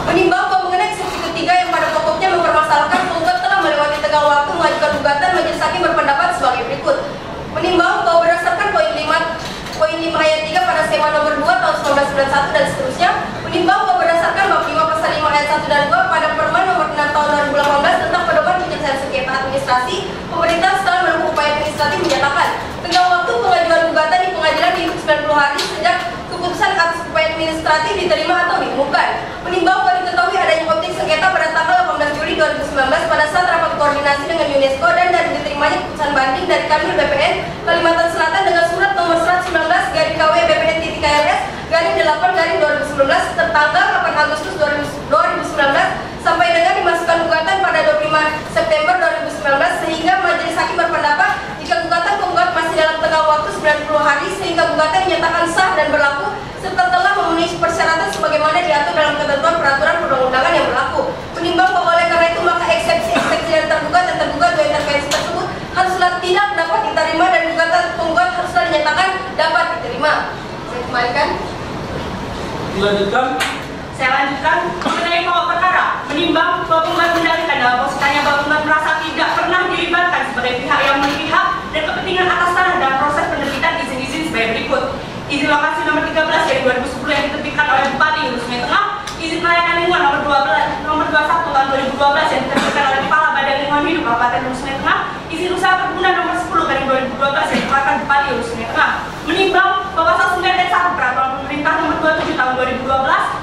Menimbang bahwa mengenai eksepsi ketiga yang pada pokoknya mempermasalahkan penggugat telah melewati tenggang waktu mengajukan gugatan, Majelis Hakim berpendapat sebagai berikut. Menimbang bahwa berdasarkan poin 5 ayat 3 pada SEMA nomor 2 tahun 1991 dan seterusnya, menimbang bahwa berdasarkan bab 5 pasal 5 ayat 1 dan 2 pada Permen nomor 6 tahun 2018 tentang pedoman penyelesaian sengketa administrasi, pemerintah setelah menempuh upaya administratif menyatakan tenggang waktu pengajuan gugatan di pengadilan di 90 hari sejak keputusan atas upaya administratif diterima atau diumumkan. Menimbang bahwa diketahui adanya konflik sengketa pada tanggal 18 Juli 2019 pada saat rapat koordinasi dengan UNESCO dan dari diterimanya keputusan banding dari Kanwil BPN Kalimantan Selatan dengan surat nomor 119/KW BPN-KLS-8/2019 tertanggal 8 Agustus 2019 sampai dengan dimasukkan gugatan pada 25 September 2019 sehingga Majelis Hakim berpendapat hari sehingga gugatan dinyatakan sah dan berlaku serta telah memenuhi persyaratan sebagaimana diatur dalam ketentuan peraturan perundang-undangan yang berlaku. Menimbang bahwa oleh karena itu maka eksepsi dari tergugat dan tergugat dua intervensi tersebut haruslah tidak dapat diterima dan gugatan penggugat haruslah dinyatakan dapat diterima. Saya kembalikan. Dilanjutkan. Saya lanjutkan mengenai pokok perkara. Menimbang bahwa penggugat mendalilkan dalam posisinya bahwa penggugat merasa tidak pernah dilibatkan sebagai pihak yang memiliki hak dan kepentingan atas tanah dalam proses penerbitan izin-izin sebagai berikut. Izin lokasi nomor 13 dari 2010 yang diterbitkan oleh Bupati Hulu Sungai Tengah, izin pelayanan lingkungan nomor 21 tahun 2012 yang diterbitkan oleh Kepala Badan Lingkungan Hidup Kabupaten Hulu Sungai Tengah, izin usaha perkebunan nomor 10 dari 2012 yang dikeluarkan Bupati Hulu Sungai Tengah. Menimbang bahwa pasal 9 ayat 1 peraturan pemerintah nomor 27 tahun 2012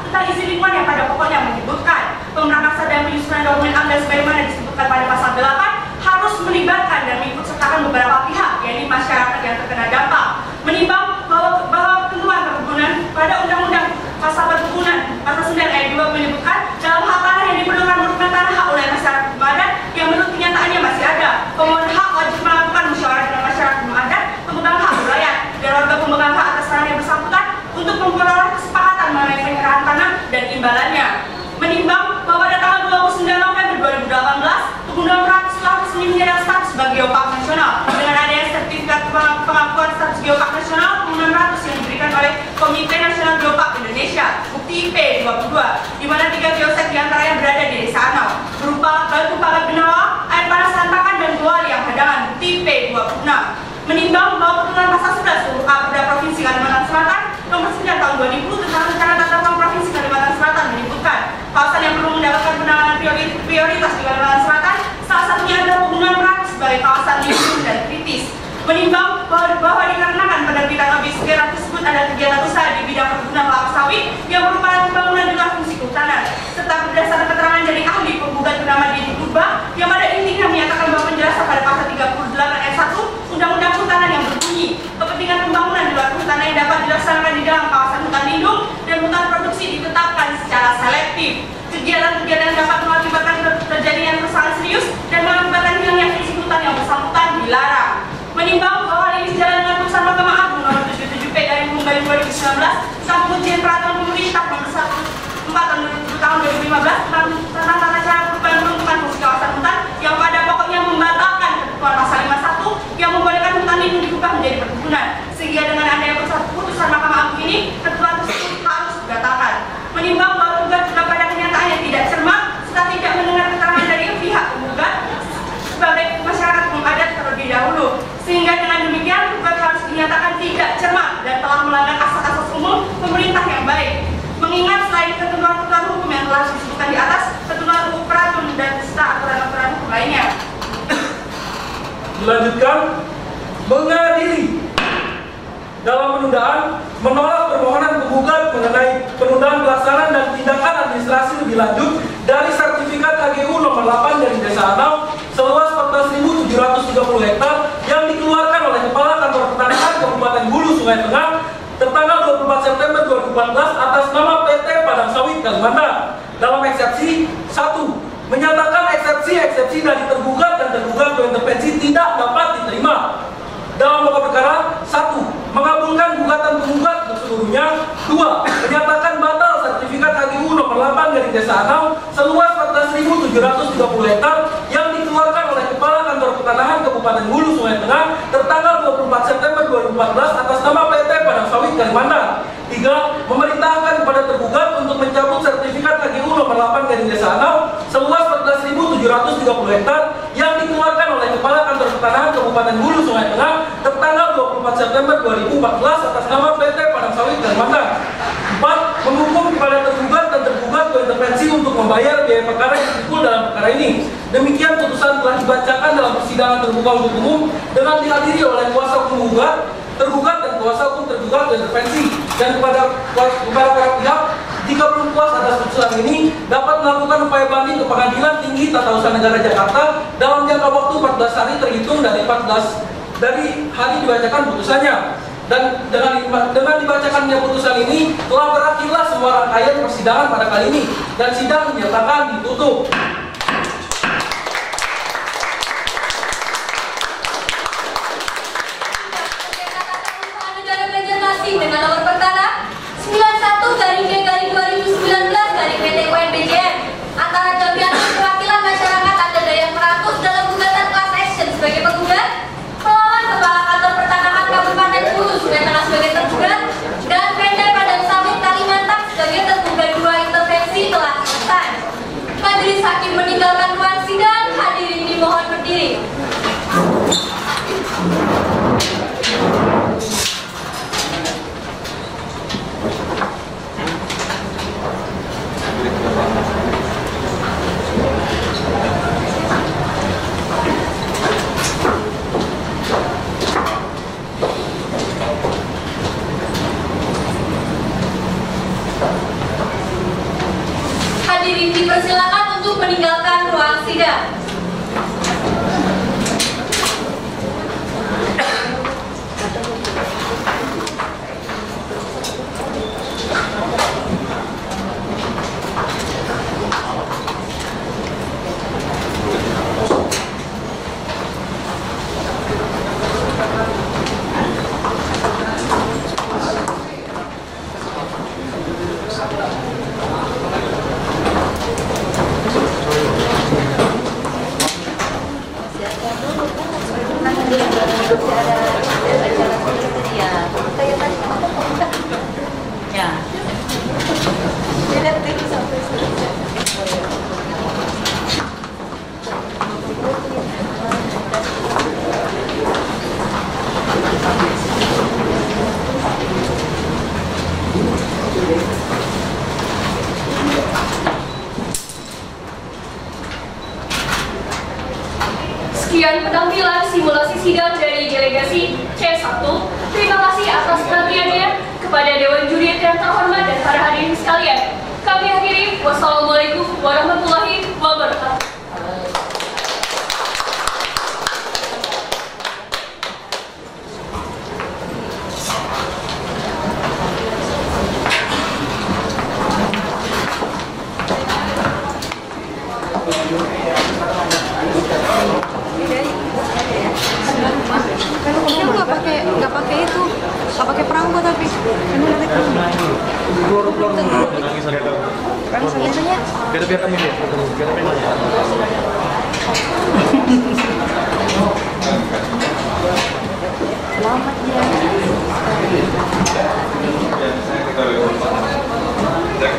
tentang izin lingkungan yang pada pokoknya menyebutkan pemrakasan dan penyusunan dokumen AMDAL sebagaimana disebutkan pada pasal 8 harus melibatkan dan mengikut sertakan beberapa pihak, yaitu masyarakat yang terkena dampak. Menimbang bahwa ketentuan perkebunan pada Undang-Undang Pasal Perkebunan pasal 9 ayat 2 menyebutkan dalam hak tanah yang diperlukan merupakan tanah hak oleh masyarakat belum adat yang menurut kenyataannya masih ada. Pemohon hak wajib melakukan musyawarah dengan masyarakat belum adat, pemegang hak wilayah dan warga pemegang hak atas tanah yang bersangkutan untuk memperoleh kesepakatan mengenai penyerahan tanah dan imbalannya. Menimbang bahwa pada tanggal 29 November 2018 Penggunaan Perancis telah resmi menyerah status sebagai geopark nasional. Dengan adanya sertifikat pengakuan status geopark nasional, penggunaan Perancis yang diberikan oleh Komite Nasional Geopark Indonesia, bukti IP22, di mana 3 geosek diantaranya berada di Desa Anau, berupa Batu Pagat Benawa, Air Panas Tantakan, dan Dua Liang Hadangan, bukti IP26. Menimbang bahwa ketentuan pasal 11 huruf A Perda Provinsi Kalimantan Selatan nomor 9 tahun 2000 tentang rencana tata ruang Provinsi Kalimantan Selatan menyebutkan kawasan yang perlu mendapatkan penanganan prioritas di Kalimantan Selatan salah satunya adalah penggunaan Perancis sebagai kawasan lindung dan kritis. Menimbang bahwa dikarenakan penerbitan OBSG tersebut ada kegiatan usaha di bidang perkebunan kelapa sawit yang merupakan pembangunan di luar fungsi kehutanan, serta berdasarkan keterangan dari ahli penggugat bernama Dedi Purba yang pada intinya menyatakan bahwa penjelasan pada pasal 38 ayat 1 Undang-Undang Kehutanan yang berbunyi kepentingan pembangunan di luar kehutanan yang dapat dilaksanakan di dalam kawasan hutan lindung dan hutan produksi ditetapkan secara selektif. Kegiatan-kegiatan yang dapat mengakibatkan terjadinya persoalan serius dan mengakibatkan hilangnya fungsi hutan yang bersangkutan dilarang. Menimbang bahwa hal ini sejalan dengan putusan Mahkamah Agung nomor 77P dari Garing 2019 tentang pengujian peraturan pemerintah nomor 4 tahun 2015 tentang tata cara peruntukan fungsi kawasan hutan yang pada pokoknya membatalkan ketentuan pasal 51 yang membolehkan hutan lindung diubah menjadi perkebunan, sehingga dengan adanya putusan Mahkamah Agung ini ketentuan tersebut harus dibatalkan. Menimbang bahwa tugas juga pada kenyataannya tidak cermat serta tidak mendengar keterangan dari pihak penggugat sebagai masyarakat belum adat terlebih dahulu, sehingga dengan demikian tugas harus dinyatakan tidak cermat dan telah melanggar asas-asas umum pemerintah yang baik. Mengingat selain ketentuan-ketentuan hukum yang telah disebutkan di atas, ketentuan hukum peraturan dan serta aturan-aturan hukum lainnya. Dilanjutkan, mengadili dalam penundaan menolak permohonan penggugat mengenai penundaan pelaksanaan dan tindakan administrasi lebih lanjut dari sertifikat HGU nomor 8 dari Desa Anau seluas 14.730 hektar yang dikeluarkan oleh Kepala Kantor Pertanahan Kabupaten Hulu Sungai Tengah tertanggal 24 September 2014 atas nama PT Padang Sawit Kalimantan. Dalam eksepsi 1, menyatakan eksepsi dari tergugat dan tergugat berintervensi tidak dapat diterima. Dalam pokok perkara 1, mengabulkan gugatan penggugat seluruhnya. 2, menyatakan batal sertifikat HGU nomor 8 dari Desa Anau seluas 14.730 hektar yang dikeluarkan oleh Kepala Kantor Pertanahan Kabupaten Hulu Sungai Tengah tertanggal 24 September 2014 atas nama PT Padang Sawit Kalimantan. 3, memerintahkan kepada tergugat untuk mencabut sertifikat HGU nomor 8 dari Desa Anau seluas 14.730 hektar yang dikeluarkan oleh Kepala Kantor Pertanahan Kabupaten Hulu Sungai Tengah tertanggal 24 September 2014 atas nama PT Padang Sawit Kalimantan. 4, menghukum kepada tergugat dan tergugat berintervensi untuk membayar biaya perkara yang dipikul dalam perkara ini. Demikian putusan telah dibacakan dalam persidangan terbuka untuk umum dengan dihadiri oleh kuasa hukum gugat, tergugat dan kuasa hukum tergugat berintervensi, dan kepada para pihak jika belum puas atas putusan ini dapat melakukan upaya banding ke Pengadilan Tinggi Tata Usaha Negara Jakarta dalam jangka waktu 14 hari terhitung dari hari dibacakan putusannya. Dan dengan dibacakannya putusan ini telah berakhirlah semua rangkaian persidangan pada kali ini dan sidang dinyatakan ditutup. sidang. Sekian penampilan simulasi sidang dari delegasi C1. Terima kasih atas perhatiannya kepada Dewan Juri yang terhormat dan para hadirin sekalian. Kami akhiri. Wassalamualaikum warahmatullahi wabarakatuh. nggak pakai perangko tapi biasanya biar kami lihat selamat ya.